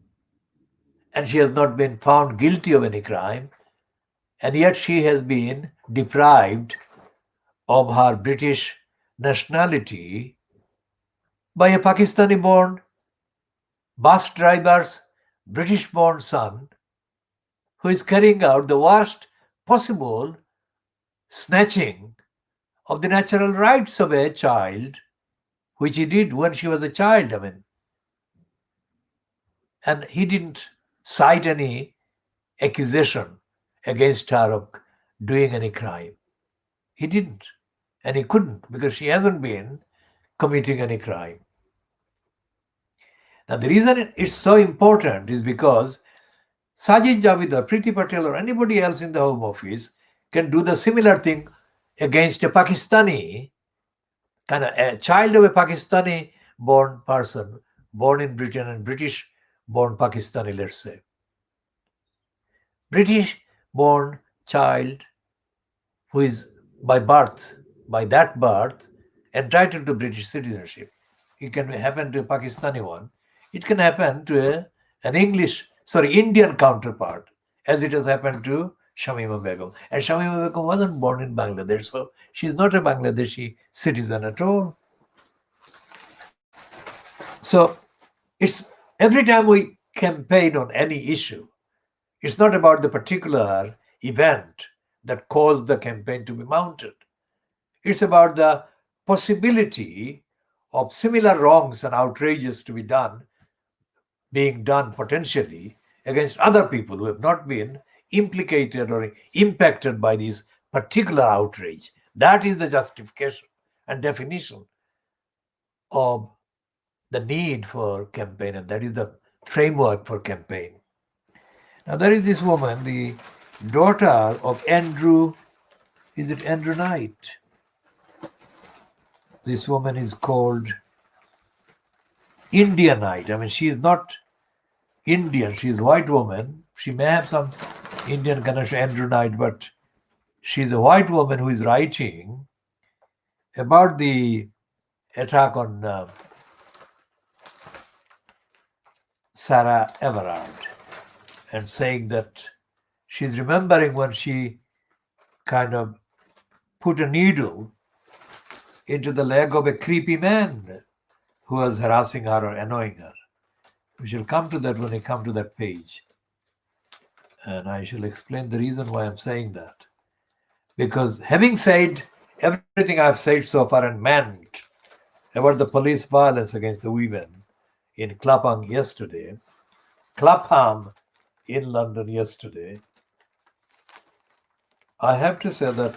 S1: And she has not been found guilty of any crime. And yet she has been deprived of her British nationality by a Pakistani born bus driver's British born son, who is carrying out the worst possible snatching of the natural rights of a child, which he did when she was a child. And he didn't cite any accusation against her of doing any crime. He didn't. And he couldn't, because she hasn't been committing any crime. Now, the reason it's so important is because Sajid Javid or Priti Patel or anybody else in the Home Office can do the similar thing against a Pakistani, kind of a child of a Pakistani born person, born in Britain and British born Pakistani, let's say. British born child who is by that birth, entitled to British citizenship. It can happen to a Pakistani one. It can happen to an Indian counterpart, as it has happened to Shamima Begum. And Shamima Begum wasn't born in Bangladesh, so she's not a Bangladeshi citizen at all. So it's every time we campaign on any issue, it's not about the particular event that caused the campaign to be mounted. It's about the possibility of similar wrongs and outrages to be being done potentially against other people who have not been implicated or impacted by this particular outrage. That is the justification and definition of the need for campaign, and that is the framework for campaign. Now, there is this woman, the daughter of Andrew Knight? This woman is called India Knight. She is not Indian. She is a white woman. She may have some Indian connection, Andrew Knight, but she is a white woman who is writing about the attack on Sarah Everard, and saying that she's remembering when she kind of put a needle into the leg of a creepy man who was harassing her or annoying her. We shall come to that when we come to that page. And I shall explain the reason why I'm saying that. Because having said everything I've said so far and meant about the police violence against the women in Clapham in London yesterday, I have to say that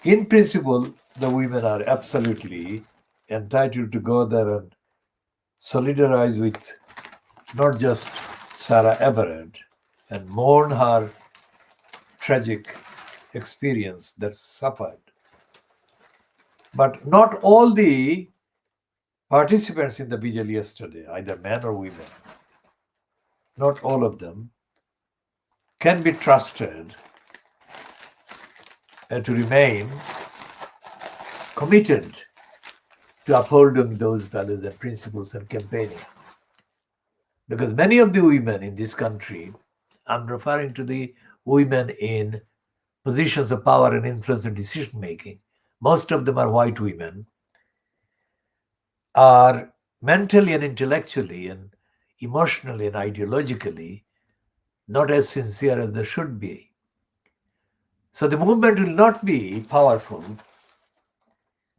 S1: in principle, the women are absolutely entitled to go there and solidarize with not just Sarah Everard and mourn her tragic experience that suffered. But not all the participants in the vigil yesterday, either men or women, not all of them can be trusted to remain committed to upholding those values and principles and campaigning. Because many of the women in this country, I'm referring to the women in positions of power and influence and decision making, most of them are white women, are mentally and intellectually and emotionally and ideologically not as sincere as they should be. So the movement will not be powerful,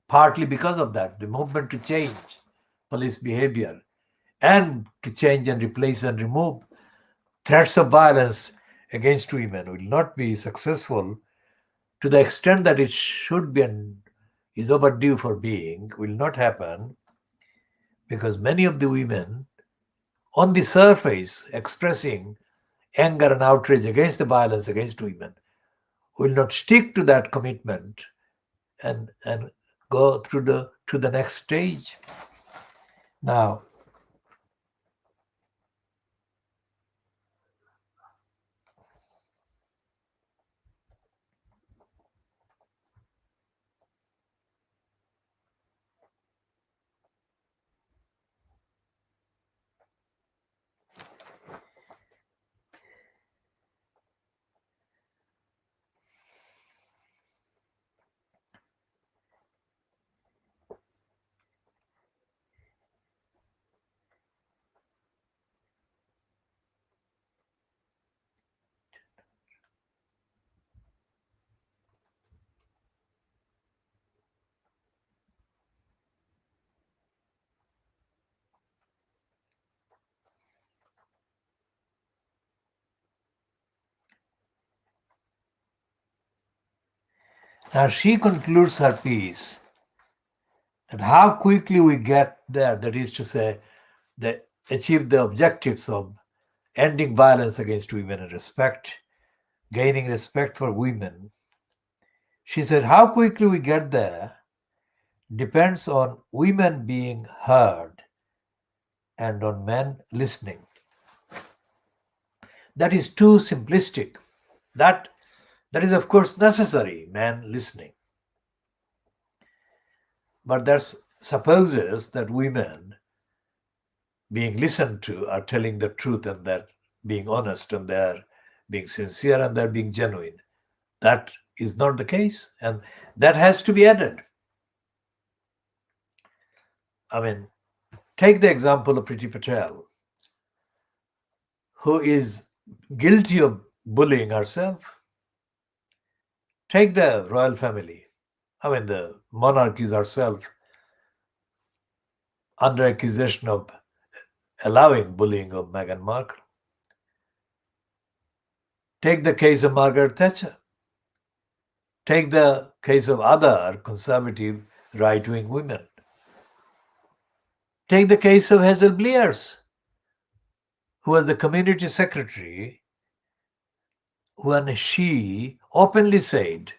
S1: partly because of that. The movement to change police behavior and to change and replace and remove threats of violence against women will not be successful to the extent that it should be and is overdue for being, will not happen, because many of the women on the surface expressing anger and outrage against the violence against women will not stick to that commitment and go through to the next stage. Now, now she concludes her piece that how quickly we get there, that is to say, achieve the objectives of ending violence against women and gaining respect for women. She said, how quickly we get there depends on women being heard and on men listening. That is too simplistic. That is, of course, necessary, men listening. But that supposes that women being listened to are telling the truth and they're being honest and they're being sincere and they're being genuine. That is not the case, and that has to be added. I mean, take the example of Priti Patel, who is guilty of bullying herself. Take the royal family. I mean, the monarch is herself under accusation of allowing bullying of Meghan Markle. Take the case of Margaret Thatcher. Take the case of other conservative right-wing women. Take the case of Hazel Blears, who was the community secretary when she openly said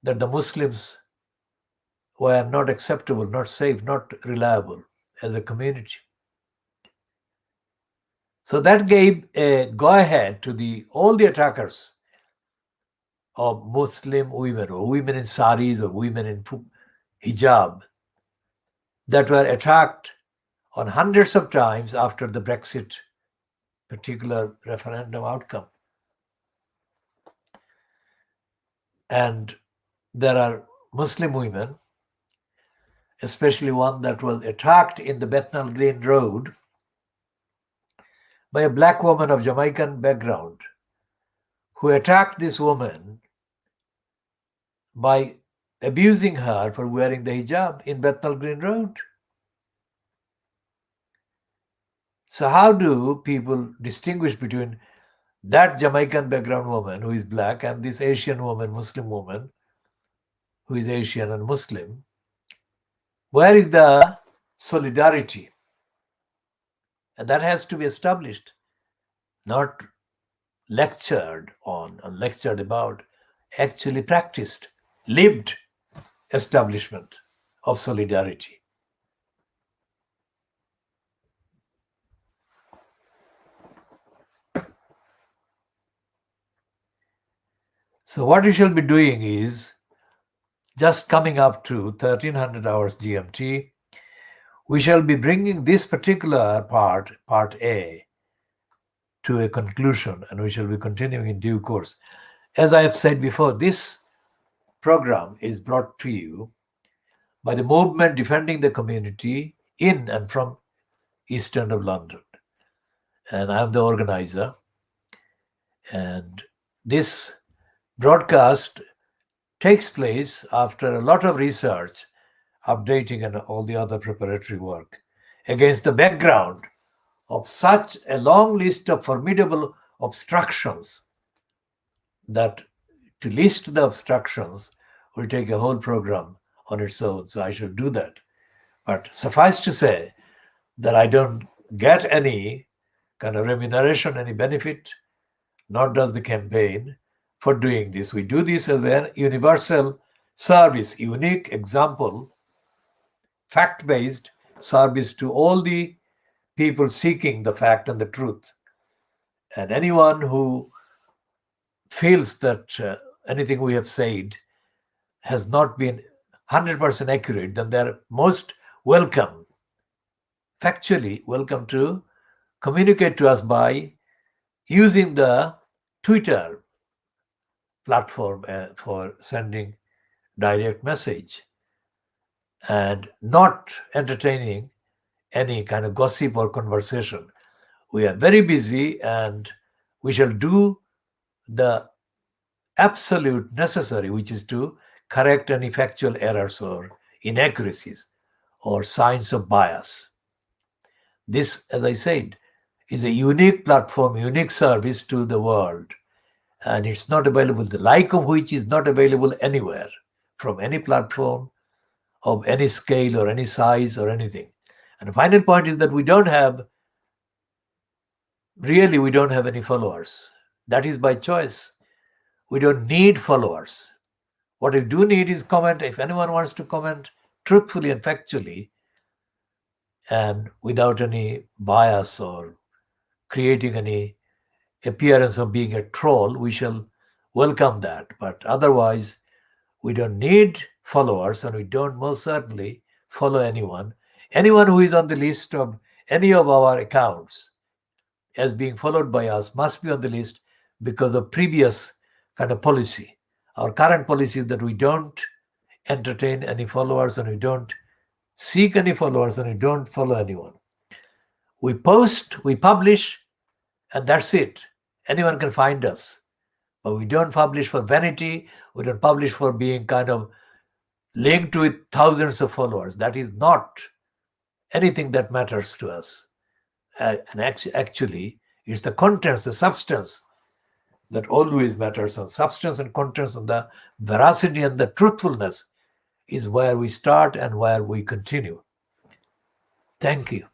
S1: that the Muslims were not acceptable, not safe, not reliable as a community. So that gave a go-ahead to all the attackers of Muslim women, or women in saris, or women in hijab, that were attacked on hundreds of times after the Brexit particular referendum outcome. And there are Muslim women, especially one that was attacked in the Bethnal Green Road by a black woman of Jamaican background, who attacked this woman by abusing her for wearing the hijab in Bethnal Green Road. So how do people distinguish between that Jamaican background woman who is black and this Asian woman, Muslim woman, who is Asian and Muslim? Where is the solidarity? And that has to be established, not lectured on and lectured about, actually practiced, lived establishment of solidarity. So what we shall be doing is, just coming up to 1300 hours GMT, we shall be bringing this particular part A, to a conclusion, and we shall be continuing in due course. As I have said before, this program is brought to you by the movement defending the community in and from East End of London. And I am the organizer. And this broadcast takes place after a lot of research, updating, and all the other preparatory work, against the background of such a long list of formidable obstructions, that to list the obstructions will take a whole program on its own. So I shall do that. But suffice to say that I don't get any kind of remuneration, any benefit, nor does the campaign for doing this. We do this as a universal service, unique example, fact-based service to all the people seeking the fact and the truth. And anyone who feels that anything we have said has not been 100% accurate, then they're most welcome, factually welcome, to communicate to us by using the Twitter platform for sending direct message, and not entertaining any kind of gossip or conversation. We are very busy, and we shall do the absolute necessary, which is to correct any factual errors or inaccuracies or signs of bias. This, as I said, is a unique platform, unique service to the world, and it's not available, the like of which is not available anywhere, from any platform of any scale or any size or anything. And the final point is that we don't have any followers. That is by choice. We don't need followers. What we do need is comment. If anyone wants to comment truthfully and factually and without any bias or creating any appearance of being a troll, we shall welcome that. But otherwise, we don't need followers, and we don't most certainly follow anyone. Anyone who is on the list of any of our accounts as being followed by us must be on the list because of previous kind of policy. Our current policy is that we don't entertain any followers, and we don't seek any followers, and we don't follow anyone. We post, we publish, and that's it. Anyone can find us. But we don't publish for vanity. We don't publish for being kind of linked with thousands of followers. That is not anything that matters to us. And actually, it's the contents, the substance that always matters. And substance and contents and the veracity and the truthfulness is where we start and where we continue. Thank you.